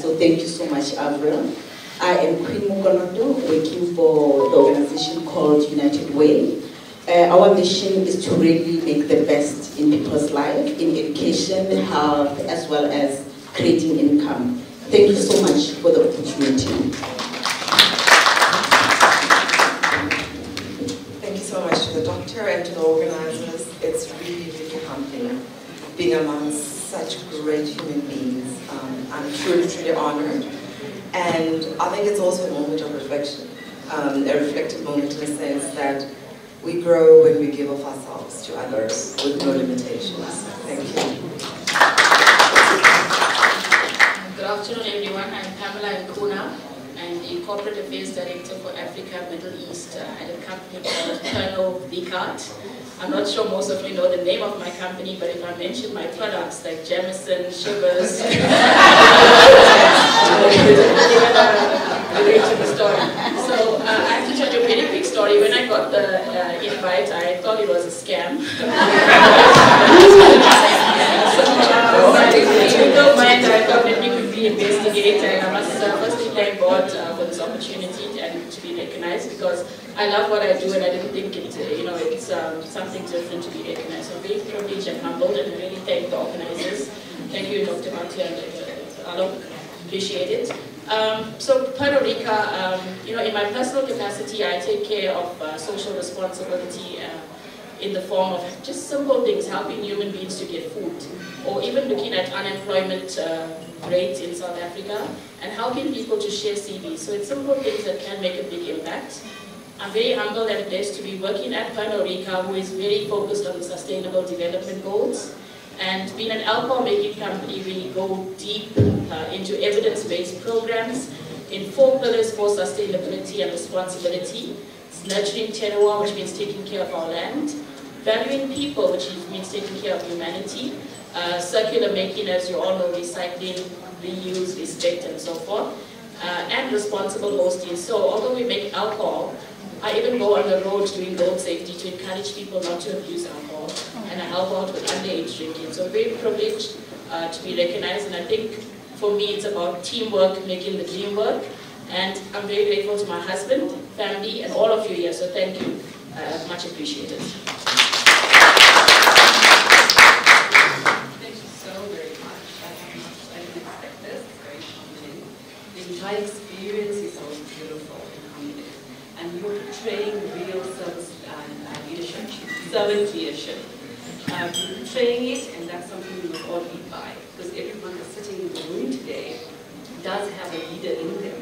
Speaker 16: So thank you so much, Avril. I am Queen Mukonodo, working for the organization called United Way. Our mission is to really make the best in people's life, in education, health, as well as creating income. Thank you so much for the opportunity.
Speaker 17: Thank you so much to the doctor and to the organizers. It's really, really humbling being amongst such great human beings. I'm truly, truly honored. And I think it's also a moment of reflection, a reflective moment in the sense that we grow when we give of ourselves to others with no limitations. Thank you.
Speaker 25: Good afternoon, everyone. I'm Pamela Nkuna. I'm the Corporate Affairs Director for Africa, Middle East at a company called Pernod Ricard. I'm not sure most of you know the name of my company, but if I mention my products like Jameson, Shivers, relate to the story. So I have to tell you a very quick story. When I got the invite, I thought it was a scam. great, and I must firstly thank God for this opportunity and to be recognized, because I love what I do and I didn't think it, it's something different to be recognized. So I'm very privileged and humbled, and I really thank the organizers. Thank you, Dr. Mattia and Alok. Appreciate it. So Puerto Rico, in my personal capacity, I take care of social responsibility in the form of just simple things, helping human beings to get food, or even looking at unemployment rate in South Africa and helping people to share CVs. So it's simple things that can make a big impact. I'm very humbled and blessed to be working at Puerto Rico, who is very focused on the Sustainable Development Goals. And being an alcohol-making company, we go deep into evidence-based programs in 4 pillars for sustainability and responsibility. It's nurturing terroir, which means taking care of our land, valuing people, which means taking care of humanity, circular making, as you all know, recycling, reuse, respect, and so forth, and responsible hosting. So although we make alcohol, I even go on the road doing road safety to encourage people not to abuse alcohol, and I help out with underage drinking. So very privileged to be recognized, and I think for me it's about teamwork, making the dream work, and I'm very grateful to my husband, family, and all of you here, so thank you, much appreciated.
Speaker 3: Thank you so very much. I didn't expect this. It's very humbling. The entire experience is so beautiful and humbling. And you're portraying real service and leadership, servant leadership. You're portraying it, and that's something we must all lead by. Because everyone that's sitting in the room today does have a leader in them.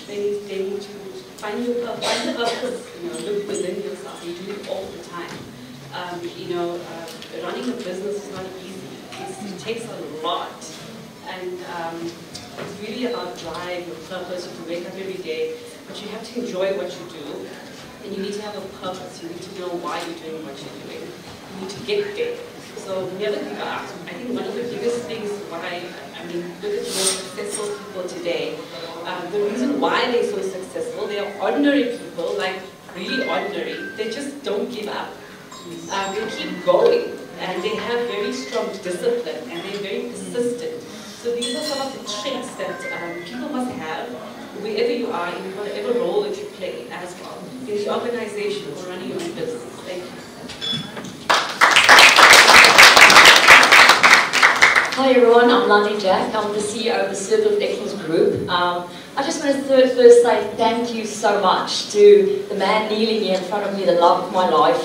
Speaker 3: They need to find the purpose, look within yourself. You do it all the time. Running a business is not easy. It takes a lot. And it's really about drive, your purpose. You can wake up every day, but you have to enjoy what you do. And you need to have a purpose. You need to know why you're doing what you're doing. You need to get there. So never give up. I think one of the biggest things why, look at the most successful people today. The reason why they're so successful, they are ordinary people, like really ordinary. They just don't give up. They keep going, and they have very strong discipline, and they're very persistent. So these are some of the traits that people must have, wherever you are, in whatever role that you play as well, in the organization or running your own business. Thank you.
Speaker 4: Hi everyone, I'm Landi Jack. I'm the CEO of the Circle of Excellence Group. I just want to first say thank you so much to the man kneeling here in front of me, the love of my life.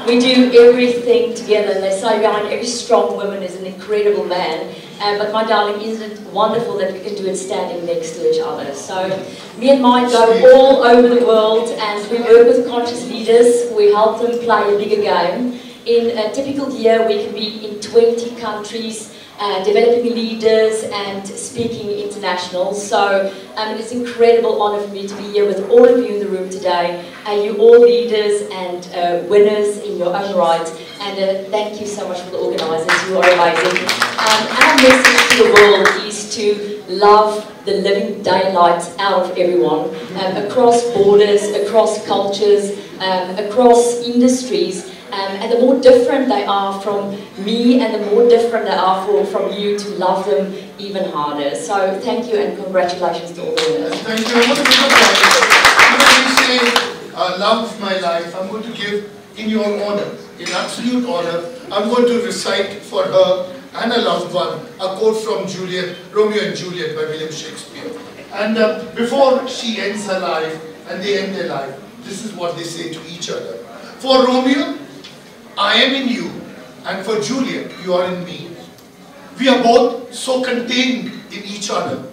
Speaker 4: We do everything together, and they say behind every strong woman is an incredible man. But my darling, isn't it wonderful that we can do it standing next to each other? So me and Mike go all over the world, and we work with conscious leaders. We help them play a bigger game. In a typical year, we can be in 20 countries, developing leaders and speaking international. So it's an incredible honor for me to be here with all of you in the room today. You all leaders and winners in your own right. And thank you so much for the organizers. You are amazing. Our message to the world is to love the living daylight out of everyone, across borders, across cultures, across industries. And the more different they are from me, and the more different they are from you, to love them even harder. So thank you, and congratulations to all the winners.
Speaker 14: Thank you. I'm going to give a prize. When you say love of my life, I'm going to give in your honor, in absolute honor. I'm going to recite for her and a loved one a quote from Romeo and Juliet by William Shakespeare. And before she ends her life and they end their life, this is what they say to each other. For Romeo, I am in you, and for Juliet, you are in me. We are both so contained in each other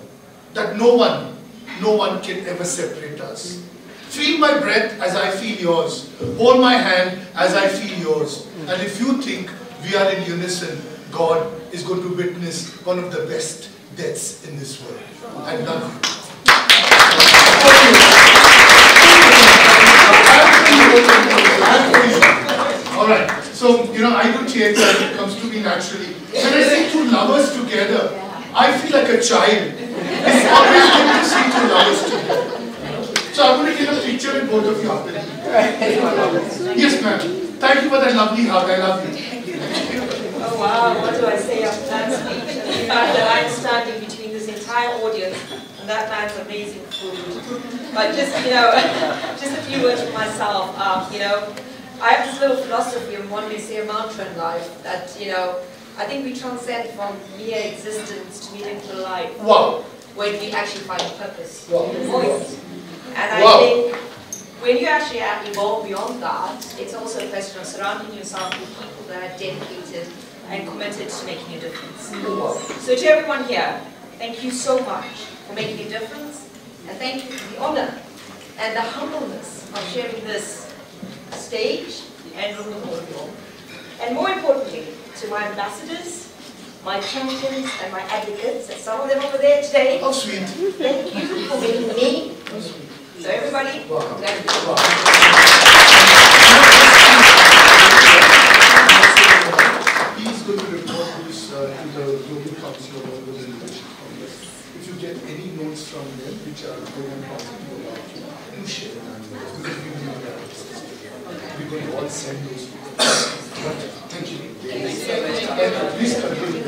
Speaker 14: that no one can ever separate us. Feel my breath as I feel yours. Hold my hand as I feel yours. And if you think we are in unison, God is going to witness one of the best deaths in this world. I love you. Alright, so I do theatre, it comes to me naturally. When I see two lovers together, I feel like a child. It's always good to see two lovers together. So I'm going to get a picture with both of you after that. Yes, ma'am. Thank you for that lovely hug. I love you.
Speaker 5: Oh wow, what do I say after that speech? In fact, the line standing between this
Speaker 8: entire audience and that night's amazing food. But just, you know, just a few words for myself. You know, I have this little philosophy of one may say a mantra in life that, you know, I think we transcend from mere existence to meaningful life.
Speaker 14: Wow.
Speaker 8: When we actually find purpose
Speaker 14: Wow.
Speaker 8: in the voice. And I
Speaker 14: Wow.
Speaker 8: think when you actually evolve beyond that, it's also a question of surrounding yourself with people that are dedicated and committed to making a difference. So to everyone here, thank you so much for making a difference, and thank you for the honor and the humbleness of sharing this stage and room with you all. And more importantly, to my ambassadors, my champions, and my advocates, and some of them over there today.
Speaker 14: Oh, sweet.
Speaker 8: Thank you for being me. So everybody, thank you.
Speaker 14: He's going to report this to the Global Council of the Leadership Congress. If you get any notes from them which are good and positive about you, do share them because we need that. We're going to all send those to them. Thank you. Please continue.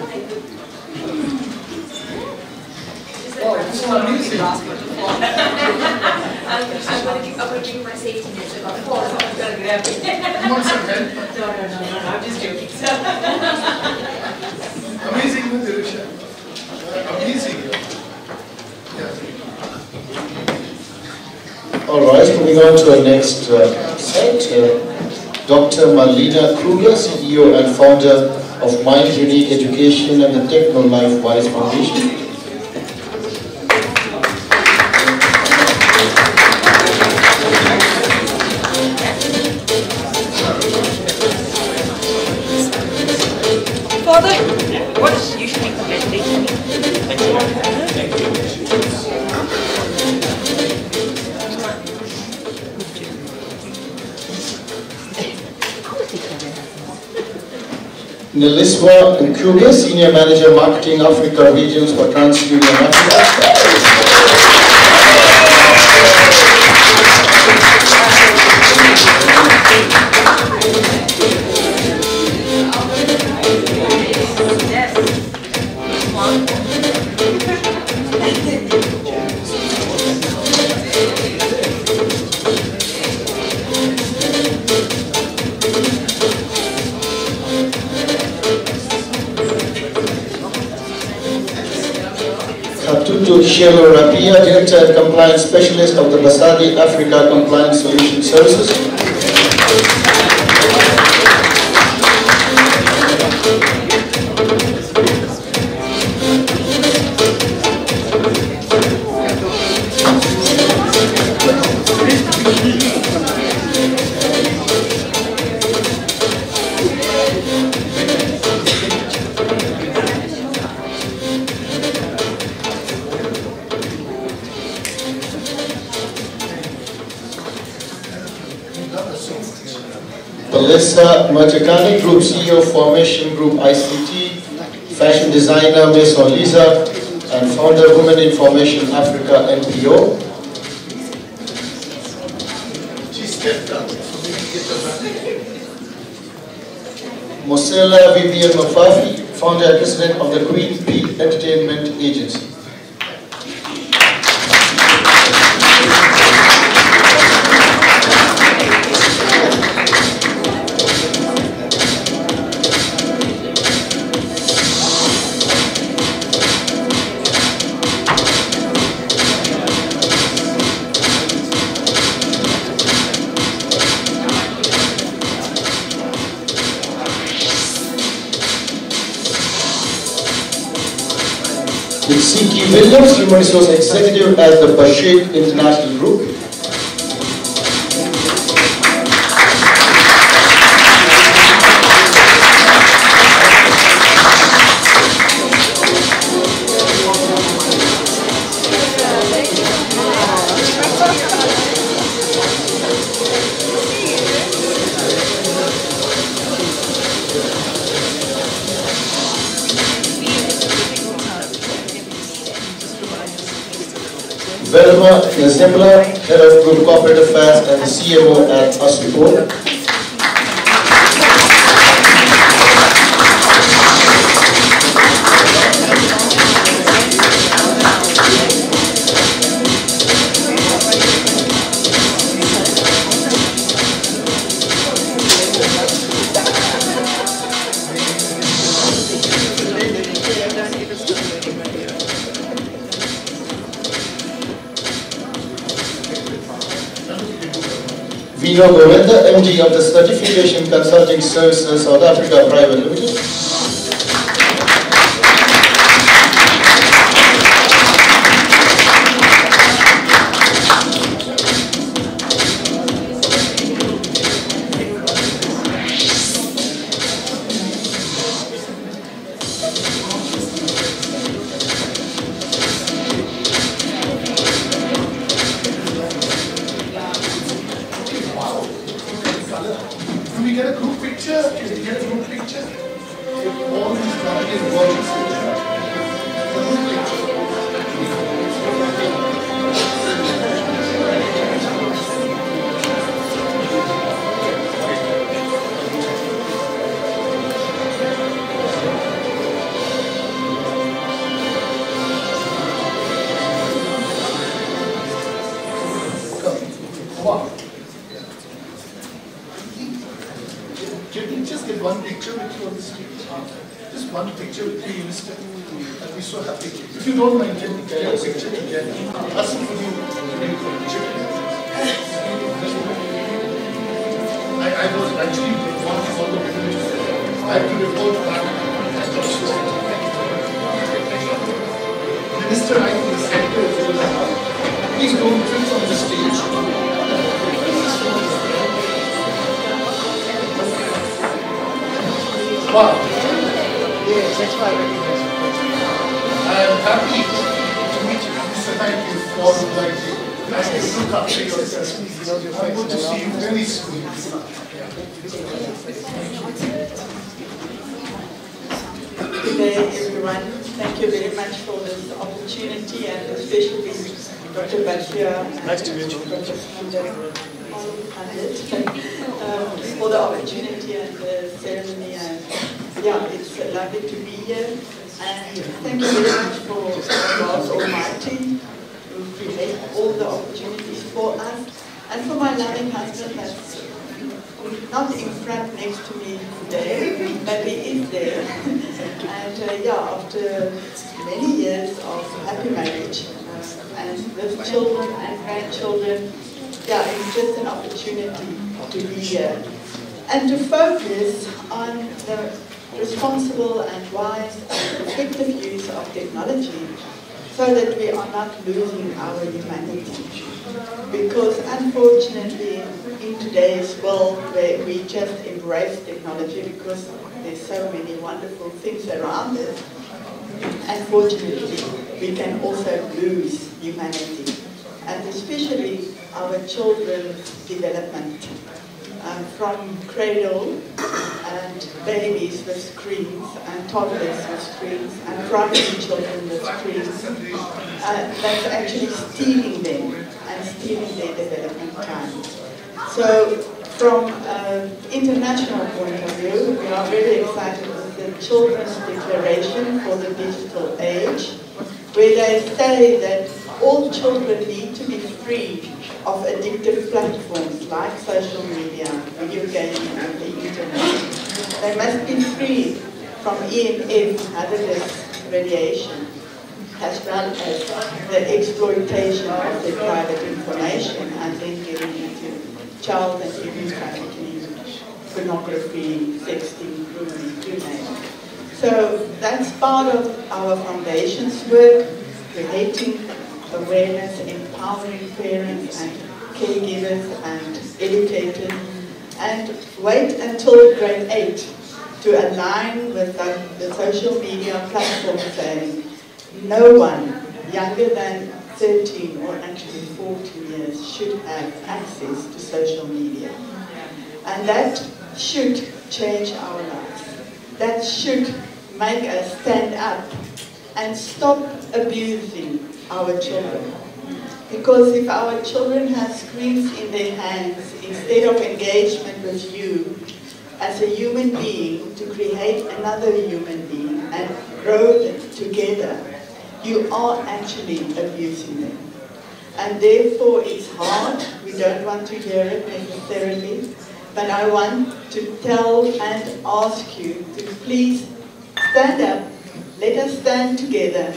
Speaker 8: Wow, this is amazing. I'm going to give you my safety net. If I fall, someone's going to grab me.
Speaker 14: You want some help?
Speaker 8: No, I'm just joking.
Speaker 14: Amazing, Dirisha. Amazing. Yeah.
Speaker 19: All right, moving on to our next set. Dr. Marlena Kruger, CEO and founder of Mind Unique Education and the Techno Life Wise Foundation.
Speaker 8: Father, what is usually congratulating me?
Speaker 19: Neliswa Nkube, Senior Manager Marketing Africa Regions for TransUnion Africa. Katutu Shelo Rapia, Director and Compliance Specialist of the Basadi Africa Compliance Solution Services. Melissa Matakani, Group CEO, Formation Group ICT, Fashion Designer, Miss Lisa, and Founder, Women in Formation Africa, NPO. Mosela Vivian Mafafi, Founder and President of the Queen Bee Entertainment Agency. With C.K. Williams, Human Resource Executive at the Bashir International Group. Velma Yazimla, Head of Group Corporate Affairs and the CMO at Asupol. Vino Govinda, MD of the Certification Consulting Services South Africa Private Limited.
Speaker 7: Good day, everyone. Thank you very much for this opportunity, and especially Dr. Bashir. Nice to meet you. Dr. For the opportunity and the ceremony. And yeah, it's lovely to be here. And thank you very much for God Almighty who created all the opportunities for us. And for my loving husband that's not in front next to me today, but he is there. And yeah, after many years of happy marriage and with children and grandchildren, yeah, it's just an opportunity to be here and to focus on the responsible and wise and effective use of technology so that we are not losing our humanity. Because unfortunately, in today's world where we just embrace technology because there's so many wonderful things around us, unfortunately, we can also lose humanity. And especially our children's development. From cradle and babies with screens and toddlers with screens and primary children with screens, that's actually stealing them and stealing their development time. So from an international point of view, we are very excited with the Children's Declaration for the Digital Age, where they say that all children need to be free of addictive platforms like social media, video gaming and the internet. They must be free from EMF, hazardous radiation, as well as the exploitation of their private information and then getting into child and human trafficking, pornography, sexting, grooming, you name it. So that's part of our foundation's work, creating awareness, empowering parents and caregivers and educators, and wait until grade 8 to align with the social media platform saying no one younger than 13 or actually 14 years should have access to social media. And that should change our lives. That should make us stand up and stop abusing our children. Because if our children have screens in their hands, instead of engagement with you as a human being to create another human being and grow them together, you are actually abusing them. And therefore it's hard, we don't want to hear it necessarily, but I want to tell and ask you to please stand up, let us stand together,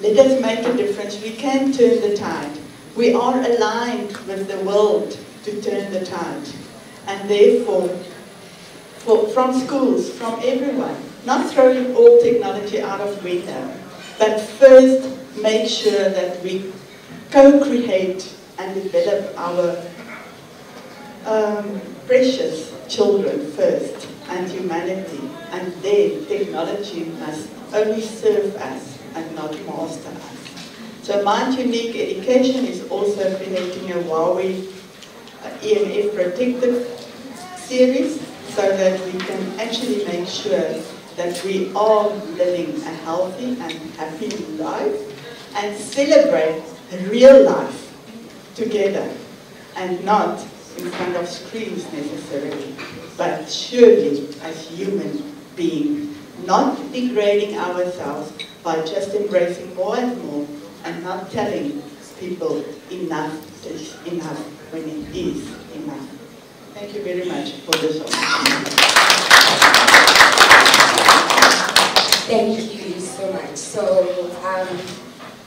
Speaker 7: let us make a difference. We can turn the tide. We are aligned with the world to turn the tide. And therefore, from schools, from everyone, not throwing all technology out of window, but first make sure that we co-create and develop our precious children first and humanity, and then technology must only serve us and not master us. So Mind Unique Education is also creating a Huawei EMF protective series so that we can actually make sure that we are living a healthy and happy life and celebrate real life together and not in front of screens necessarily, but surely as human beings, not degrading ourselves by just embracing more and more and not telling people enough is enough when it is enough. Thank you very much for this opportunity.
Speaker 12: Thank you so much. So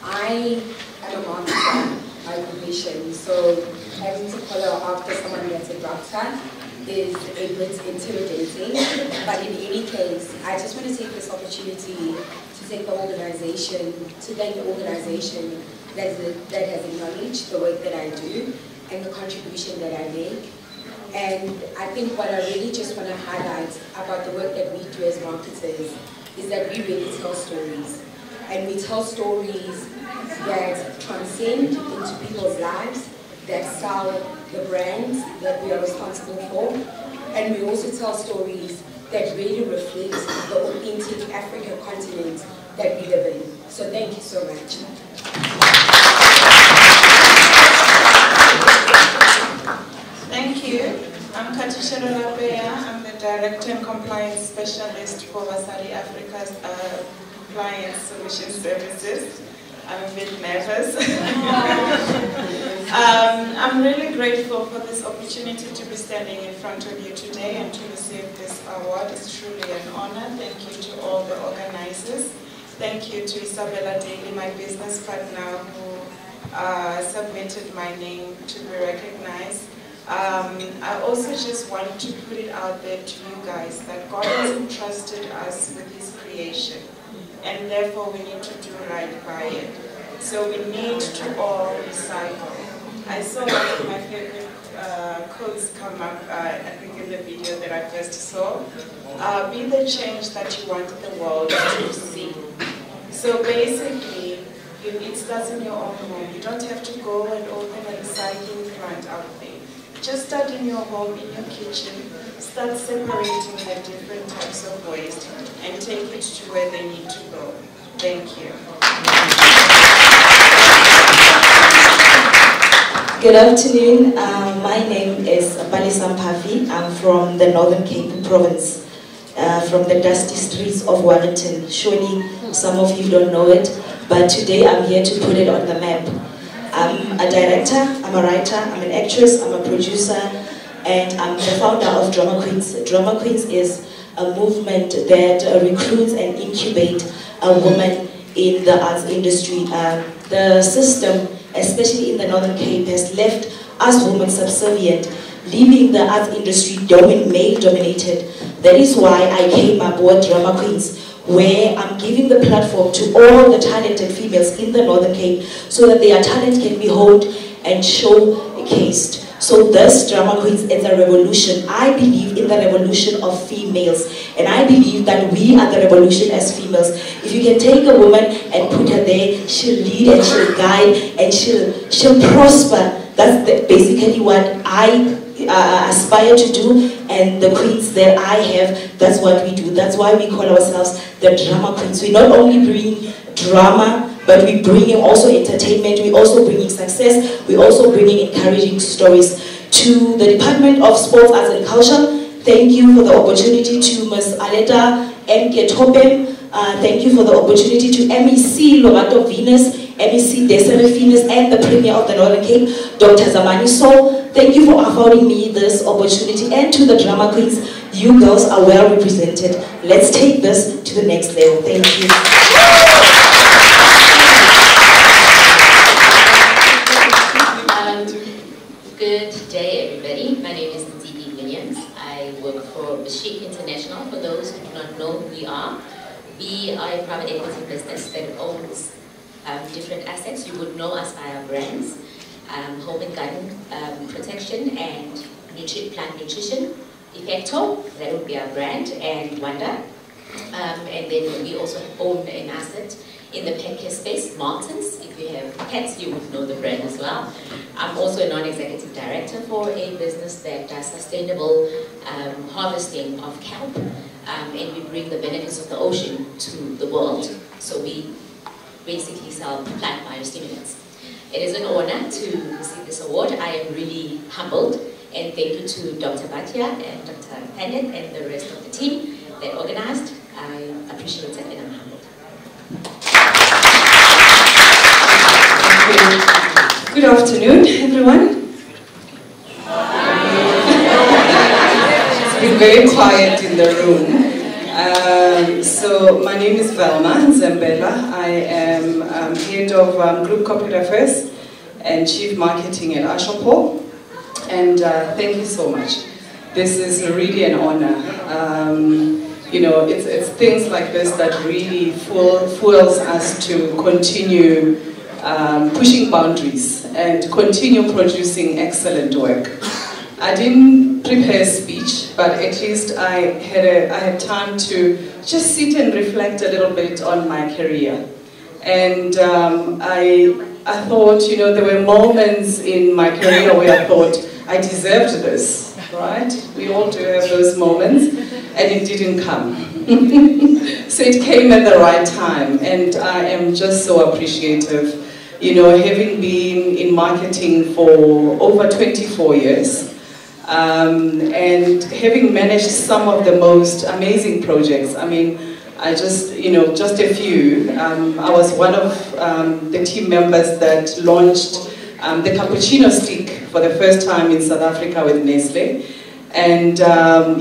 Speaker 12: I am a mom by profession, so having to follow after someone that's a doctor is a bit intimidating. But in any case, I just want to take this opportunity to thank the organization, that has acknowledged the work that I do and the contribution that I make. And I think what I really just want to highlight about the work that we do as marketers is that we really tell stories. And we tell stories that transcend into people's lives, that sell the brands that we are responsible for. And we also tell stories that really reflect the authentic African continent that we live in. So thank you so much.
Speaker 18: Thank you. I'm Katisha Rolapea. I'm the Director and Compliance Specialist for Vasari Africa's Compliance Solution Services. I'm a bit nervous. I'm really grateful for this opportunity to be standing in front of you today and to receive this award. It's truly an honor. Thank you to all the organizers. Thank you to Isabella Daly, my business partner, who submitted my name to be recognized. I also just want to put it out there to you guys that God has entrusted us with His creation, and therefore we need to do right by it. So we need to all recycle. I saw one of my favorite quotes come up, I think in the video that I first saw. Be the change that you want the world to see. So basically, it starts in your own home. You don't have to go and open a recycling plant out there. Just start in your home, in your kitchen. Start separating the different types of waste and take it to where they need to go. Thank you.
Speaker 21: Good afternoon. My name is Palisa Mpavi. I'm from the Northern Cape Province, from the dusty streets of Warrington. Surely some of you don't know it, but today I'm here to put it on the map. I'm a director, I'm a writer, I'm an actress, I'm a producer, and I'm the founder of Drama Queens. Drama Queens is a movement that recruits and incubates a woman in the arts industry. The system, especially in the Northern Cape, has left us women subservient, leaving the arts industry male-dominated. That is why I came up with Drama Queens, where I'm giving the platform to all the talented females in the Northern Cape so that their talent can be honed and showcased. So this Drama Queens is a revolution. I believe in the revolution of females, and I believe that we are the revolution as females. If you can take a woman and put her there, she'll lead and she'll guide and she'll prosper. That's basically what I aspire to do, and the queens that I have, that's what we do. That's why we call ourselves the Drama Queens. We not only bring drama, but we bring in also entertainment, we also bring in success, we also bring in encouraging stories. To the Department of Sports, Arts and Culture, thank you for the opportunity. To Ms. Aleta Nketopem, thank you for the opportunity. To MEC Lorato Venus, MEC Desiree Venus, and the Premier of the Northern Cape, Dr. Zamani So, thank you for affording me this opportunity. And to the Drama Queens, you girls are well represented. Let's take this to the next level. Thank you.
Speaker 23: Good
Speaker 2: Good day, everybody. My name is Nzidi Williams. I work for Bashik International. For those who do not know who we are a private equity business that owns different assets. You would know us by our brands, Home and Garden Protection and Plant Nutrition. Effecto, that would be our brand, and Wanda. And then we also own an asset in the pet care space, Martins. If you have pets, you would know the brand as well. I'm also a non-executive director for a business that does sustainable harvesting of kelp, and we bring the benefits of the ocean to the world. So we basically sell plant biostimulants. It is an honor to receive this award. I am really humbled, and thank you to Dr. Bhatia and Dr. Pandit and the rest of the team that organized. I appreciate it and I'm humbled.
Speaker 6: Good afternoon, everyone. It's been very quiet in the room. So my name is Velma Zambela. I am head of Group Corporate Affairs and Chief Marketing at Ashapol. And thank you so much. This is really an honor. You know, it's things like this that really fuels us to continue pushing boundaries and continue producing excellent work. I didn't prepare a speech, but at least I had time to just sit and reflect a little bit on my career. And I thought, you know, there were moments in my career where I thought I deserved this, right? We all do have those moments, and it didn't come. So it came at the right time, and I am just so appreciative. You know, having been in marketing for over 24 years, and having managed some of the most amazing projects. I mean, I just, you know, just a few. I was one of the team members that launched the cappuccino stick for the first time in South Africa with Nestle. And,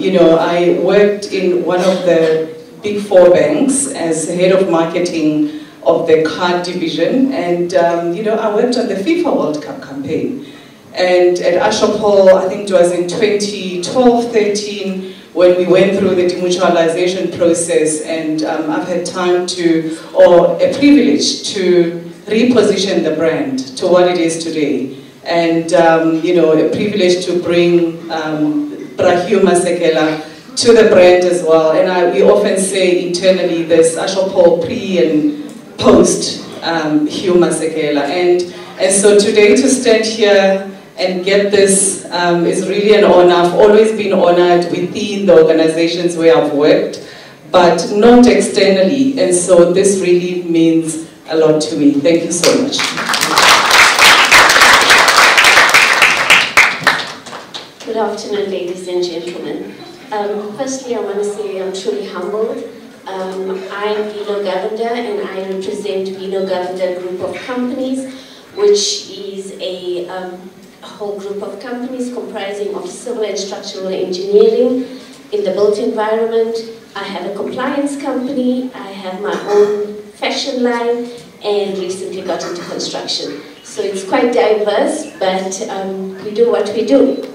Speaker 6: you know, I worked in one of the big 4 banks as head of marketing of the card division. And, you know, I worked on the FIFA World Cup campaign. And at Ashapol, I think it was in 2012-13, when we went through the demutualization process, and I've had time to, or a privilege to reposition the brand to what it is today. And, you know, a privilege to bring Bra Hugh Masekela to the brand as well. And we often say internally there's Ashapol pre and post Hugh Masekela. And so today to stand here and get this is really an honor. I've always been honored within the organizations where I've worked, but not externally. And so this really means a lot to me. Thank you so much.
Speaker 20: Good afternoon, ladies and gentlemen. Firstly, I want to say I'm truly humbled. I'm Vino Govender, and I represent Vino Govender Group of Companies, which is a whole group of companies comprising of civil and structural engineering in the built environment. I have a compliance company, I have my own fashion line, and recently got into construction. So it's quite diverse, but we do what we do.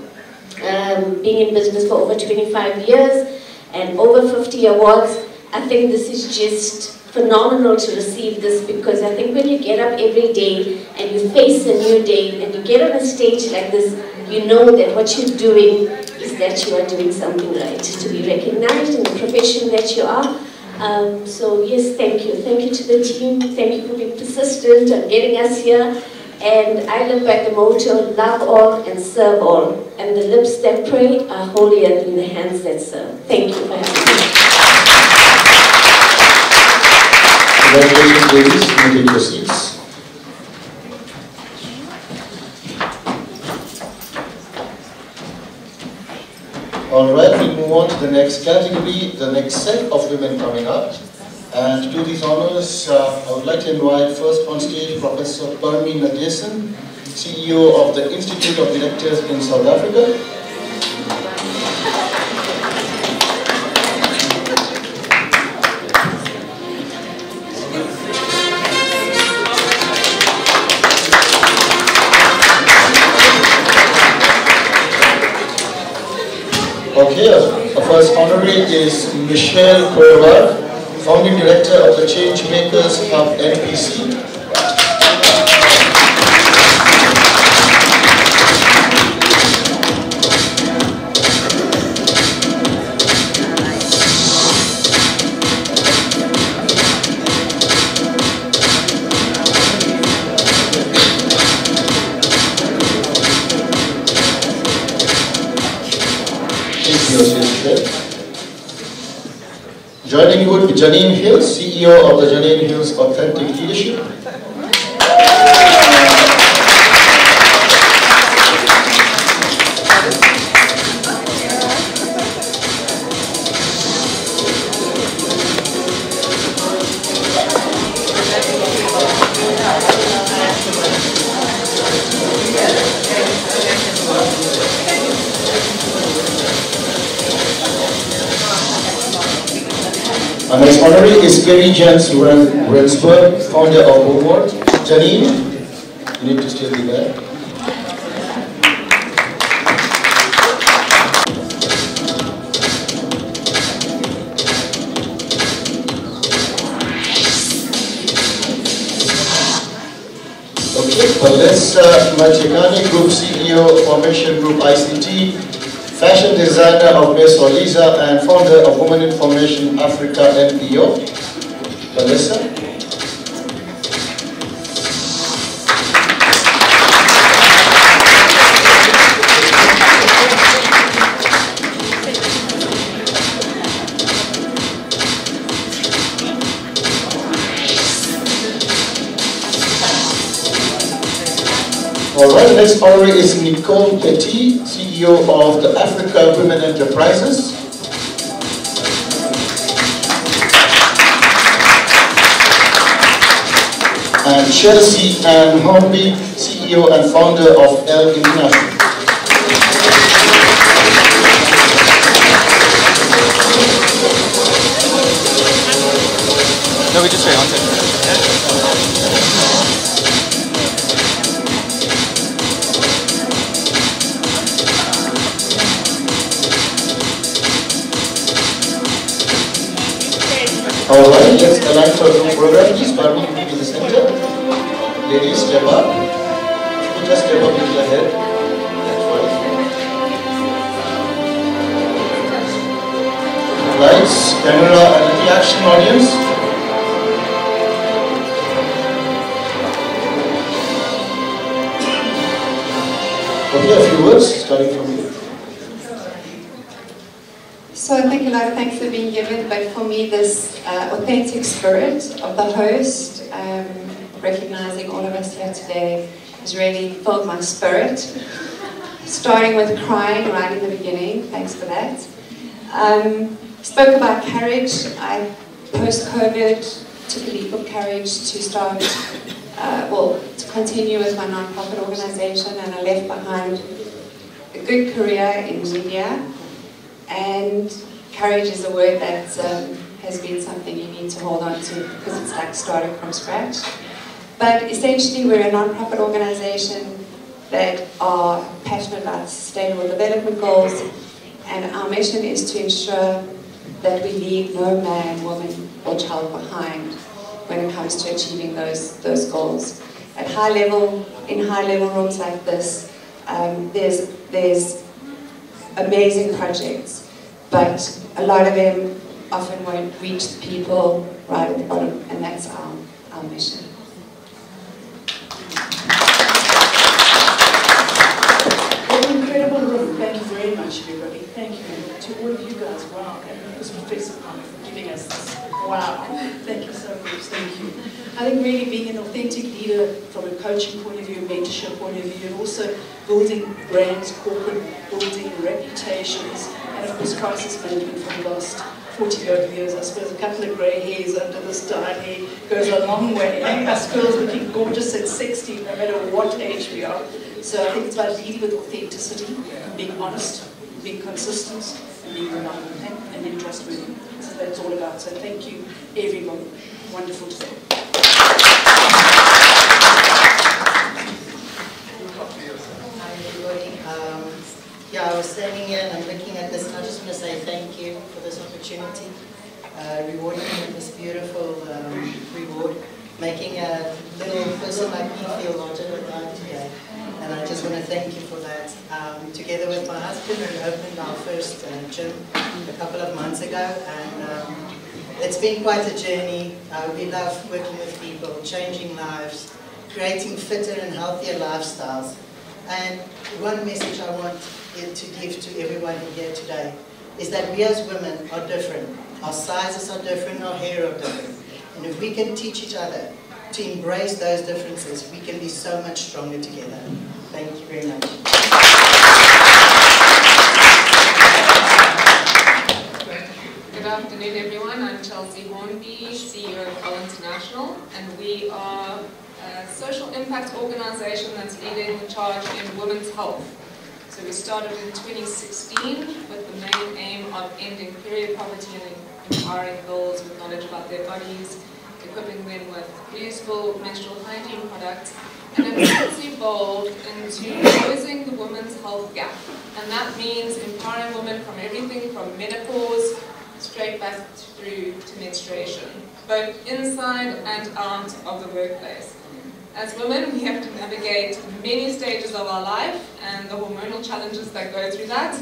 Speaker 20: Being in business for over 25 years and over 50 awards, I think this is just phenomenal to receive this, because I think when you get up every day and you face a new day and you get on a stage like this, you know that what you're doing is that you are doing something right, to be recognized in the profession that you are. So yes, thank you. Thank you to the team. Thank you for being persistent and getting us here. And I live by the motto, love all and serve all. And the lips that pray are holier than the hands that serve. Thank you for having me.
Speaker 19: Congratulations, ladies. You may take your seats. All right, we move on to the next category, the next set of women coming up. And to do these honors, I would like to invite first on stage Professor Parmi Nadesan, CEO of the Institute of Directors in South Africa. Okay, the first honorary is Michelle Cuellar, Founding Director of the Changemakers Hub NPC. Joining you would be Janine Hill, CEO of the Janine Hills Authentic Leadership. Our next honorary is Kerry Jens Rensburg, founder of Boulevard. Janine, you need to still be there. Okay, Palesa Machigani, Group CEO, Formation Group ICT, fashion designer of Miss Oliza and founder of Women Information Africa NPO. Palesa. Alright, next honorary is Nicole Petit, CEO of the Africa Women Enterprises. And Chelsea Ann Hornby, CEO and founder of L International.
Speaker 9: No, we just say on it.
Speaker 19: Alright, let's align for the program. Please permit me to the center. Ladies, step up. You just step up into the head. That's right. Lights, camera, and the action audience. Okay, a few words, starting from you.
Speaker 10: So I think a lot of thanks are being given, but for me this authentic spirit of the host, recognizing all of us here today, has really filled my spirit. Starting with crying right in the beginning, thanks for that. Spoke about courage. I, post-COVID, took a leap of courage to start, to continue with my non-profit organization, and I left behind a good career in media. And courage is a word that has been something you need to hold on to because it's like starting from scratch. But essentially we're a non-profit organization that are passionate about sustainable development goals, and our mission is to ensure that we leave no man, woman or child behind when it comes to achieving those goals. At high level, in high level rooms like this, there's amazing projects, but a lot of them often won't reach the people right at the bottom, and that's our mission.
Speaker 11: What an incredible room. Thank you very much, everybody. Thank you to all of you guys. Wow, and this Professor for giving us this. Wow, thank you so much. Thank you. I think really being an authentic leader from a coaching point of view, mentorship point of view, and also building brands, corporate building, reputations, and of course crisis management for the last 40 odd years. I suppose a couple of grey hairs under this dyed hair goes a long way. And us girls looking gorgeous at 60, no matter what age we are. So I think it's about leading with authenticity, being honest, being consistent, and being reliable, and being trustworthy. So that's all about. So thank you, everyone. Wonderful today.
Speaker 23: Hi everybody.
Speaker 1: yeah, I was standing here and I'm looking at this, and I just want to say thank you for this opportunity, rewarding me with this beautiful reward, making a little person like me feel larger than life today. And I just want to thank you for that. Together with my husband, we opened our first gym a couple of months ago, and it's been quite a journey. We love working with people, changing lives, creating fitter and healthier lifestyles. And one message I want to give to everyone here today is that we as women are different. Our sizes are different, our hair are different. And if we can teach each other to embrace those differences, we can be so much stronger together. Thank you very much.
Speaker 9: Good afternoon, everyone. I'm Chelsea Hornby, CEO of All International, and we are a social impact organization that's leading the charge in women's health. So we started in 2016 with the main aim of ending period poverty and empowering girls with knowledge about their bodies, equipping them with reusable menstrual hygiene products, and it has evolved into closing the women's health gap. And that means empowering women from everything from menopause straight back through to menstruation, both inside and out of the workplace. As women, we have to navigate many stages of our life and the hormonal challenges that go through that,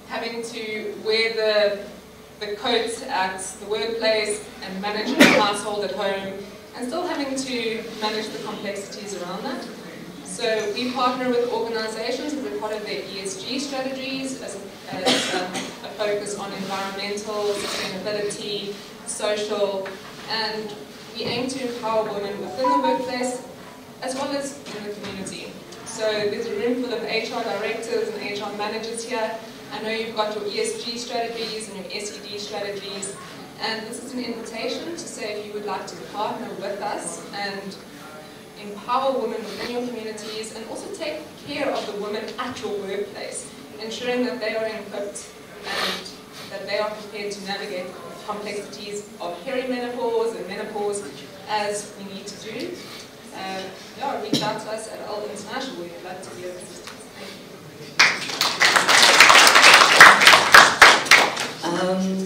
Speaker 9: having to wear the coat at the workplace and manage the household at home, and still having to manage the complexities around that. So we partner with organizations as a part of their ESG strategies, as a focus on environmental, sustainability, social, and we aim to empower women within the workplace as well as in the community. So there's a room full of HR directors and HR managers here. I know you've got your ESG strategies and your SED strategies, and this is an invitation to say if you would like to partner with us and empower women within your communities and also take care of the women at your workplace, ensuring that they are equipped and that they are prepared to navigate the complexities of perimenopause and menopause as we need to do. Yeah, reach out to us at All International. We'd love to be of assistance.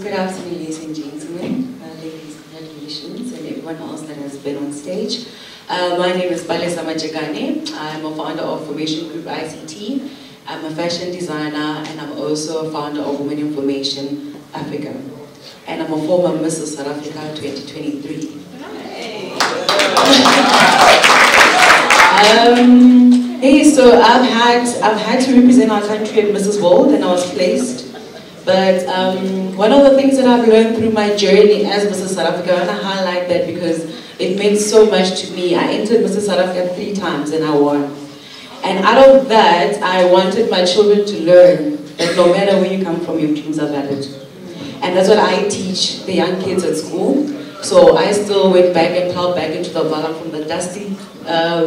Speaker 13: Good afternoon, ladies and gentlemen, ladies, congratulations, and everyone else that has been on stage. My name is Palesa Machekane. I'm a founder of Formation Group ICT. I'm a fashion designer, and I'm also a founder of Women in Formation Africa. And I'm a former Mrs. South Africa 2023. Hey, so I've had to represent our country at Mrs. World, and I was placed. But one of the things that I've learned through my journey as Mrs. South Africa, I want to highlight that because it meant so much to me. I entered Mrs. South Africa 3 times and I won. And out of that, I wanted my children to learn that no matter where you come from, your dreams are valid. And that's what I teach the young kids at school. So I still went back and plowed back into the Vala from the dusty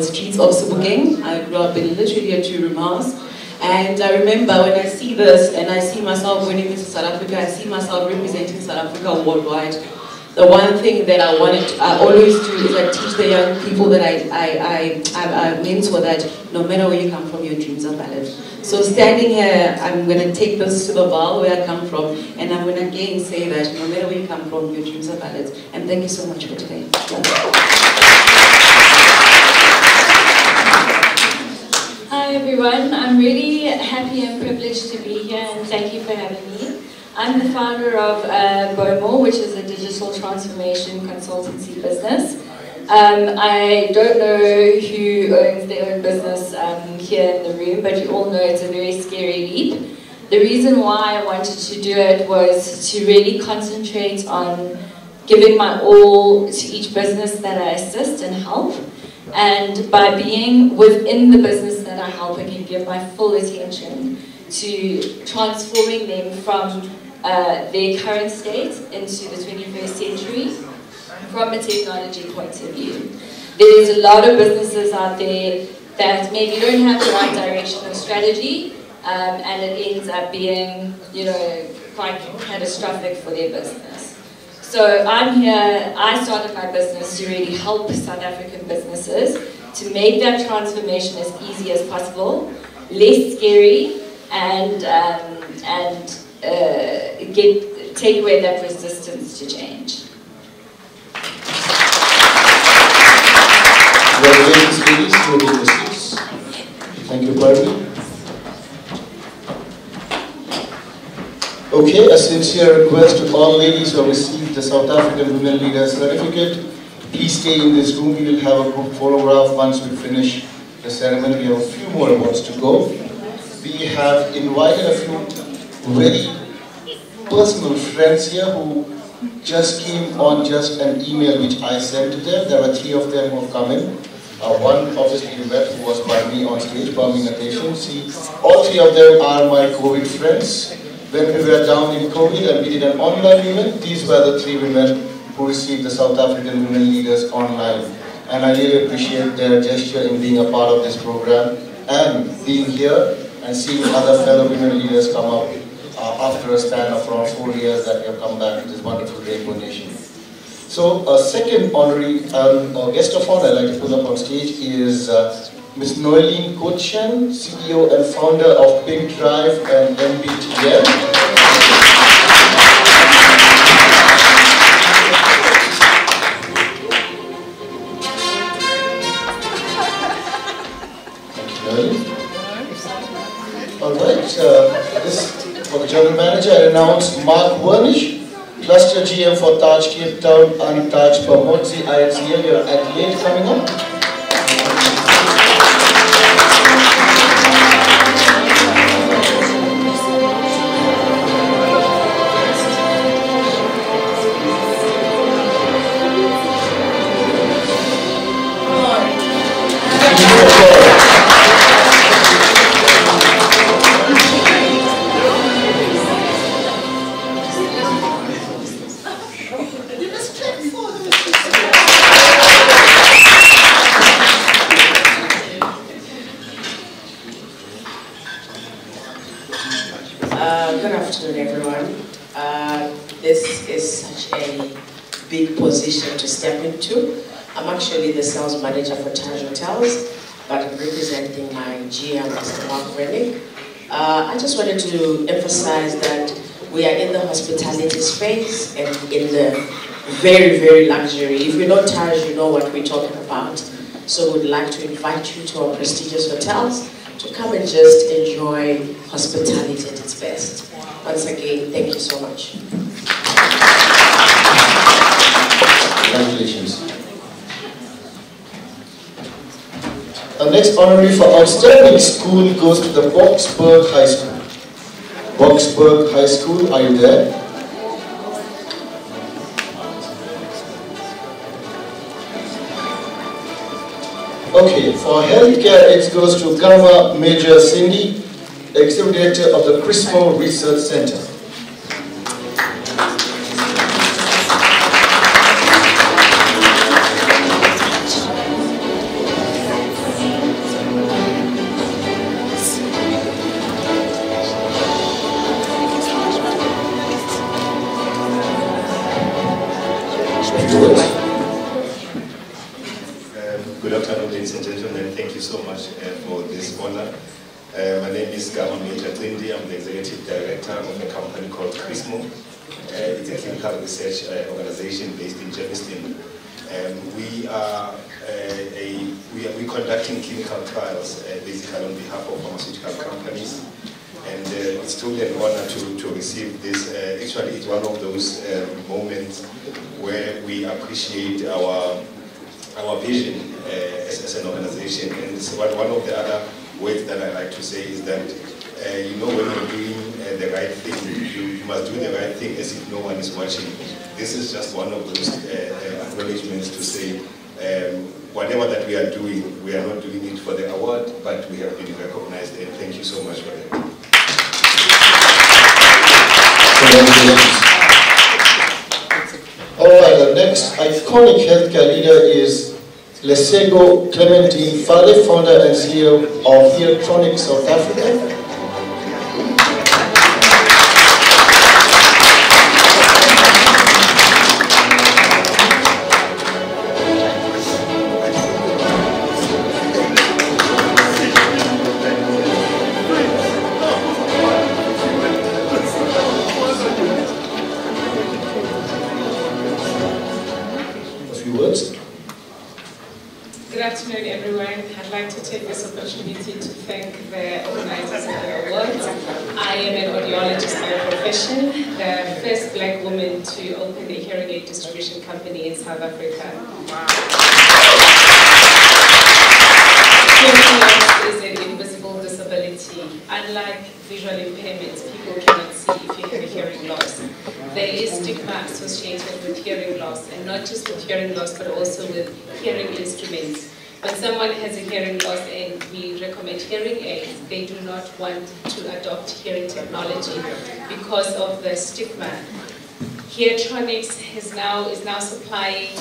Speaker 13: streets of Sebokeng. I grew up in literally a 2-room house. And I remember when I see this and I see myself winning Mrs. South Africa, I see myself representing South Africa worldwide. The one thing that I always do is I teach the young people that I mentor that no matter where you come from, your dreams are valid. So standing here, I'm going to take this to the Val where I come from, and I'm going to again say that no matter where you come from, your dreams are valid. And thank you so much for today.
Speaker 23: Hi everyone, I'm really happy and privileged to be here, and thank you for having me. I'm the founder of Bowmore, which is a digital transformation consultancy business. I don't know who owns their own business here in the room, but you all know it's a very scary leap. The reason why I wanted to do it was to really concentrate on giving my all to each business that I assist and help. And by being within the business that I help, I can give my full attention to transforming them from their current state into the 21st century from a technology point of view. There's a lot of businesses out there that maybe don't have the right direction or strategy, and it ends up being, you know, quite catastrophic for their business. So I'm here, I started my business to really help South African businesses to make that transformation as easy as possible, less scary, and take away that resistance to change.
Speaker 19: Congratulations, ladies, for the listeners. Thank you, Parvi. Okay, a sincere request to all ladies who have received the South African Women Leaders Certificate. Please stay in this room. We will have a group photograph once we finish the ceremony. We have a few more awards to go. We have invited a few very personal friends here who just came on just an email which I sent to them. There were 3 of them who have come in. One obviously you met who was by me on stage, Parmi Natation. See, all 3 of them are my COVID friends. When we were down in COVID and we did an online event, these were the 3 women who received the South African Women Leaders online. And I really appreciate their gesture in being a part of this program and being here and seeing other fellow women leaders come up after a span of around 4 years that have come back to this wonderful Rainbow Nation. So a second honorary guest of honor I'd like to put up on stage is Ms. Noeline Kochen, CEO and founder of Pink Drive and MBTM. Alright, this for the General Manager, I announce Mark Wernish, Cluster GM for Taj Cape Town and Taj Pamodzi IHCL, your Adelaide coming up.
Speaker 15: Good afternoon, everyone. This is such a big position to step into. I'm actually the sales manager for Taj Hotels, but I'm representing my GM, Mr. Mark Wernick. I just wanted to emphasize that we are in the hospitality space and in the very, very luxury. If you know Taj, you know what we're talking about. So we'd like to invite you to our prestigious hotels to come and just enjoy hospitality at its best. Once again, thank you so much.
Speaker 19: Congratulations. Our next honorary for outstanding school goes to the Boksburg High School. Boksburg High School, are you there? Okay, for healthcare, it goes to Gama Major Cindy, Executive Director of the CRISPR Research Center.
Speaker 16: Good afternoon, ladies and gentlemen. Thank you so much for this honor. My name is Gama Major Trindi. I'm the Executive Director of a company called CRISPR. It's a clinical research organization based in Germiston. We're conducting clinical trials basically on behalf of pharmaceutical companies. And it's truly an honor to receive this. Actually, it's one of those moments where we appreciate our vision as an organization. And it's one of the other words that I like to say is that, you know, when you're doing the right thing, you must do the right thing as if no one is watching. This is just one of those acknowledgements to say, whatever that we are doing, we are not doing it for the award, but we have been recognized, and thank you so much for that.
Speaker 19: Alright, the next iconic healthcare leader is Lesego Clementine Fale, founder and CEO of Electronic South Africa.
Speaker 3: take this opportunity to thank the organizers of the award. I am an audiologist by profession, the first black woman to open a hearing aid distribution company in South Africa. Hearing loss is an invisible disability. Unlike visual impairments, people cannot see if you have a hearing loss. There is stigma associated with hearing loss, and not just with hearing loss, but also with hearing instruments. When someone has a hearing loss and we recommend hearing aids, they do not want to adopt hearing technology because of the stigma. Heartronics is now supplying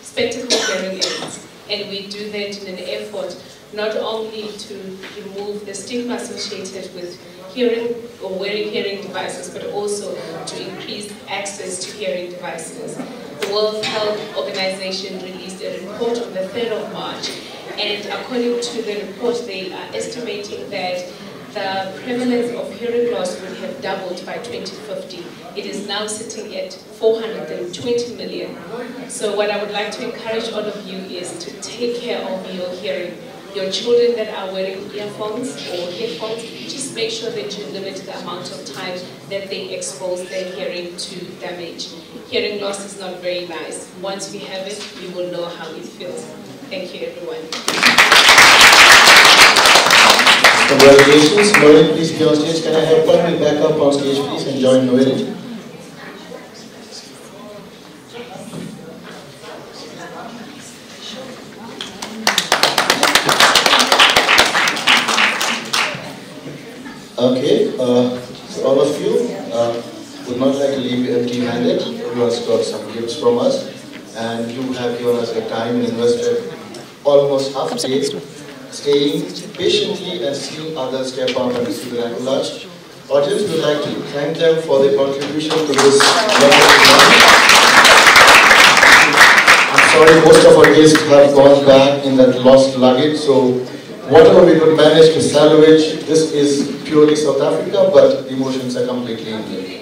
Speaker 3: spectacle hearing aids, and we do that in an effort not only to remove the stigma associated with hearing or wearing hearing devices, but also to increase access to hearing devices. The World Health Organization released a report on the 3rd of March, and according to the report, they are estimating that the prevalence of hearing loss would have doubled by 2050. It is now sitting at 420 million. So what I would like to encourage all of you is to take care of your hearing. Your children that are wearing earphones or headphones, just make sure that you limit the amount of time that they expose their hearing to damage. Hearing loss is not very nice. Once we have it, you will know how it feels. Thank you, everyone.
Speaker 19: Congratulations. Noel, please be on stage. Can I have Palmi back up on stage, please, and join Noel? Okay, so all of you would not like to leave empty-handed. Everyone's got some gifts from us, and you have given us your time and invested almost half a day staying patiently and seeing others step out and see the large audience. We would like to thank them for their contribution to this wonderful night. I'm sorry, most of our guests have gone back in that lost luggage, so whatever we could manage to salvage, this is purely South Africa, but the emotions are completely Indian.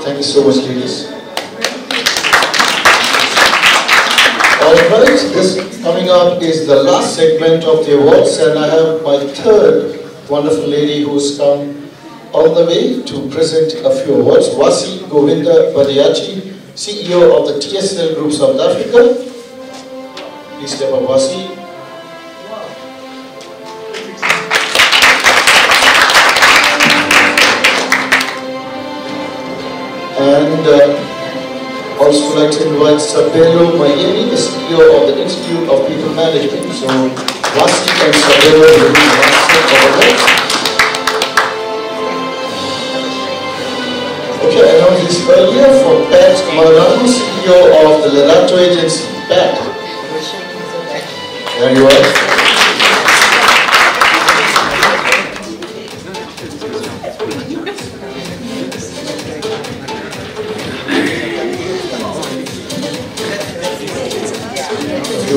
Speaker 19: Thank you so much, ladies. Alright, this coming up is the last segment of the awards, and I have my third wonderful lady who's come all the way to present a few awards. Wasi Govinda Badiachi, CEO of the TSL Group South Africa. Please step up, Wasi. And also like to invite Sabelo Mayeni, the CEO of the Institute of People Management. So Wasi and Sabelo will be answering. Okay, I announced this earlier for Pat Marangu, CEO of the Lerato Agency. Pat. There you are.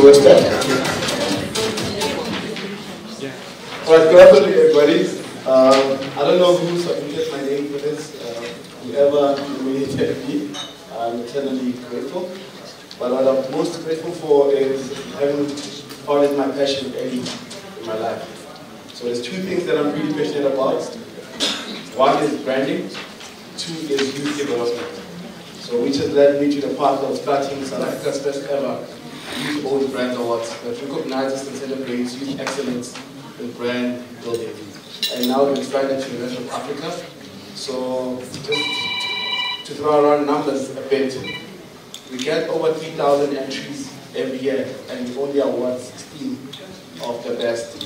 Speaker 19: What's that?
Speaker 17: Alright, good afternoon everybody. I don't know who submitted my name for this. Whoever nominated me, I'm eternally grateful. But what I'm most grateful for is having found my passion early in my life. So there's two things that I'm really passionate about. One is branding, two is youth development. So which has led me to the path of starting South Africa's first ever Youth Owned Brand Awards that recognizes and celebrates youth excellence in brand building. And now we've expanded to the rest of Africa. So just to throw around numbers a bit, we get over 3,000 entries every year, and we only award 16 of the best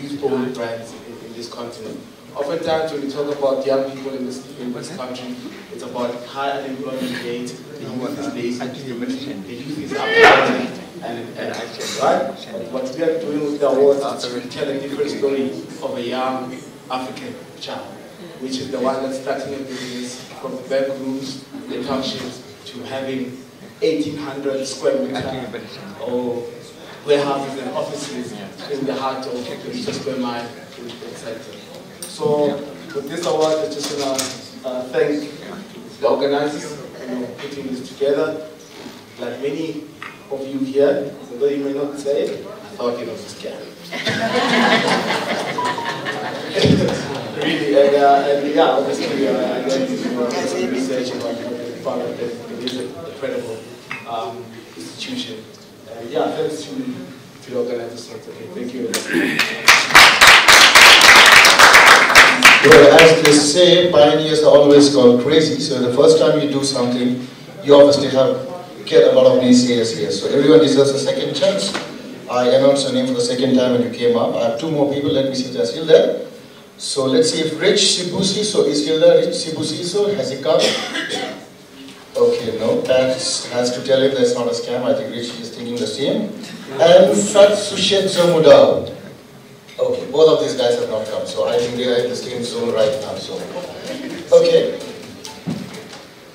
Speaker 17: youth-owned brands in this continent. Oftentimes, when we talk about young people in this country, it's about high unemployment rate, the youth is lazy, the youth is uptight, and right? But what we are doing with the awards is to tell a different story of a young African child, which is the one that's starting a business from the back rooms, the townships, to having 1,800 square meter or warehouses and offices in the heart of the richest mine sector. So with this award, I just want to thank the organizers for putting this together. Like many of you here, although you may not say it, I thought it was a scam. Really, and yeah, obviously I went to research about it, found out that it is a credible institution. And yeah, thanks to the organizers. Okay, thank you.
Speaker 19: Well, as they say, pioneers are always gone crazy. So the first time you do something, you obviously get a lot of naysayers here. So everyone deserves a second chance. I announced your name for the second time when you came up. I have two more people. Let me see if they're still there. So let's see if Rich Sibusiso is still there. Rich Sibusiso, has he come? Okay, no. That has to tell you that's not a scam. I think Rich is thinking the same. And Fatsushet Zomudao. Okay, both of these guys have not come, so I think they are in the same zone right now. So, okay.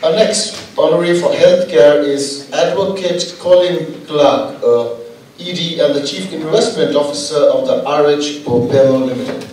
Speaker 19: Our next honoree for healthcare is Advocate Colin Clark, ED and the Chief Investment Officer of the RH Bopelo Limited.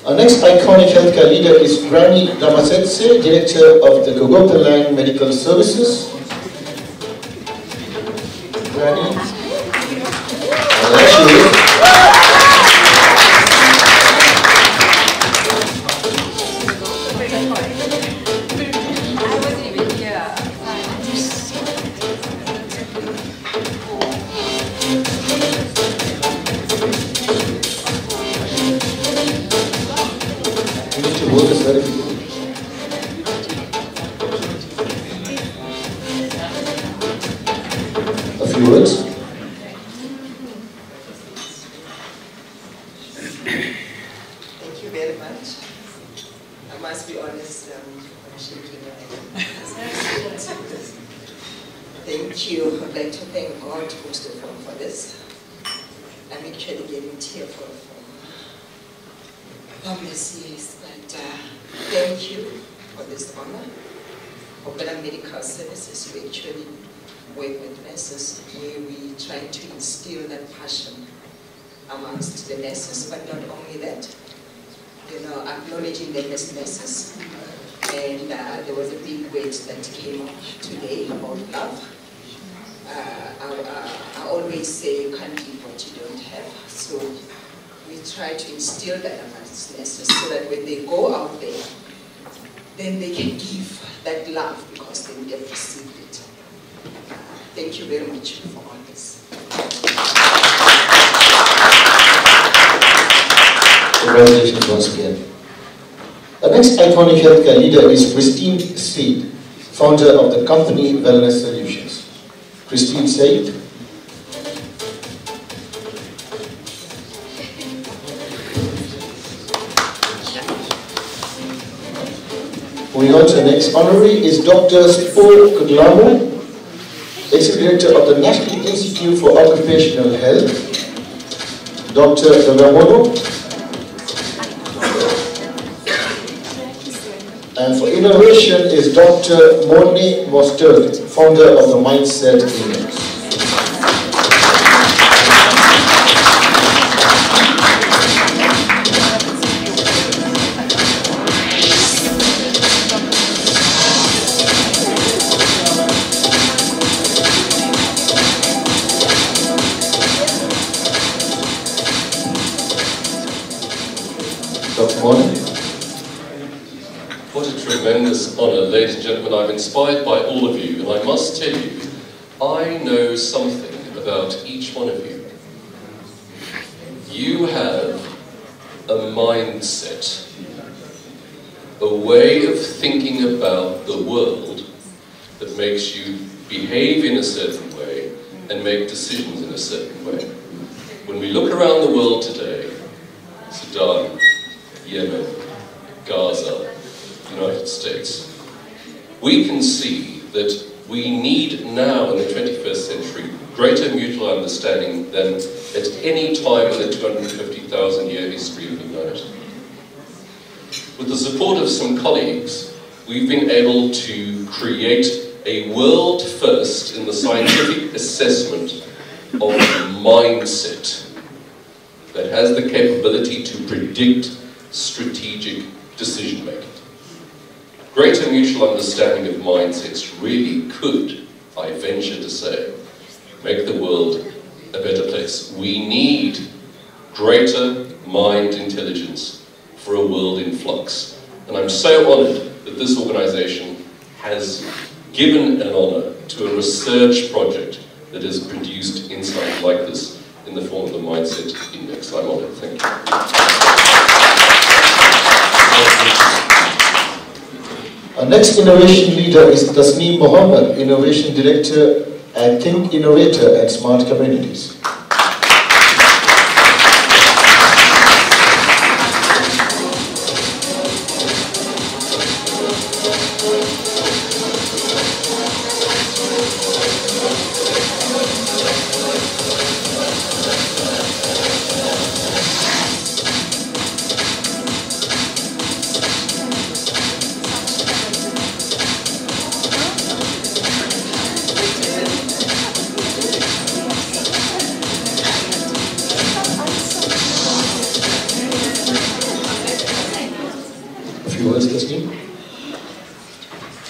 Speaker 19: Our next iconic healthcare leader is Granny Ramasetse, Director of the Gogotaland Medical Services. Granny. There she is.
Speaker 4: Thank you. I'd like to thank God first of all for this. I'm actually getting tearful for Messias, but thank you for this honor. Bopelo Medical Services, we actually work with nurses where we try to instill that passion amongst the nurses, but not only that, acknowledging them as nurses. And there was a big weight that came up today about love. I always say you can't give what you don't have. So we try to instill that amongst nurses so that when they go out there, then they can give that love because they would have received it. Thank you very much for all this.
Speaker 19: Congratulations once again. The next iconic healthcare leader is Christine Said, founder of the company Wellness Solutions. Christine Said. Moving on to the next honoree is Dr. Spo Kudlamo, Executive Director of the National Institute for Occupational Health, Dr. Dogamono. And for innovation is Dr. Morni Mostert, founder of the Mindset Index. Dr. Morni.
Speaker 5: What a tremendous honour, ladies and gentlemen. I'm inspired by all of you, and I must tell you, I know something about each one of you. You have a mindset, a way of thinking about the world that makes you behave in a certain way and make decisions in a certain way. When we look around the world today, Sudan, Yemen, Gaza, United States, we can see that we need now in the 21st century greater mutual understanding than at any time in the 250,000-year history of humanity. With the support of some colleagues, we've been able to create a world first in the scientific assessment of mindset that has the capability to predict strategic decision making. Greater mutual understanding of mindsets really could, I venture to say, make the world a better place. We need greater mind intelligence for a world in flux. And I'm so honoured that this organisation has given an honour to a research project that has produced insight like this in the form of the Mindset Index. I'm honoured. Thank you.
Speaker 19: Our next innovation leader is Tasneem Mohammed, Innovation Director at Think Innovator at Smart Communities.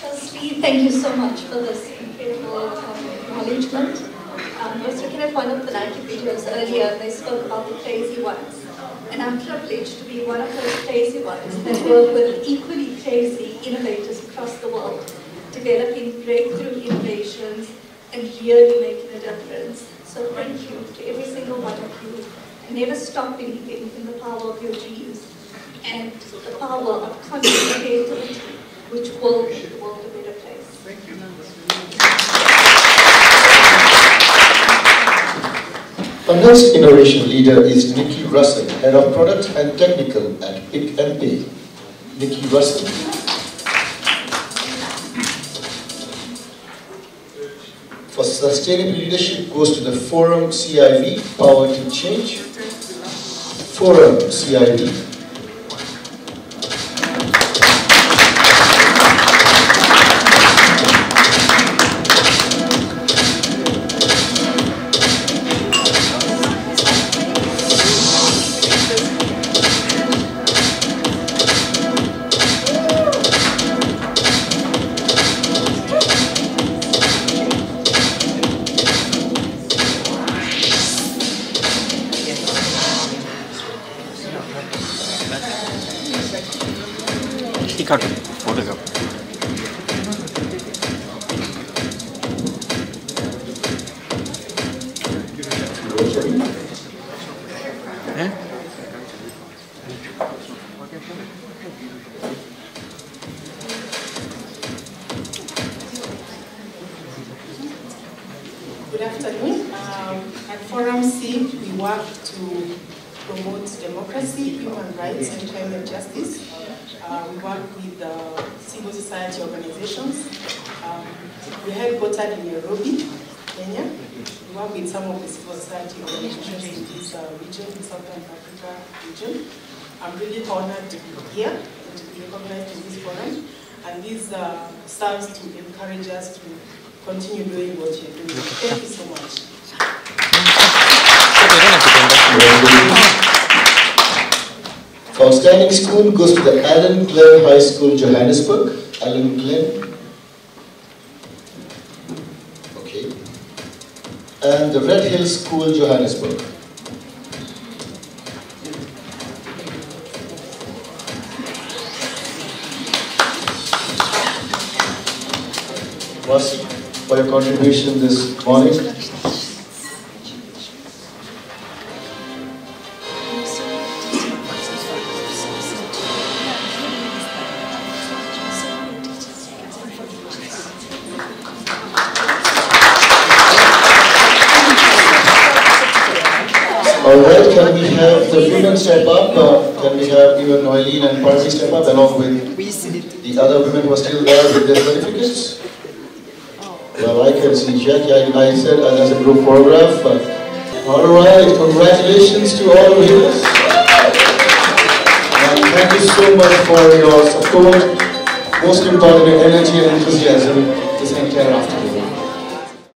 Speaker 14: Firstly, thank you so much for this incredible acknowledgement. I was looking at one of the Nike videos earlier, and they spoke about the crazy ones. And I'm privileged to be one of those crazy ones that work with equally crazy innovators across the world, developing breakthrough innovations and really making a difference. So thank you to every single one of you. And never stop believing in the power of your dreams and the power of conscious creativity, which will make the world a better place. Thank you.
Speaker 19: Our next innovation leader is Nikki Russell, Head of Product and Technical at Pick n Pay. Nikki Russell. For sustainable leadership goes to the Forum CIV, Power to Change. Forum CIV.
Speaker 18: Good afternoon. At Forum C, we work to promote democracy, human rights, and climate justice. We work with civil society organizations. We're headquartered in Nairobi, Kenya. We work with some of the civil society organizations in this region, the Southern Africa region. I'm really honored to be here and to be recognized in this forum. And this serves to encourage us to continue doing what you're doing. Thank you so much.
Speaker 19: The outstanding school goes to the Allen Glen High School, Johannesburg. Allen Glen. Okay. And the Red Hill School, Johannesburg. Wasi, for your contribution this morning. Alright, can we have the women step up? Can we have even Noeline and Parsi step up along with the other women who are still there with their certificates? Well, I can see Jackie, I said as a group photograph. Alright, congratulations to all of you. And thank you so much for your support, most importantly, energy and enthusiasm this entire afternoon.